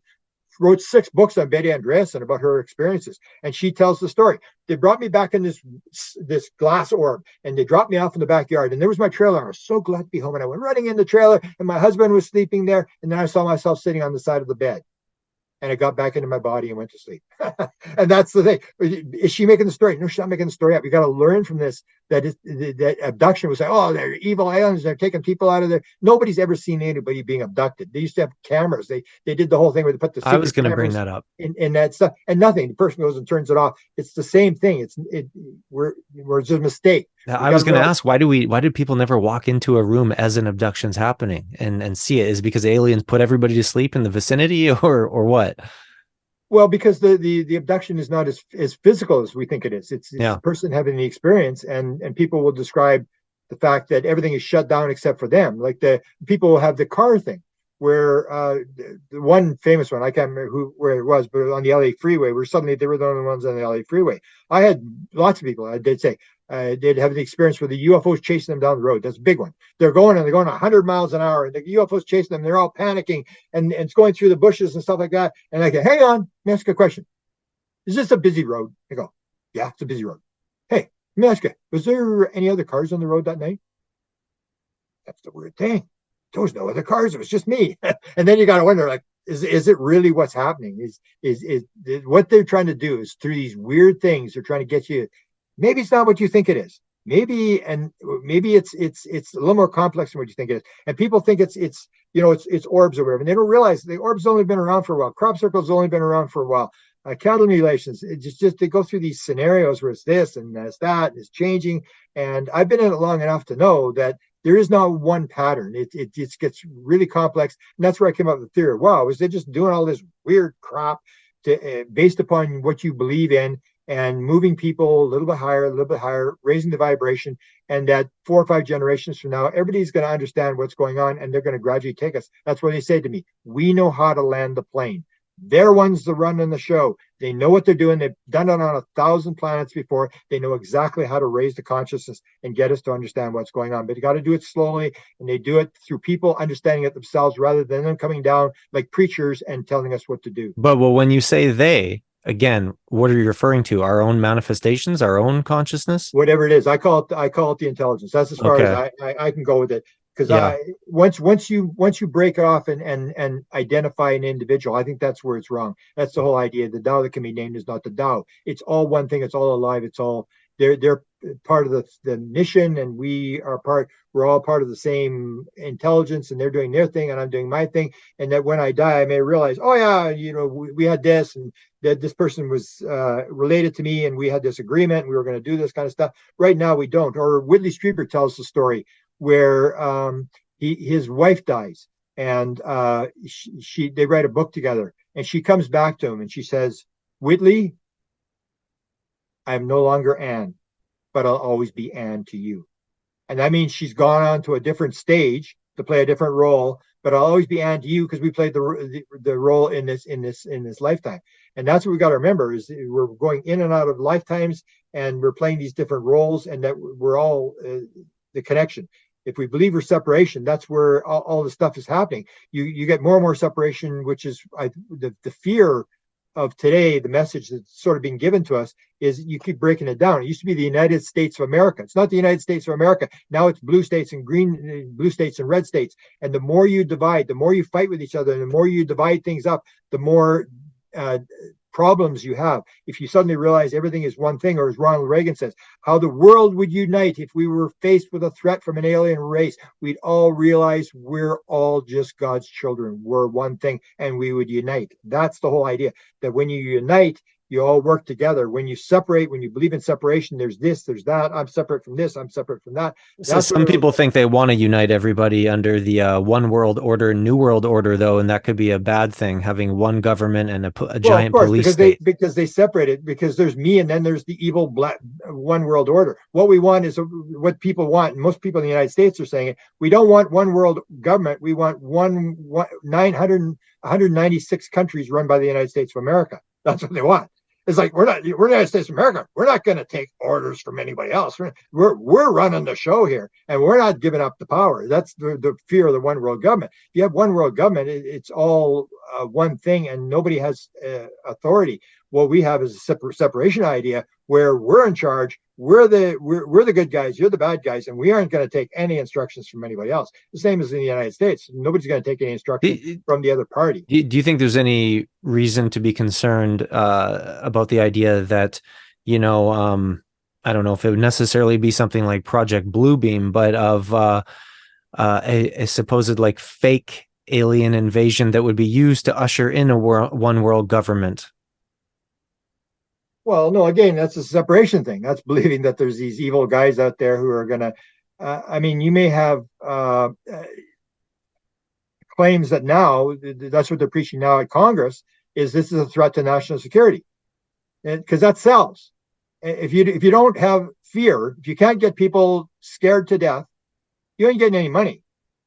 wrote 6 books on Betty Andreasson about her experiences, and she tells the story. They brought me back in this glass orb, and they dropped me off in the backyard, and there was my trailer. I was so glad to be home, and I went running in the trailer, and my husband was sleeping there, and then I saw myself sitting on the side of the bed. And I got back into my body and went to sleep. And that's the thing. Is she making the story? No, she's not making the story up. We got to learn from this, that abduction was like, oh, they're evil aliens. They're taking people out of there. Nobody's ever seen anybody being abducted. They used to have cameras. They did the whole thing where they put the I was going to bring that up. in that stuff, and nothing. The person goes and turns it off. It's the same thing. We're just a mistake. I was going to ask, why do people never walk into a room as an abduction's happening and see it? Is it because aliens put everybody to sleep in the vicinity, or what? Well, because the abduction is not as physical as we think it is. It's the person having the experience, and people will describe the fact that everything is shut down except for them. Like the people will have the car thing, where the one famous one, I can't remember where it was, but on the LA freeway, where suddenly they were the only ones on the LA freeway. I had lots of people, they'd say, they'd have the experience where the UFOs chasing them down the road. That's a big one. They're going 100 miles an hour, and the UFOs chasing them. They're all panicking, and it's going through the bushes and stuff like that. And I go, hang on, let me ask you a question. Is this a busy road? I go, yeah, it's a busy road. Hey, let me ask you, was there any other cars on the road that night? That's the weird thing. There was no other cars. It was just me. And then you got to wonder, like, is it really what's happening? Is what they're trying to do is through these weird things, they're trying to get you. Maybe it's not what you think it is. Maybe it's a little more complex than what you think it is. And people think it's orbs or whatever, and they don't realize the orbs only been around for a while. Crop circles only been around for a while. Cattle mutilations, it's just they go through these scenarios where it's this and it's that, and it's changing. And I've been in it long enough to know that there is not one pattern. It just gets really complex, and that's where I came up with the theory. Wow, is they just doing all this weird crap based upon what you believe in, and moving people a little bit higher, raising the vibration, and that 4 or 5 generations from now, everybody's going to understand what's going on, and they're going to gradually take us. That's what they say to me. We know how to land the plane. They're ones that run in the show. They know what they're doing. They've done it on 1,000 planets before. They know exactly how to raise the consciousness and get us to understand what's going on. But you got to do it slowly, and they do it through people understanding it themselves, rather than them coming down like preachers and telling us what to do. But when you say they, again, what are you referring to? Our own manifestations, our own consciousness? Whatever it is, I call it the intelligence. That's as far as I can go with it. Because once you break it off and identify an individual, I think that's where it's wrong. That's the whole idea. The Tao that can be named is not the Tao. It's all one thing. It's all alive. It's all they're part of the mission, and we're all part of the same intelligence, and they're doing their thing and I'm doing my thing. And that when I die, I may realize, oh yeah, we had this, and that this person was related to me, and we had this agreement, and we were going to do this kind of stuff. Right now we don't. Or Whitley Strieber tells the story where his wife dies, and they write a book together, and she comes back to him and she says, Whitley, I'm no longer Anne, but I'll always be Anne to you. And that means she's gone on to a different stage to play a different role, but I'll always be Anne to you because we played the role in this lifetime. And that's what we got to remember, is we're going in and out of lifetimes, and we're playing these different roles, and that we're all the connection. If we believe we're separation, that's where all the stuff is happening. You get more and more separation, which is the fear of today. The message that's sort of being given to us is you keep breaking it down. It used to be the United States of America. It's not the United States of America. Now it's blue states and blue states and red states. And the more you divide, the more you fight with each other, and the more you divide things up, the more problems you have. If you suddenly realize everything is one thing, or as Ronald Reagan says, how the world would unite if we were faced with a threat from an alien race, we'd all realize we're all just God's children. We're one thing, and we would unite. That's the whole idea, that when you unite, you all work together. When you separate, when you believe in separation, there's this, there's that. I'm separate from this, I'm separate from that. So some people think they want to unite everybody under the one world order, new world order, though, and that could be a bad thing, having one government and a giant police state. Because they separate it, because there's me and then there's the evil black one world order. What we want is what people want, and most people in the United States are saying it. We don't want one world government. We want 196 countries run by the United States of America. That's what they want. It's like, we're the United States of America. We're not going to take orders from anybody else. We're running the show here, and we're not giving up the power. That's the fear of the one world government. If you have one world government, it's all one thing, and nobody has authority. What we have is a separation idea where we're in charge. We're the good guys. You're the bad guys, and we aren't going to take any instructions from anybody else. The same as in the United States. Nobody's going to take any instructions from the other party. Do you think there's any reason to be concerned about the idea that, I don't know if it would necessarily be something like Project Bluebeam, but of a supposed like fake alien invasion that would be used to usher in a one world government? Well, no, again, that's a separation thing. That's believing that there's these evil guys out there who are going to, you may have claims that now, that's what they're preaching now at Congress, is this is a threat to national security. Because that sells. If you don't have fear, if you can't get people scared to death, you ain't getting any money.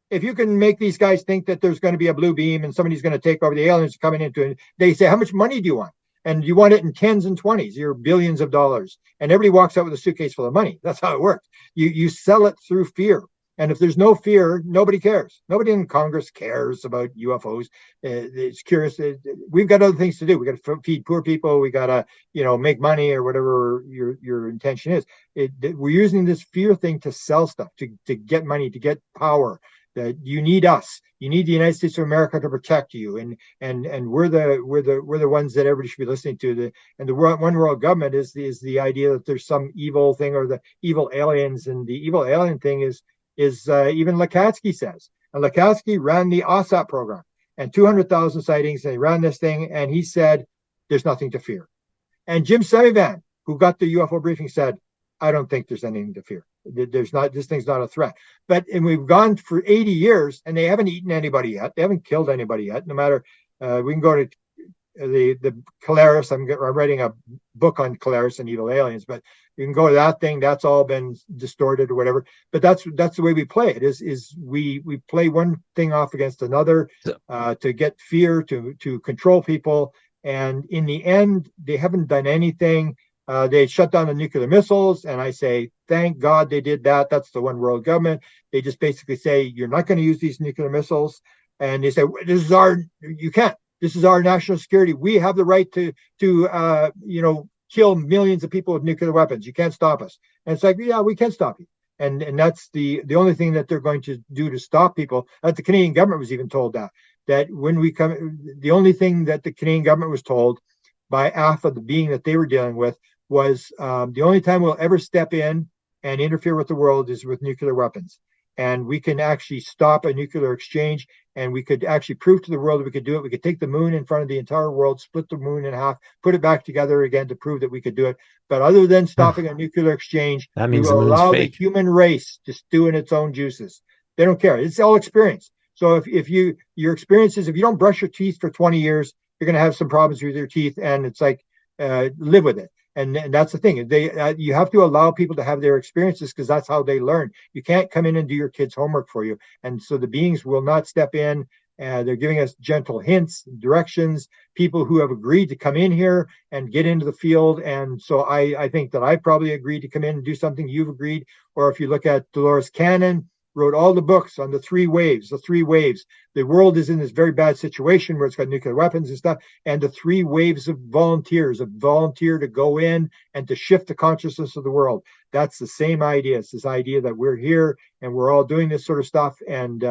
If you can make these guys think that there's going to be a blue beam and somebody's going to take over, the aliens coming into it, they say, how much money do you want? And you want it in tens and 20s, you're billions of dollars. And everybody walks out with a suitcase full of money. That's how it works. You sell it through fear. And if there's no fear, nobody cares. Nobody in Congress cares about UFOs. It's curious. We've got other things to do. We got to feed poor people. We got to, make money, or whatever your intention is. We're using this fear thing to sell stuff, to get money, to get power. That you need us. You need the United States of America to protect you, and we're the ones that everybody should be listening to. The one world government is the idea that there's some evil thing, or the evil aliens, and the evil alien thing is even Lukatsky says. And Lukatsky ran the OSAP program and 200,000 sightings, and he ran this thing, and he said there's nothing to fear. And Jim Semivan, who got the UFO briefing, said, I don't think there's anything to fear. This thing's not a threat. And we've gone for 80 years, and they haven't eaten anybody yet. They haven't killed anybody yet. No matter, we can go to the Colaris. I'm writing a book on Colaris and evil aliens, but you can go to that thing. That's all been distorted or whatever. But that's the way we play it. Is we play one thing off against another to get fear, to control people. And in the end, they haven't done anything. They shut down the nuclear missiles, and I say, thank God they did that. That's the one world government. They just basically say, you're not going to use these nuclear missiles. And they say, you can't. This is our national security. We have the right to kill millions of people with nuclear weapons. You can't stop us. And it's like, yeah, we can stop you. And that's the only thing that they're going to do to stop people. The Canadian government was even told that when we come, the only thing that the Canadian government was told by AFA, the being that they were dealing with, was the only time we'll ever step in and interfere with the world is with nuclear weapons. And we can actually stop a nuclear exchange, and we could actually prove to the world that we could do it. We could take the moon in front of the entire world, split the moon in half, put it back together again to prove that we could do it. But other than stopping a nuclear exchange, that means we will allow the human race to stew in its own juices. They don't care. It's all experience. So if your experience is, if you don't brush your teeth for 20 years, you're going to have some problems with your teeth, and it's like, live with it. And that's the thing. You have to allow people to have their experiences, because that's how they learn. You can't come in and do your kids' homework for you. And so the beings will not step in. They're giving us gentle hints, directions, people who have agreed to come in here and get into the field. And so I think that I probably agreed to come in and do something. You've agreed. Or if you look at Dolores Cannon, wrote all the books on the three waves. The world is in this very bad situation where it's got nuclear weapons and stuff. And the three waves of volunteers, a volunteer to go in and to shift the consciousness of the world. That's the same idea. It's this idea that we're here and we're all doing this sort of stuff. And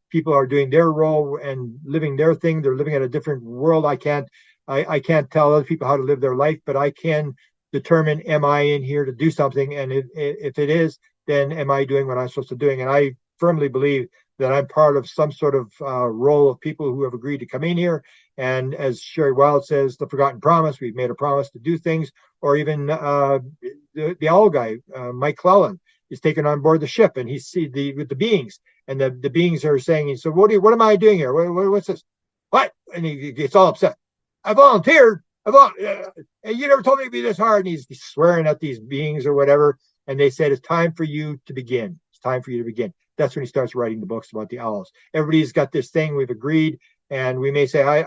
people are doing their role and living their thing. They're living at a different world. I can't I can't tell other people how to live their life, but I can determine, am I in here to do something? And if it is, then am I doing what I'm supposed to be doing? And I firmly believe that I'm part of some sort of role of people who have agreed to come in here. And as Sherry Wild says, the forgotten promise, we've made a promise to do things. Or even the owl guy, Mike Clellan, is taken on board the ship, and he's with the beings. And the beings are saying, so what am I doing here? What's this? What? And he gets all upset. I volunteered. And you never told me to be this hard. And he's swearing at these beings or whatever. And they said, it's time for you to begin. It's time for you to begin. That's when he starts writing the books about the owls. Everybody's got this thing, we've agreed, and we may say, I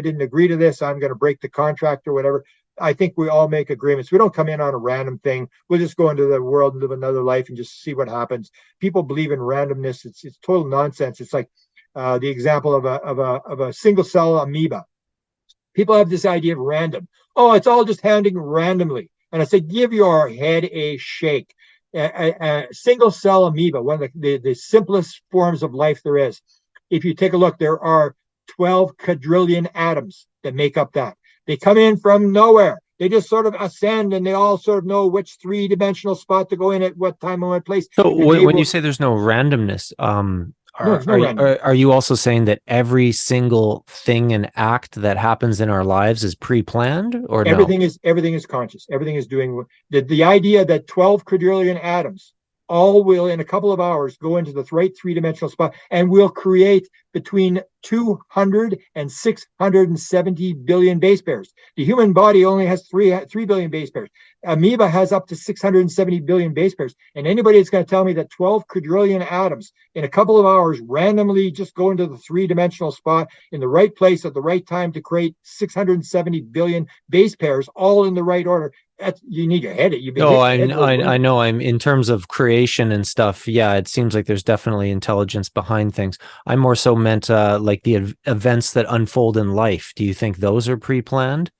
didn't agree to this, I'm going to break the contract or whatever. I think we all make agreements. We don't come in on a random thing. We'll just go into the world and live another life and just see what happens. People believe in randomness. It's total nonsense. It's like the example of a single cell amoeba. People have this idea of random. Oh, it's all just happening randomly. And I said, give your head a shake. A single cell amoeba, one of the simplest forms of life there is. If you take a look, there are 12 quadrillion atoms that make up that. They come in from nowhere. They just sort of ascend, and they all sort of know which three-dimensional spot to go in at what time and what place. So when you say there's no randomness, are you also saying that every single thing and act that happens in our lives is pre-planned, or everything is conscious? Everything is doing the idea that 12 quadrillion atoms all will in a couple of hours go into the right three-dimensional spot and will create between 200 and 670 billion base pairs. The human body only has 3 billion base pairs. Amoeba has up to 670 billion base pairs. And anybody that's going to tell me that 12 quadrillion atoms in a couple of hours randomly just go into the three-dimensional spot in the right place at the right time to create 670 billion base pairs, all in the right order, you need your head. I know. I'm in terms of creation and stuff. Yeah, it seems like there's definitely intelligence behind things. I more so meant like the events that unfold in life. Do you think those are pre-planned?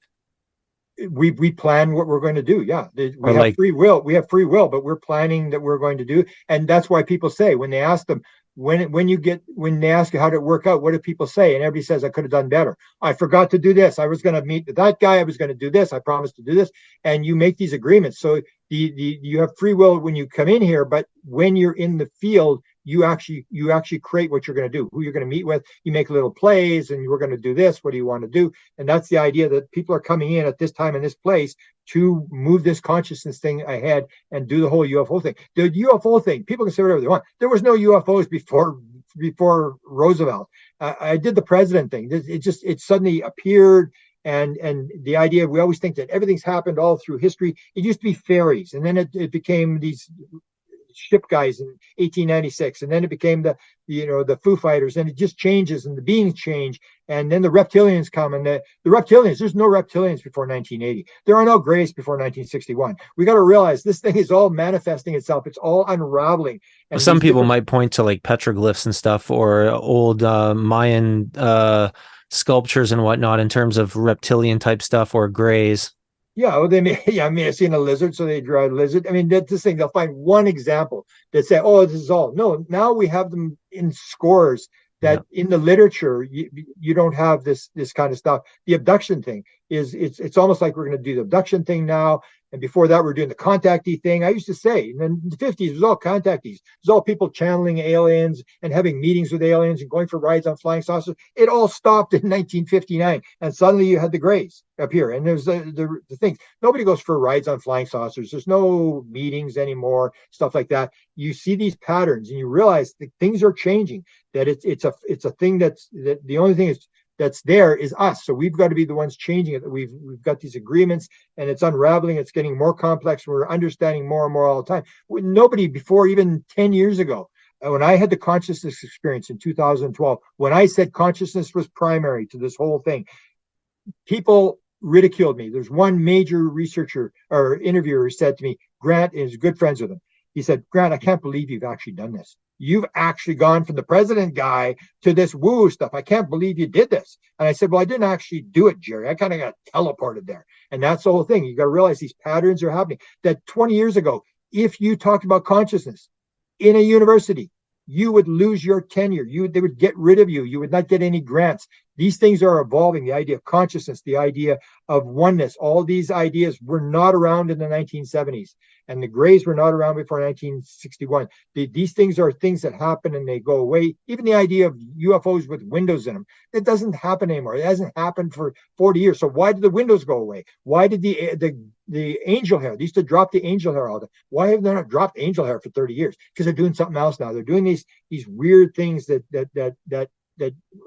We plan what we're going to do. Yeah, we have free will. We have free will, but we're planning that we're going to do. And that's why people say when they ask them, when they ask you how did it work out, what do people say? And everybody says, I could have done better. I forgot to do this. I was going to meet that guy. I was going to do this. I promised to do this. And you make these agreements. So you have free will when you come in here, but when you're in the field, you actually create what you're going to do, who you're going to meet with. You make little plays, and we're going to do this. What do you want to do? And that's the idea, that people are coming in at this time in this place to move this consciousness thing ahead and do the whole UFO thing. The UFO thing, people can say whatever they want. There was no UFOs before Roosevelt. I did the president thing. It suddenly appeared. And the idea, we always think that everything's happened all through history. It used to be fairies, and then it became these ship guys in 1896, and then it became the Foo Fighters, and it just changes, and the beings change, and then the reptilians come, and the reptilians, there's no reptilians before 1980. There are no grays before 1961. We got to realize this thing is all manifesting itself. It's all unraveling. And some people might point to like petroglyphs and stuff, or old Mayan sculptures and whatnot in terms of reptilian type stuff, or grays. Yeah, well, they may have seen a lizard, so they draw a lizard. I mean, this thing, they'll find one example that say, oh, this is all. No, now we have them in scores that in the literature, you don't have this kind of stuff. The abduction thing it's almost like we're going to do the abduction thing now. And before that, we're doing the contactee thing. I used to say, and in the 50s, it was all contactees. It was all people channeling aliens and having meetings with aliens and going for rides on flying saucers. It all stopped in 1959. And suddenly you had the grays appear. And there's the things. Nobody goes for rides on flying saucers. There's no meetings anymore, stuff like that. You see these patterns and you realize that things are changing, that it's a thing that the only thing that's there is us. So we've got to be the ones changing it. We've got these agreements, and it's unraveling. It's getting more complex. We're understanding more and more all the time. Nobody before, even 10 years ago, when I had the consciousness experience in 2012, when I said consciousness was primary to this whole thing, people ridiculed me. There's one major researcher or interviewer who said to me, Grant is good friends with him. He said, Grant, I can't believe you've actually done this. You've actually gone from the president guy to this woo stuff. I can't believe you did this. And I said, well, I didn't actually do it, Jerry. I kind of got teleported there. And that's the whole thing. You got to realize these patterns are happening. That 20 years ago, if you talked about consciousness in a university, you would lose your tenure. They would get rid of you. You would not get any grants. These things are evolving. The idea of consciousness, the idea of oneness, all these ideas were not around in the 1970s. And the Greys were not around before 1961. These things are things that happen and they go away. Even the idea of UFOs with windows in them, it doesn't happen anymore. It hasn't happened for 40 years. So why did the windows go away? Why did the angel hair? They used to drop the angel hair all the time. Why have they not dropped angel hair for 30 years? Because they're doing something else now. They're doing these weird things that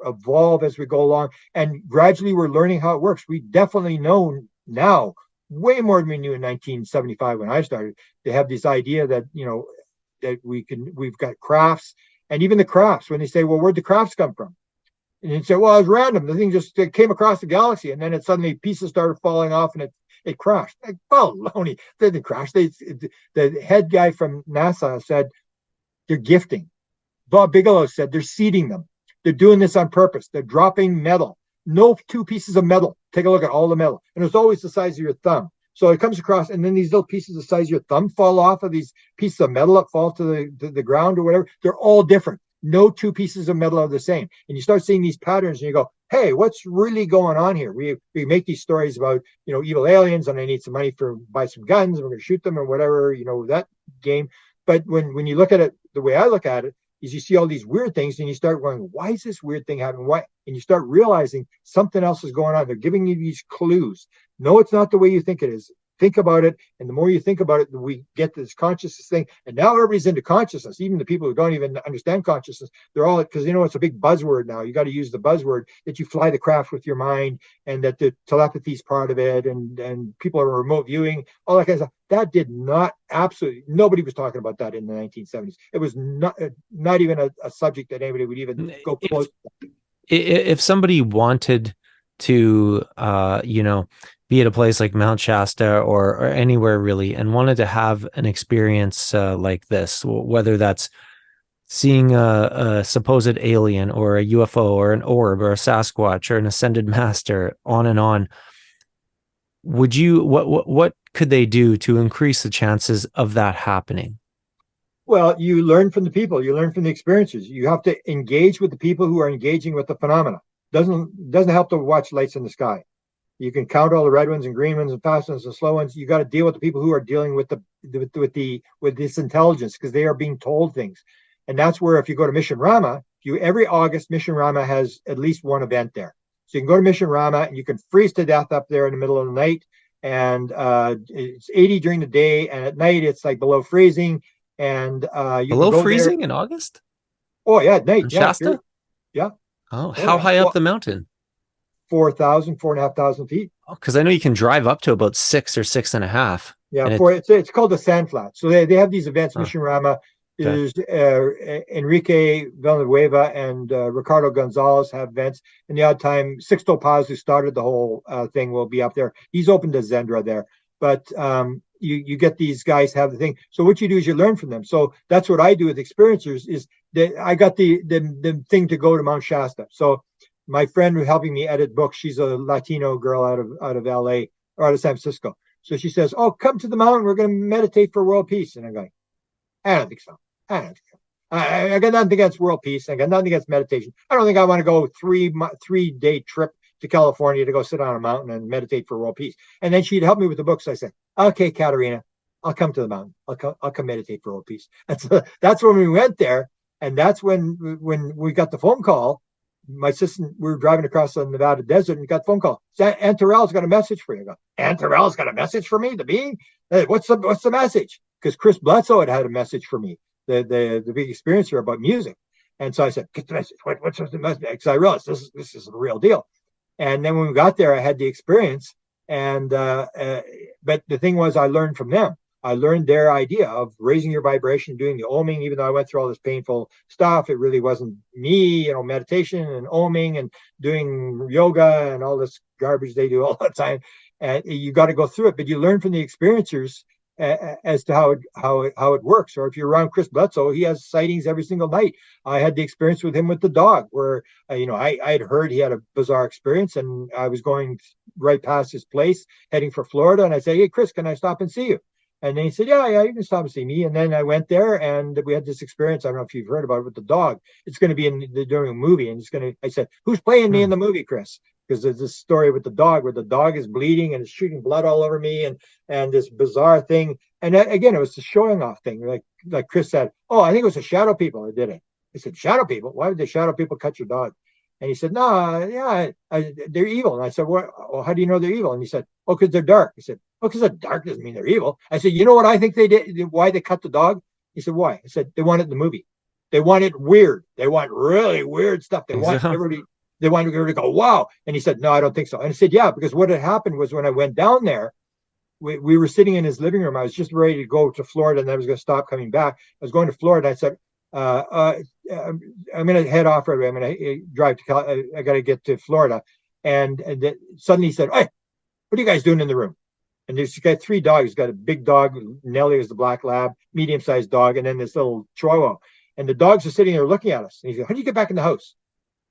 evolve as we go along. And gradually we're learning how it works. We definitely know now way more than we knew in 1975 when I started. They have this idea that, that we've got crafts, and even the crafts, when they say, well, where'd the crafts come from? And you say, well, it was random. The thing just came across the galaxy, and then it suddenly pieces started falling off and it crashed. Like, baloney. They didn't crash. The head guy from NASA said they're gifting. Bob Bigelow said they're seeding them. They're doing this on purpose. They're dropping metal. No two pieces of metal. Take a look at all the metal. And it's always the size of your thumb. So it comes across, and then these little pieces the size of your thumb fall off of these pieces of metal that fall to the ground or whatever. They're all different. No two pieces of metal are the same. And you start seeing these patterns and you go, hey, what's really going on here? We make these stories about, evil aliens, and they need some money to buy some guns, and we're going to shoot them or whatever, that game. But when you look at it, the way I look at it, is you see all these weird things and you start going, why is this weird thing happening? Why? And you start realizing something else is going on. They're giving you these clues. No, it's not the way you think it is. Think about it. And the more you think about it, we get this consciousness thing. And now everybody's into consciousness. Even the people who don't even understand consciousness, they're all, because it's a big buzzword now. You got to use the buzzword that you fly the craft with your mind, and that the telepathy is part of it, and people are remote viewing, all that kind of stuff. That did not, absolutely, nobody was talking about that in the 1970s. It was not even a subject that anybody would even go close to. If somebody wanted to, be at a place like Mount Shasta or anywhere really, and wanted to have an experience like this, whether that's seeing a supposed alien or a UFO or an orb or a Sasquatch or an ascended master, on and on, what could they do to increase the chances of that happening? Well, you learn from the people, you learn from the experiences. You have to engage with the people who are engaging with the phenomena. Doesn't help to watch lights in the sky. You can count all the red ones and green ones and fast ones and slow ones. You got to deal with the people who are dealing with this intelligence, because they are being told things. And that's where, if you go to Mission Rama, every August, Mission Rama has at least one event there. So you can go to Mission Rama and you can freeze to death up there in the middle of the night. And it's 80 during the day, and at night it's like below freezing. And you below can go freezing there. In August? Oh yeah, at night. In Yeah, Shasta? Yeah. Oh, how high up the mountain? 4,500 feet. Because I know you can drive up to about 6 or 6.5. Yeah, it's called the Sand Flat. So they have these events. Mission Rama is Enrique Villanueva and Ricardo Gonzalez have events. And the odd time, Sixto Paz, who started the whole thing, will be up there. He's opened to Zendra there. But you get these guys have the thing. So what you do is you learn from them. So that's what I do with experiencers, is that I got the thing to go to Mount Shasta. So my friend who's helping me edit books, she's a Latino girl out of LA or out of San Francisco. So she says, oh, come to the mountain. We're going to meditate for world peace. And I'm going, I don't think so. I got nothing against world peace. I got nothing against meditation. I don't think I want to go 3-day trip to California to go sit on a mountain and meditate for world peace. And then she'd help me with the books. I said, okay, Katerina, I'll come to the mountain. I'll come meditate for world peace. That's when we went there. And that's when we got the phone call. My assistant, we were driving across the Nevada desert and got a phone call. Aunt Terrell's got a message for you. I go, Aunt Terrell's got a message for me? The being? Hey, what's the message? Because Chris Bledsoe had a message for me, the big experiencer about music. And so I said, get the message. What's the message? Because I realized this is the real deal. And then when we got there, I had the experience. And but the thing was, I learned from them. I learned their idea of raising your vibration, doing the oming. Even though I went through all this painful stuff, it really wasn't me, meditation and oming and doing yoga and all this garbage they do all the time. And you got to go through it, but you learn from the experiencers as to how it works. Or if you're around Chris Bledsoe, he has sightings every single night. I had the experience with him with the dog, where I had heard he had a bizarre experience, and I was going right past his place, heading for Florida, and I said, hey, Chris, can I stop and see you? And then he said, yeah, you can stop and see me. And then I went there and we had this experience. I don't know if you've heard about it with the dog. It's going to be during a movie. And I said, who's playing me in the movie, Chris? Because there's this story with the dog where the dog is bleeding and it's shooting blood all over me and this bizarre thing. And again, it was the showing off thing. Like Chris said, oh, I think it was the shadow people that did it. I said, shadow people? Why would the shadow people cut your dog? And he said, no, yeah, they're evil. And I said, well, how do you know they're evil? And he said, oh, because they're dark. I said, oh, because they're dark doesn't mean they're evil. I said, you know what I think they did? Why they cut the dog? He said, why? I said, they want it in the movie. They want it weird. They want really weird stuff. They want everybody to go, wow. And he said, no, I don't think so. And I said, yeah, because what had happened was when I went down there, we were sitting in his living room. I was just ready to go to Florida and I was going to stop coming back. I was going to Florida. I said, I'm going to head off right away. I'm going to drive to I got to get to Florida. And suddenly he said, hey, what are you guys doing in the room? And he's got 3 dogs. He's got a big dog. Nellie is the black lab, medium-sized dog, and then this little chihuahua. And the dogs are sitting there looking at us. And he said, how do you get back in the house?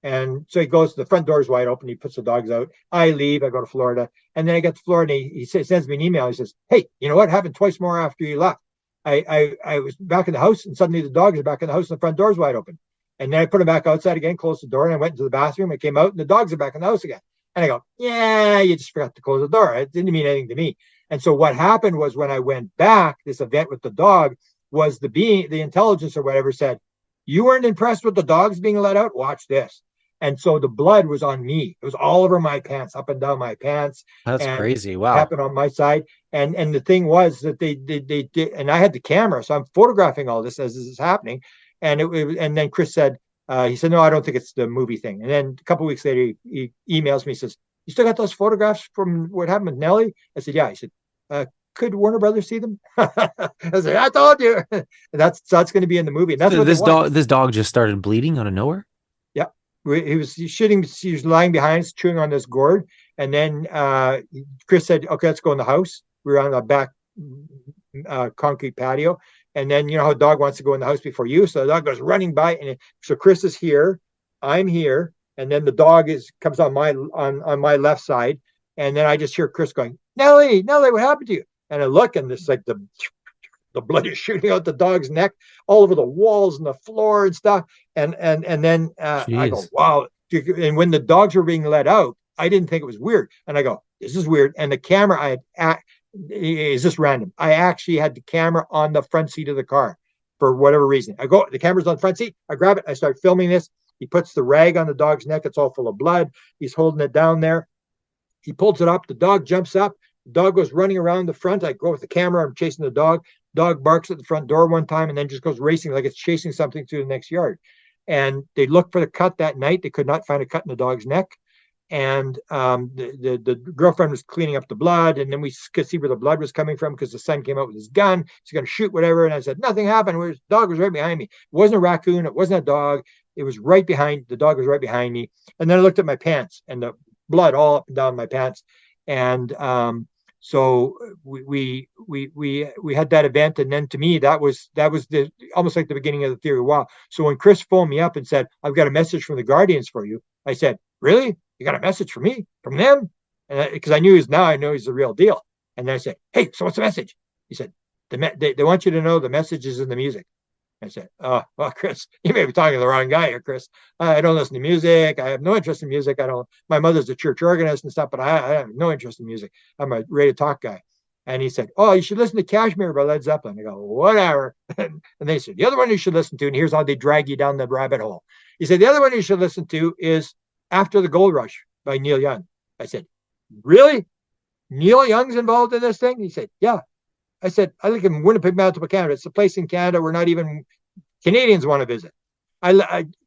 And so he goes, the front door is wide open. He puts the dogs out. I leave. I go to Florida. And then I get to Florida. And he sends me an email. He says, hey, you know what? It happened twice more after you left. I was back in the house, and suddenly the dogs are back in the house, and the front door is wide open. And then I put them back outside again, closed the door, and I went into the bathroom. I came out, and the dogs are back in the house again. And I go, yeah, you just forgot to close the door. It didn't mean anything to me. And so what happened was when I went back, this event with the dog was the intelligence or whatever said, you weren't impressed with the dogs being let out? Watch this. And so the blood was on me. It was all over my pants, up and down my pants. That's crazy. Wow. It happened on my side. And the thing was that they did, and I had the camera, so I'm photographing all this as this is happening. And and then Chris said, he said, no, I don't think it's the movie thing. And then a couple of weeks later, he emails me, says, you still got those photographs from what happened with Nellie? I said, yeah. He said, could Warner Brothers see them? I said, I told you. And that's going to be in the movie. And that's so this dog just started bleeding out of nowhere? Yeah. He was shitting. He was lying behind, chewing on this gourd. And then Chris said, okay, let's go in the house. We were on the back concrete patio. And then, you know how a dog wants to go in the house before you. So the dog goes running by. And so Chris is here. I'm here. And then the dog comes on my left side. And then I just hear Chris going, Nellie, what happened to you? And I look, and it's like the blood is shooting out the dog's neck all over the walls and the floor and stuff. And then I go, wow. And when the dogs were being let out, I didn't think it was weird. And I go, this is weird. And the camera, is this random? I actually had the camera on the front seat of the car for whatever reason. The camera's on the front seat. I grab it. I start filming this. He puts the rag on the dog's neck. It's all full of blood. He's holding it down there. He pulls it up. The dog jumps up. The dog goes running around the front. I go with the camera. I'm chasing the dog. Dog barks at the front door one time and then just goes racing like it's chasing something through the next yard. And they looked for the cut that night. They could not find a cut in the dog's neck. And the girlfriend was cleaning up the blood. And then we could see where the blood was coming from because the son came out with his gun. He's going to shoot whatever. And I said, nothing happened. The dog was right behind me. It wasn't a raccoon. It wasn't a dog. It was right behind. The dog was right behind me. And then I looked at my pants and the blood all up and down my pants. And so we had that event, and then to me that was almost like the beginning of the theory. Wow! So when Chris phoned me up and said, "I've got a message from the Guardians for you," I said, "Really? You got a message for me from them?" And because I know he's the real deal. And then I said, "Hey, so what's the message?" He said, "They want you to know the message is in the music." I said, "Oh, well, Chris, you may be talking to the wrong guy here, Chris. I don't listen to music. I have no interest in music. My mother's a church organist and stuff, but I have no interest in music. I'm a radio talk guy." And he said, "Oh, you should listen to Kashmir by Led Zeppelin." I go, "Whatever." And they said, "The other one you should listen to," and here's how they drag you down the rabbit hole. He said, "The other one you should listen to is After the Gold Rush by Neil Young." I said, "Really? Neil Young's involved in this thing?" He said, "Yeah." I said, "I live in Winnipeg, Manitoba, Canada. It's a place in Canada where not even Canadians want to visit."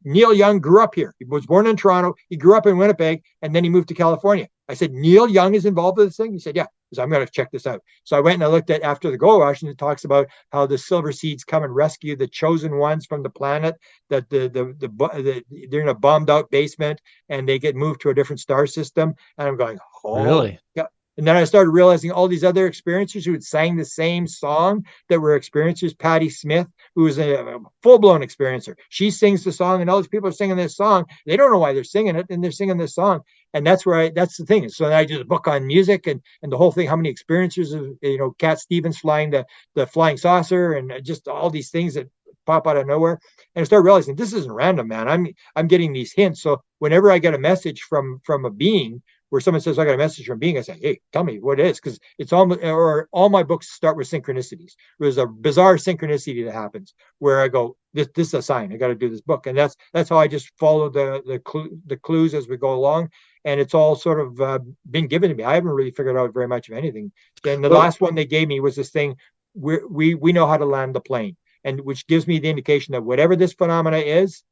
Neil Young grew up here. He was born in Toronto. He grew up in Winnipeg, and then he moved to California. I said, "Neil Young is involved with this thing?" He said, "Yeah." So I'm going to check this out. So I went and I looked at After the Gold Rush, and it talks about how the silver seeds come and rescue the chosen ones from the planet, that they're in a bombed out basement and they get moved to a different star system. And I'm going, oh, really? Yeah. And then I started realizing all these other experiencers who had sang the same song that were experiencers. Patti Smith, who was a full-blown experiencer. She sings the song, and all these people are singing this song. They don't know why they're singing it, and they're singing this song. And that's that's the thing. So I did a book on music and the whole thing, how many experiences of, Cat Stevens flying the flying saucer and just all these things that pop out of nowhere. And I started realizing this isn't random, man. I'm getting these hints. So whenever I get a message from a being, where someone says, I got a message from being, I say, hey, tell me what it is. Because it's all my books start with synchronicities. There's a bizarre synchronicity that happens where I go, this is a sign. I got to do this book. And that's how I just follow the clues as we go along. And it's all sort of been given to me. I haven't really figured out very much of anything. Then the last one they gave me was this thing where we know how to land the plane, and which gives me the indication that whatever this phenomena is,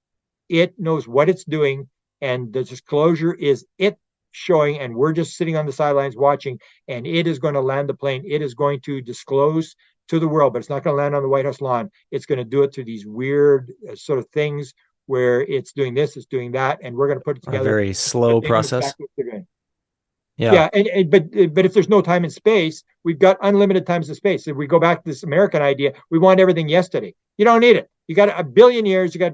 it knows what it's doing. And the disclosure is it showing, and we're just sitting on the sidelines watching, and it is going to land the plane. It is going to disclose to the world, but it's not going to land on the White House lawn. It's going to do it through these weird sort of things where it's doing this, it's doing that, and we're going to put it together. A very slow process. Yeah, but if there's no time and space, we've got unlimited times and space. If we go back to this American idea, we want everything yesterday. You don't need it. You got a billion years, you got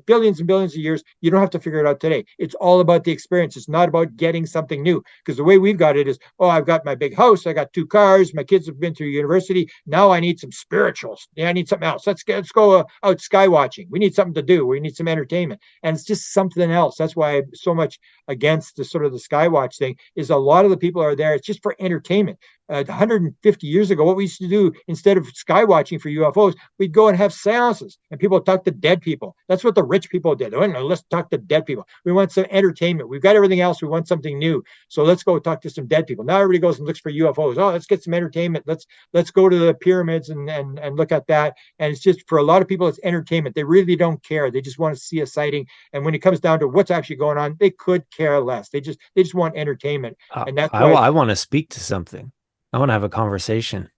billions and billions of years. You don't have to figure it out today. It's all about the experience. It's not about getting something new. Because the way we've got it is, I've got my big house, I got 2 cars, my kids have been through university. Now I need some spirituals. Yeah, I need something else. Let's go out sky watching. We need something to do. We need some entertainment. And it's just something else. That's why I'm so much against the sort of the sky watch thing, is a lot of the people are there. It's just for entertainment. 150 years ago, what we used to do instead of sky watching for UFOs, we'd go and have seances, and people talk to dead people. That's what the rich people did. They went, no, let's talk to dead people. We want some entertainment. We've got everything else. We want something new. So let's go talk to some dead people. Now everybody goes and looks for UFOs. Let's get some entertainment. Let's go to the pyramids and look at that. And it's just, for a lot of people, it's entertainment. They really don't care. They just want to see a sighting. And when it comes down to what's actually going on, they could care less. They just want entertainment. And that's why I want to speak to something. I want to have a conversation.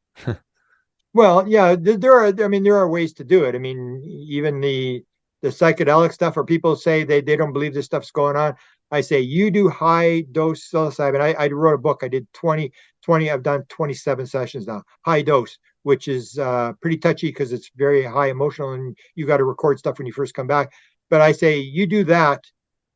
Well, yeah, there are ways to do it. I mean, even the psychedelic stuff, or people say they don't believe this stuff's going on. I say, you do high dose psilocybin. I wrote a book. I did 20, I've done 27 sessions now, high dose, which is pretty touchy because it's very high emotional and you got to record stuff when you first come back. But I say, you do that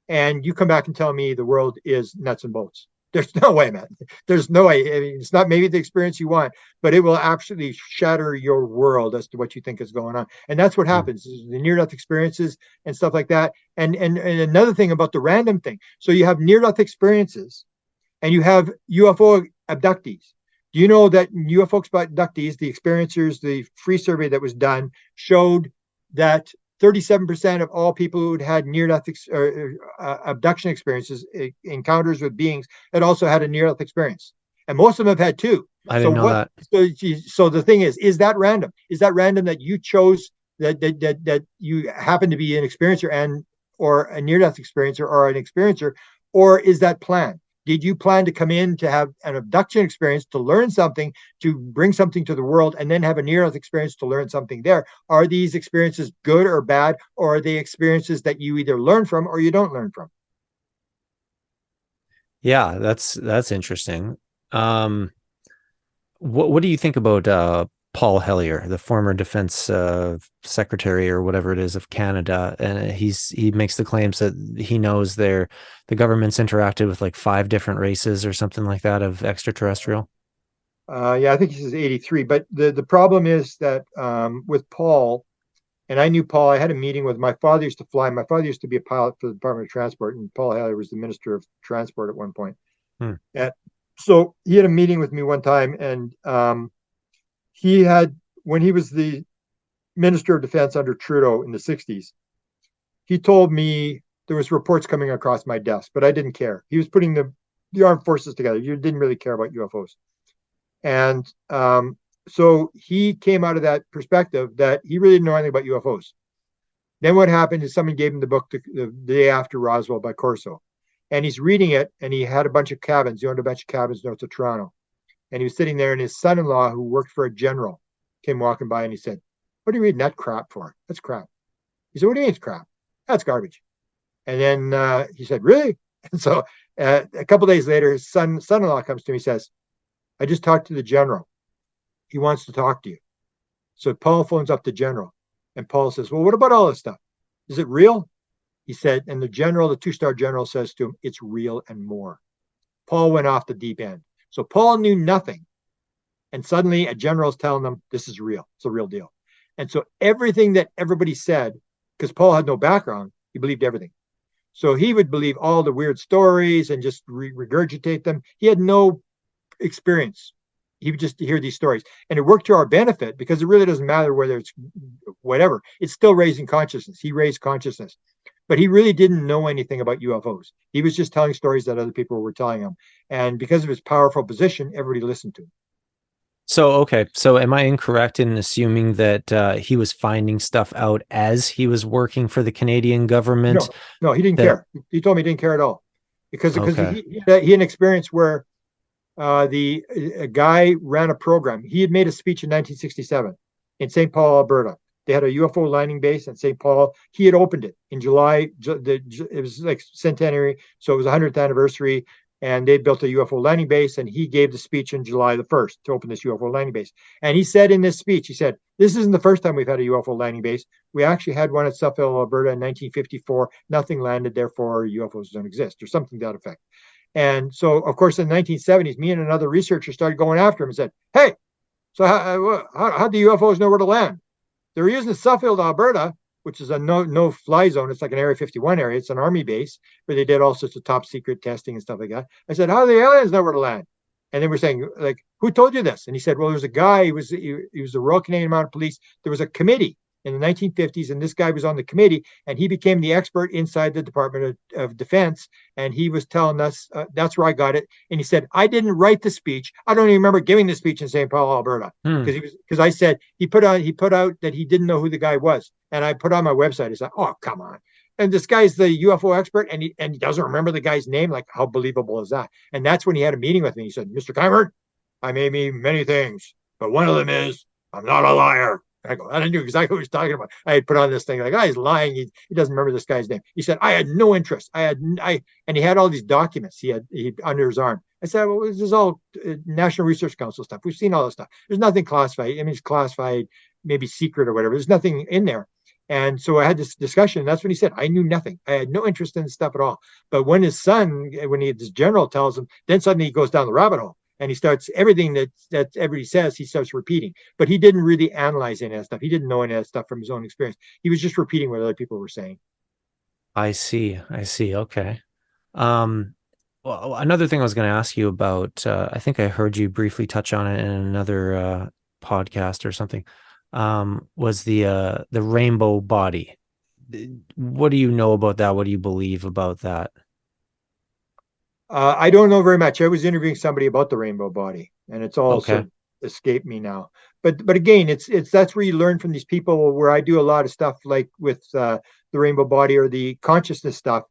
and you come back and tell me the world is nuts and bolts. There's no way, man. There's no way. I mean, it's not maybe the experience you want, but it will absolutely shatter your world as to what you think is going on. And that's what happens, is the near-death experiences and stuff like that. And another thing about the random thing. So you have near-death experiences and you have UFO abductees. Do you know that UFO abductees, the experiencers, the free survey that was done showed that 37% of all people who had near-death abduction experiences, encounters with beings, had also had a near-death experience, and most of them have had 2. I didn't know that. So the thing is that random? Is that random that you chose that you happen to be an experiencer or a near-death experiencer or an experiencer, or is that planned? Did you plan to come in to have an abduction experience, to learn something, to bring something to the world, and then have a near-death experience to learn something there? Are these experiences good or bad, or are they experiences that you either learn from or you don't learn from? Yeah, that's interesting. What do you think about Paul Hellyer, the former defense secretary or whatever it is of Canada? And he makes the claims that he knows the government's interacted with like 5 different races or something like that of extraterrestrial. Yeah, I think he says 83. But the problem is that with Paul, and I knew Paul, I had a meeting with, my father used to fly. My father used to be a pilot for the Department of Transport, and Paul Hellyer was the Minister of Transport at one point. And so he had a meeting with me one time, and when he was the Minister of Defense under Trudeau in the 60s, he told me there was reports coming across my desk, but I didn't care. He was putting the armed forces together. You didn't really care about UFOs. And so he came out of that perspective that he really didn't know anything about UFOs. Then what happened is someone gave him the book the day after Roswell by Corso. And he's reading it, and he had a bunch of cabins. He owned a bunch of cabins north of Toronto. And he was sitting there, and his son-in-law, who worked for a general, came walking by, and he said, "What are you reading that crap for? That's crap." He said, "What do you mean it's crap? That's garbage." And then he said, "Really?" And so a couple of days later, his son-in-law comes to me and says, "I just talked to the general. He wants to talk to you." So Paul phones up the general, and Paul says, "Well, what about all this stuff? Is it real?" He said, and the general, the 2-star general says to him, it's real and more. Paul went off the deep end. So Paul knew nothing. And suddenly a general's telling them, this is real. It's a real deal. And so everything that everybody said, because Paul had no background, he believed everything. So he would believe all the weird stories and just regurgitate them. He had no experience. He would just hear these stories. And it worked to our benefit because it really doesn't matter whether it's whatever. It's still raising consciousness. He raised consciousness. But he really didn't know anything about UFOs. He was just telling stories that other people were telling him. And because of his powerful position, everybody listened to him. So, okay. So am I incorrect in assuming that he was finding stuff out as he was working for the Canadian government? No, he didn't care. He told me he didn't care at all. Because Okay. he had an experience where a guy ran a program. He had made a speech in 1967 in St. Paul, Alberta. They had a UFO landing base in St. Paul. He had opened it in July. It was like centenary, so it was 100th anniversary, and they built a UFO landing base, and he gave the speech in July the 1st to open this UFO landing base. And he said in this speech, he said, this isn't the first time we've had a UFO landing base. We actually had one at Suffield, Alberta in 1954. Nothing landed, therefore UFOs don't exist, or something to that effect. And so, of course, in the 1970s, me and another researcher started going after him and said, hey, so how do UFOs know where to land? They're using Suffield, Alberta, which is a no-fly zone. It's like an Area 51 area. It's an army base where they did all sorts of top secret testing and stuff like that. I said, how do the aliens know where to land? And then we're saying, like, who told you this? And he said, well, there's a guy, he was the Royal Canadian Mounted Police. There was a committee in the 1950s, and this guy was on the committee, and he became the expert inside the Department of Defense, and he was telling us, that's where I got it. And he said, I didn't write the speech. I don't even remember giving the speech in St. Paul, Alberta, because I said, he put out that he didn't know who the guy was. And I put on my website, I said, oh, come on. And this guy's the UFO expert, and he doesn't remember the guy's name. Like, how believable is that? And that's when he had a meeting with me. He said, Mr. Cameron, I may mean many things, but one of them is I'm not a liar. I go, I knew exactly what he was talking about. I had put on this thing like, he's lying. He doesn't remember this guy's name. He said, I had no interest. And he had all these documents he under his arm. I said, well, this is all National Research Council stuff. We've seen all this stuff. There's nothing classified. I mean, it's classified, maybe secret or whatever. There's nothing in there. And so I had this discussion. And that's when he said, I knew nothing. I had no interest in this stuff at all. But when his son, this general tells him, then suddenly he goes down the rabbit hole. And he starts everything that everybody says, he starts repeating. But he didn't really analyze any of that stuff. He didn't know any of that stuff from his own experience. He was just repeating what other people were saying. I see. Okay. Well, another thing I was going to ask you about, I think I heard you briefly touch on it in another podcast or something, was the rainbow body. What do you know about that? What do you believe about that? I don't know very much. I was interviewing somebody about the rainbow body, and it's all Okay. sort of escaped me now. But again, it's that's where you learn from these people. Where I do a lot of stuff like with the rainbow body or the consciousness stuff,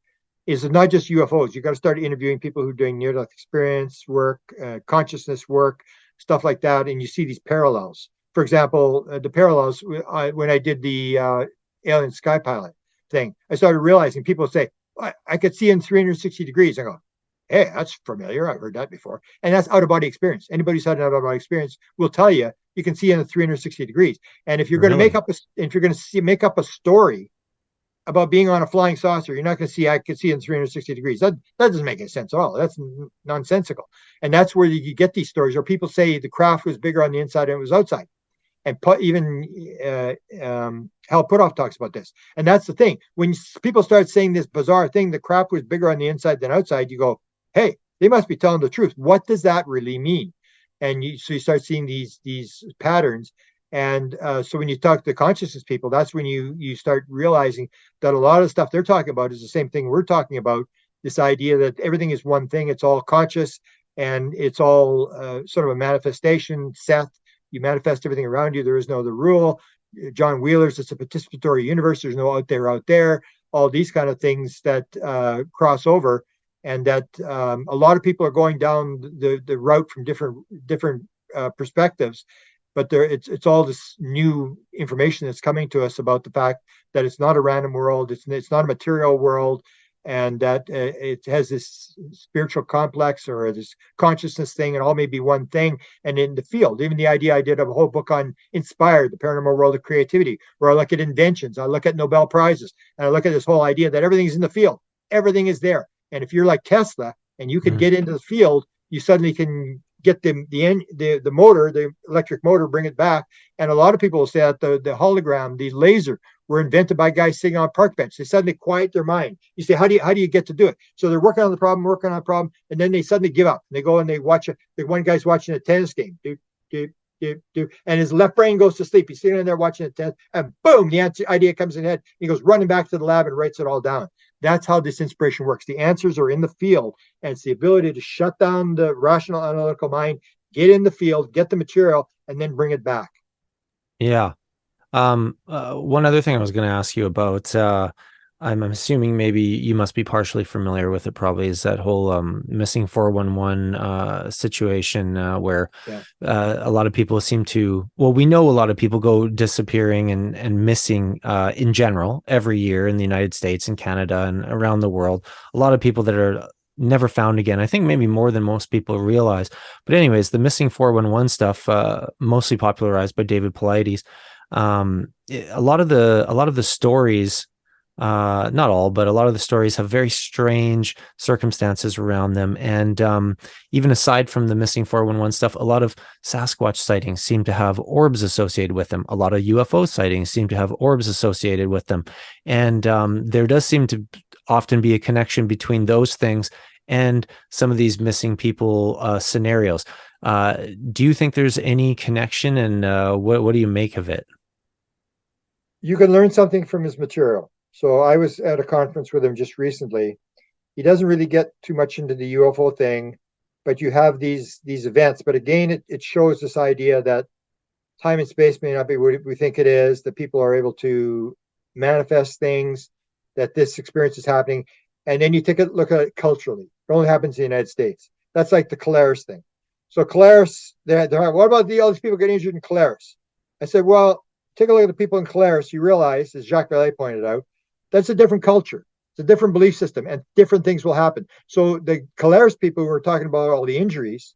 is not just UFOs. You got to start interviewing people who are doing near-death experience work, consciousness work, stuff like that, and you see these parallels. For example, the parallels when I did the alien sky pilot thing, I started realizing people say, I could see in 360 degrees. I go, hey, that's familiar. I've heard that before. And that's out-of-body experience. Anybody who's had an out-of-body experience will tell you can see in the 360 degrees. And if you're going to make up a story about being on a flying saucer, you're not going to see I could see in 360 degrees. That doesn't make any sense at all. That's nonsensical. And that's where you get these stories where people say the craft was bigger on the inside and it was outside. And even Hal Puthoff talks about this. And that's the thing. When people start saying this bizarre thing, the craft was bigger on the inside than outside, you go, hey, they must be telling the truth. What does that really mean? And so you start seeing these patterns. And so when you talk to consciousness people, that's when you start realizing that a lot of stuff they're talking about is the same thing we're talking about. This idea that everything is one thing. It's all conscious, and it's all sort of a manifestation. Seth, you manifest everything around you. There is no other rule. John Wheeler's, it's a participatory universe. There's no out there. All these kind of things that cross over. And that a lot of people are going down the route from different perspectives, but it's all this new information that's coming to us about the fact that it's not a random world, it's not a material world, and that it has this spiritual complex or this consciousness thing, and all may be one thing. And in the field, even the idea, I did a whole book on Inspired, the paranormal world of creativity, where I look at inventions, I look at Nobel Prizes, and I look at this whole idea that everything's in the field, everything is there. And if you're like Tesla and you can get into the field, you suddenly can get the motor, the electric motor, bring it back. And a lot of people will say that the hologram, the laser, were invented by guys sitting on a park bench. They suddenly quiet their mind. You say, how do you get to do it? So they're working on the problem, and then they suddenly give up. And they go and they watch it. The one guy's watching a tennis game. And his left brain goes to sleep. He's sitting in there watching a tennis, and boom, the idea comes in his head. He goes running back to the lab and writes it all down. That's how this inspiration works. The answers are in the field, and it's the ability to shut down the rational analytical mind, get in the field, get the material, and then bring it back. Yeah. One other thing I was going to ask you about, I'm assuming maybe you must be partially familiar with it, probably, is that whole missing 411 situation where a lot of people seem to, well, we know a lot of people go disappearing and missing in general every year in the United States and Canada and around the world. A lot of people that are never found again. I think maybe more than most people realize. But anyways, the missing 411 stuff, mostly popularized by David Paulides. A lot of the stories, not all, but a lot of the stories have very strange circumstances around them. And even aside from the missing 411 stuff, a lot of Sasquatch sightings seem to have orbs associated with them. A lot of UFO sightings seem to have orbs associated with them. And there does seem to often be a connection between those things and some of these missing people scenarios. Do you think there's any connection, and what do you make of it? You can learn something from his material. So I was at a conference with him just recently. He doesn't really get too much into the UFO thing, but you have these events. But again, it shows this idea that time and space may not be what we think it is, that people are able to manifest things, that this experience is happening. And then you take a look at it culturally. It only happens in the United States. That's like the Colaris thing. So Colaris, they're like, what about all these people getting injured in Colaris? I said, well, take a look at the people in Colaris. You realize, as Jacques Vallée pointed out, that's a different culture. It's a different belief system, and different things will happen. So the Colaris people who were talking about all the injuries,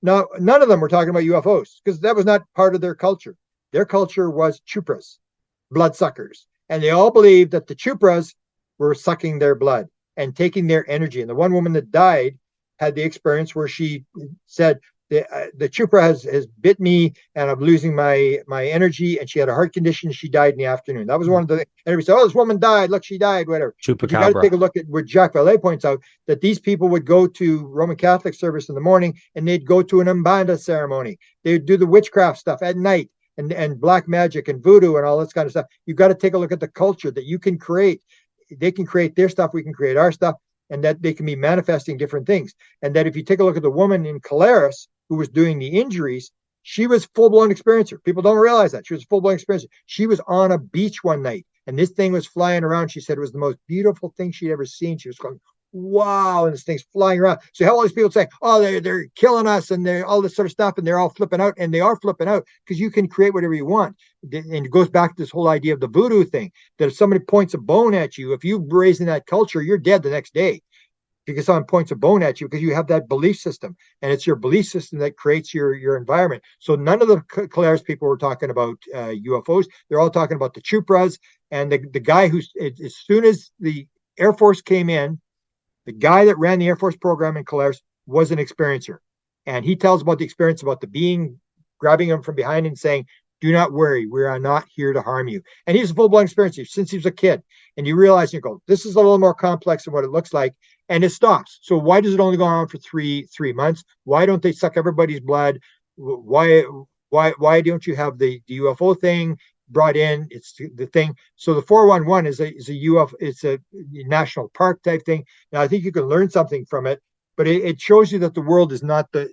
now none of them were talking about UFOs because that was not part of their culture. Their culture was chupras, bloodsuckers. And they all believed that the chupras were sucking their blood and taking their energy. And the one woman that died had the experience where she said, the chupra has bit me and I'm losing my energy. And she had a heart condition. She died in the afternoon. That was one of the, and everybody said, oh, this woman died. Look, she died, whatever. But you got to take a look at what Jacques Vallée points out, that these people would go to Roman Catholic service in the morning and they'd go to an Umbanda ceremony. They would do the witchcraft stuff at night and black magic and voodoo and all this kind of stuff. You've got to take a look at the culture that you can create. They can create their stuff. We can create our stuff, and that they can be manifesting different things. And that if you take a look at the woman in Colaris who was doing the injuries, she was full-blown experiencer. People don't realize that. She was a full-blown experiencer. She was on a beach one night, and this thing was flying around. She said it was the most beautiful thing she'd ever seen. She was going, wow, and this thing's flying around. So how all these people say, oh, they're killing us and they're all this sort of stuff, and they're all flipping out, and they are flipping out because you can create whatever you want. And it goes back to this whole idea of the voodoo thing, that if somebody points a bone at you, if you raise in that culture, you're dead the next day because someone points a bone at you, because you have that belief system, and it's your belief system that creates your environment. So none of the Colaris people were talking about UFOs. They're all talking about the chupras. And the guy who's, as soon as the Air Force came in, the guy that ran the Air Force program in Colaris was an experiencer. And he tells about the experience about the being grabbing him from behind and saying, do not worry, we are not here to harm you. And he's a full-blown experiencer since he was a kid. And you realize, you go, this is a little more complex than what it looks like. And it stops. So why does it only go on for three months? Why don't they suck everybody's blood? Why don't you have the UFO thing brought in? It's the thing. So the 411 is a UFO, it's a national park type thing. Now I think you can learn something from it, but it shows you that the world is not the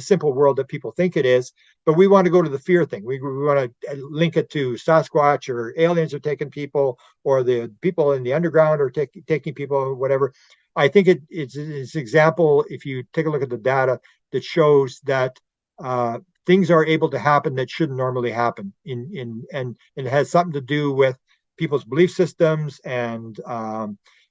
simple world that people think it is. But we want to go to the fear thing. We want to link it to Sasquatch, or aliens are taking people, or the people in the underground are taking people, or whatever. I think it's an example, if you take a look at the data, that shows that things are able to happen that shouldn't normally happen, and it has something to do with people's belief systems and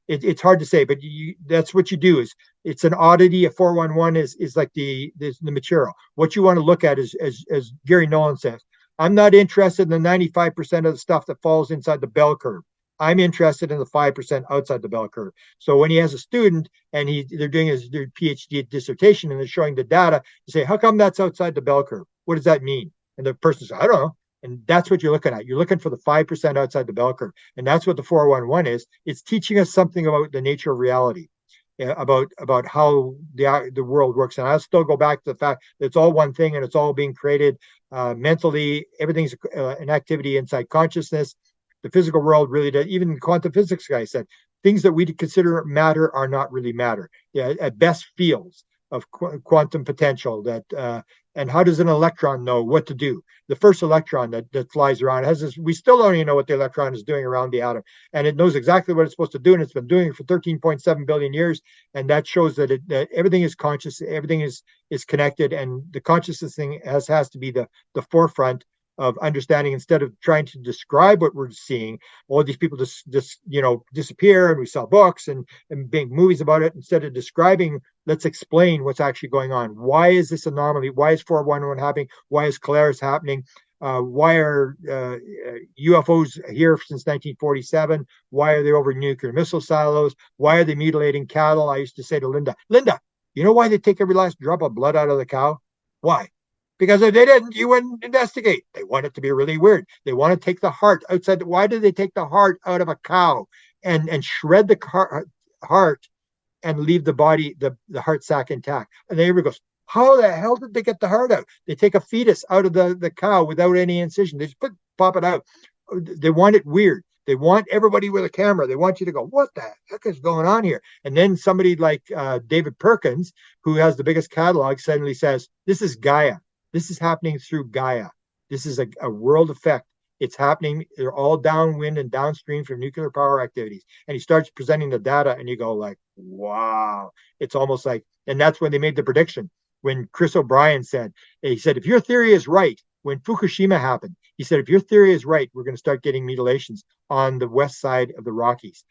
it's hard to say, but that's what you do. Is it's an oddity. A 411 is like the material. What you want to look at is, as Gary Nolan says, I'm not interested in the 95% of the stuff that falls inside the bell curve. I'm interested in the 5% outside the bell curve. So when he has a student and they're doing their PhD dissertation and they're showing the data, you say, how come that's outside the bell curve? What does that mean? And the person says, I don't know. And that's what you're looking at. You're looking for the 5% outside the bell curve. And that's what the 411 is. It's teaching us something about the nature of reality, about how the world works. And I'll still go back to the fact that it's all one thing and it's all being created mentally. Everything's an activity inside consciousness. The physical world really does. Even quantum physics guy said things that we consider matter are not really matter. Yeah, at best fields of quantum potential. And how does an electron know what to do? The first electron that flies around has this. We still don't even know what the electron is doing around the atom, and it knows exactly what it's supposed to do, and it's been doing it for 13.7 billion years. And that shows that everything is conscious, everything is connected, and the consciousness thing has to be the forefront of understanding. Instead of trying to describe what we're seeing, all these people just disappear, and we sell books and make movies about it. Instead of describing, let's explain what's actually going on. Why is this anomaly? Why is 411 happening? Why is Colaris happening? Why are UFOs here since 1947? Why are they over nuclear missile silos? Why are they mutilating cattle? I used to say to Linda, you know why they take every last drop of blood out of the cow? Why? Because if they didn't, you wouldn't investigate. They want it to be really weird. They want to take the heart outside. Why do they take the heart out of a cow and shred the heart and leave the body, the heart sac intact? And then everybody goes, how the hell did they get the heart out? They take a fetus out of the cow without any incision. They just pop it out. They want it weird. They want everybody with a camera. They want you to go, what the heck is going on here? And then somebody like David Perkins, who has the biggest catalog, suddenly says, this is Gaia. This is happening through Gaia. This is a world effect. It's happening. They're all downwind and downstream from nuclear power activities. And he starts presenting the data, and you go like, wow. It's almost like, and that's when they made the prediction. When Chris O'Brien said, if your theory is right, when Fukushima happened, he said, if your theory is right, we're going to start getting mutilations on the west side of the Rockies.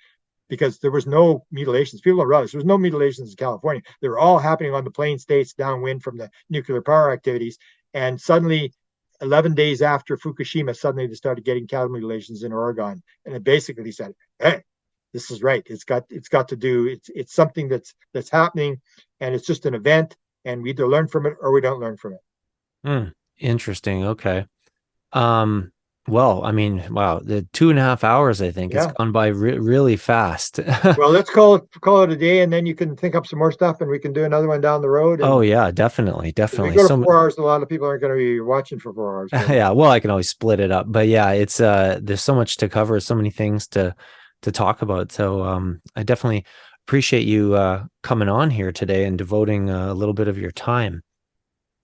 Because there was no mutilations. People don't realize there was no mutilations in California. They were all happening on the plain states downwind from the nuclear power activities. And suddenly, 11 days after Fukushima, suddenly they started getting cattle mutilations in Oregon. And it basically said, hey, this is right. It's got to do, it's something that's happening, and it's just an event, and we either learn from it or we don't learn from it. Interesting. Okay. Well, I mean, wow, the 2.5 hours, I think it's gone by really fast. Well, let's call it a day, and then you can think up some more stuff, and we can do another one down the road. Oh yeah, definitely. If we go to 4 hours, a lot of people aren't going to be watching for 4 hours. Yeah, well, I can always split it up, but yeah, it's there's so much to cover, so many things to talk about. So I definitely appreciate you coming on here today and devoting a little bit of your time.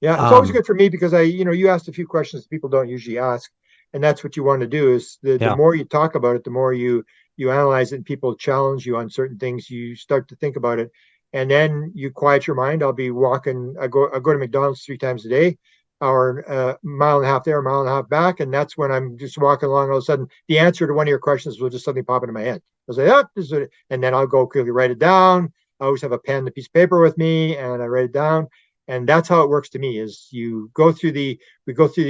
Yeah, it's always good for me because you asked a few questions people don't usually ask. And that's what you want to do is the more you talk about it, the more you analyze it, and people challenge you on certain things, you start to think about it, and then you quiet your mind. I'll be walking. I go to McDonald's 3 times a day, mile and a half there, a mile and a half back. And that's when I'm just walking along. All of a sudden, the answer to one of your questions will just suddenly pop into my head. I'll say, this is it. And then I'll go quickly write it down. I always have a pen and a piece of paper with me, and I write it down. And that's how it works to me is we go through the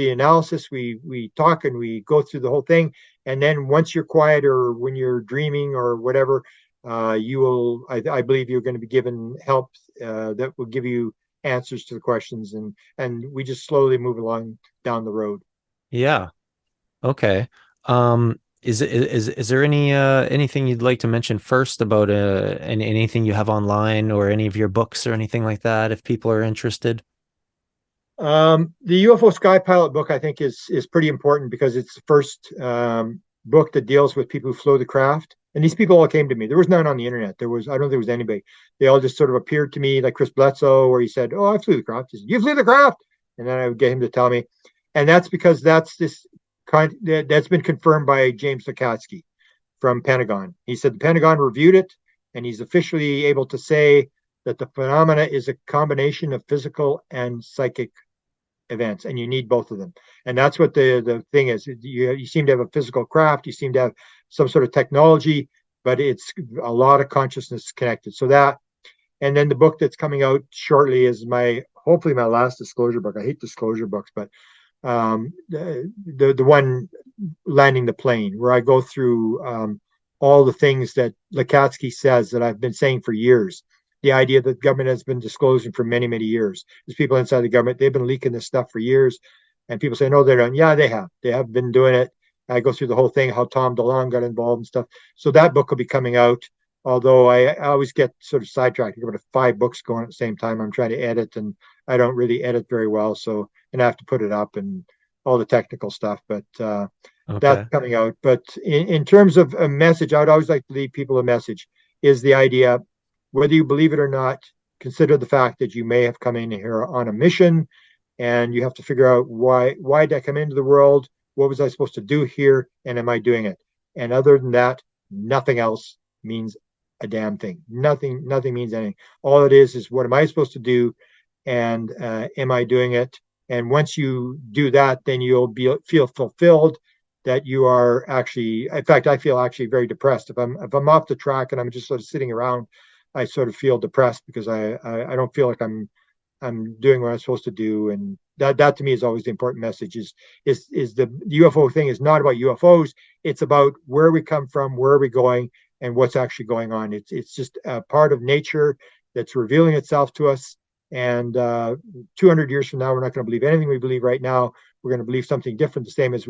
analysis, we talk, and we go through the whole thing. And then once you're quiet or when you're dreaming or whatever, I believe you're going to be given help that will give you answers to the questions, and we just slowly move along down the road. Yeah. Okay. Is there anything you'd like to mention first about anything you have online or any of your books or anything like that if people are interested? The UFO Sky Pilot book I think is pretty important because it's the first book that deals with people who flew the craft. And these people all came to me. There was none on the internet. I don't think there was anybody. They all just sort of appeared to me, like Chris Bledsoe, where he said, "Oh, I flew the craft." He said, "You flew the craft," and then I would get him to tell me. And that's because that's been confirmed by James Lukatsky from Pentagon. He said the Pentagon reviewed it, and he's officially able to say that the phenomena is a combination of physical and psychic events, and you need both of them. And that's what the thing is. You seem to have a physical craft, you seem to have some sort of technology, but it's a lot of consciousness connected. So that, and then the book that's coming out shortly is hopefully my last disclosure book. I hate disclosure books, but the one landing the plane, where I go through all the things that Lakatsky says that I've been saying for years. The idea that government has been disclosing for many, many years. There's people inside the government, they've been leaking this stuff for years. And people say, no, they don't. Yeah, they have. They have been doing it. I go through the whole thing, how Tom DeLonge got involved and stuff. So that book will be coming out. Although I always get sort of sidetracked. I've got 5 books going at the same time. I'm trying to edit, and I don't really edit very well. So, and I have to put it up and all the technical stuff. But that's coming out. But in terms of a message, I would always like to leave people a message, is the idea, whether you believe it or not, consider the fact that you may have come in here on a mission, and you have to figure out why did I come into the world? What was I supposed to do here? And am I doing it? And other than that, nothing else means a damn thing. Nothing means anything. All it is what am I supposed to do? And am I doing it? And once you do that, then you'll feel fulfilled that you are actually, in fact, I feel actually very depressed. If I'm off the track and I'm just sort of sitting around, I sort of feel depressed because I don't feel like I'm doing what I'm supposed to do. And that to me is always the important message, is the UFO thing is not about UFOs. It's about where we come from, where are we going, and what's actually going on. It's just a part of nature that's revealing itself to us. And 200 years from now, we're not going to believe anything we believe right now. We're going to believe something different, the same as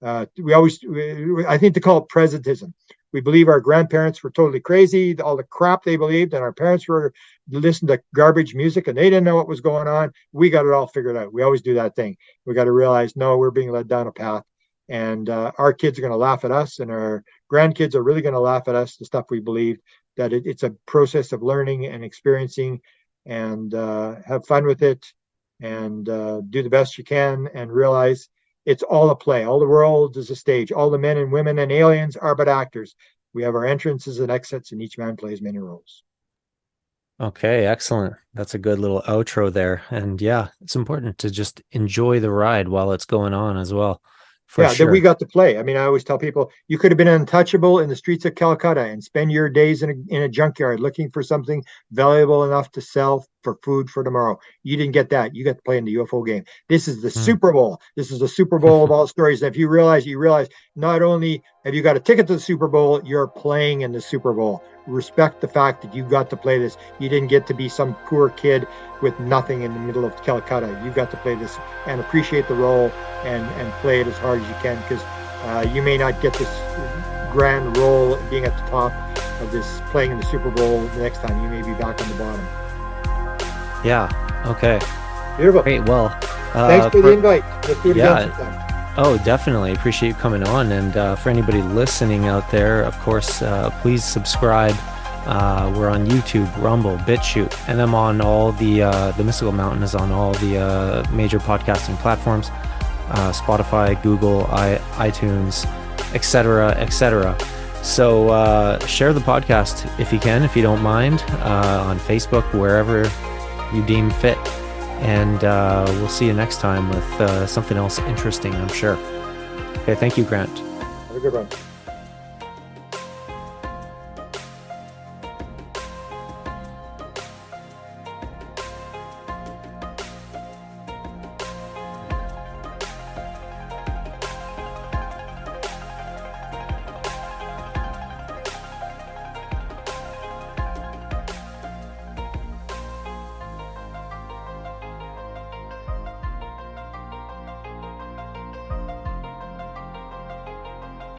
I think they call it presentism. We believe our grandparents were totally crazy, all the crap they believed, and our parents were listening to garbage music and they didn't know what was going on. We got it all figured out. We always do that thing. We got to realize, no, we're being led down a path, and our kids are going to laugh at us, and our grandkids are really going to laugh at us, the stuff we believed, that it's a process of learning and experiencing, and have fun with it, and do the best you can, and realize it's all a play. All the world is a stage. All the men and women and aliens are but actors. We have our entrances and exits, and each man plays many roles. Okay, excellent. That's a good little outro there. And yeah, it's important to just enjoy the ride while it's going on as well. Yeah, that we got to play. I mean, I always tell people, you could have been untouchable in the streets of Calcutta and spend your days in a junkyard looking for something valuable enough to sell for food for tomorrow. You didn't get that. You got to play in the UFO game. This is the Super Bowl. This is the Super Bowl of all stories. And if you realize not only have you got a ticket to the Super Bowl, you're playing in the Super Bowl. Respect the fact that you got to play this. You didn't get to be some poor kid with nothing in the middle of Calcutta. You got to play this and appreciate the role and play it as hard as you can, because you may not get this grand role being at the top of this, playing in the Super Bowl the next time. You may be back on the bottom. Yeah. Okay. Beautiful. Great. Well, thanks for the invite. Let's do it again sometime. Oh, definitely. Appreciate you coming on. And for anybody listening out there, of course, please subscribe. We're on YouTube, Rumble, BitChute, and I'm on all the Mystical Mountain is on all the major podcasting platforms, Spotify, Google, iTunes, etc., etc. So share the podcast if you can, if you don't mind, on Facebook, wherever you deem fit. And we'll see you next time with something else interesting, I'm sure. Okay, thank you, Grant. Have a good one.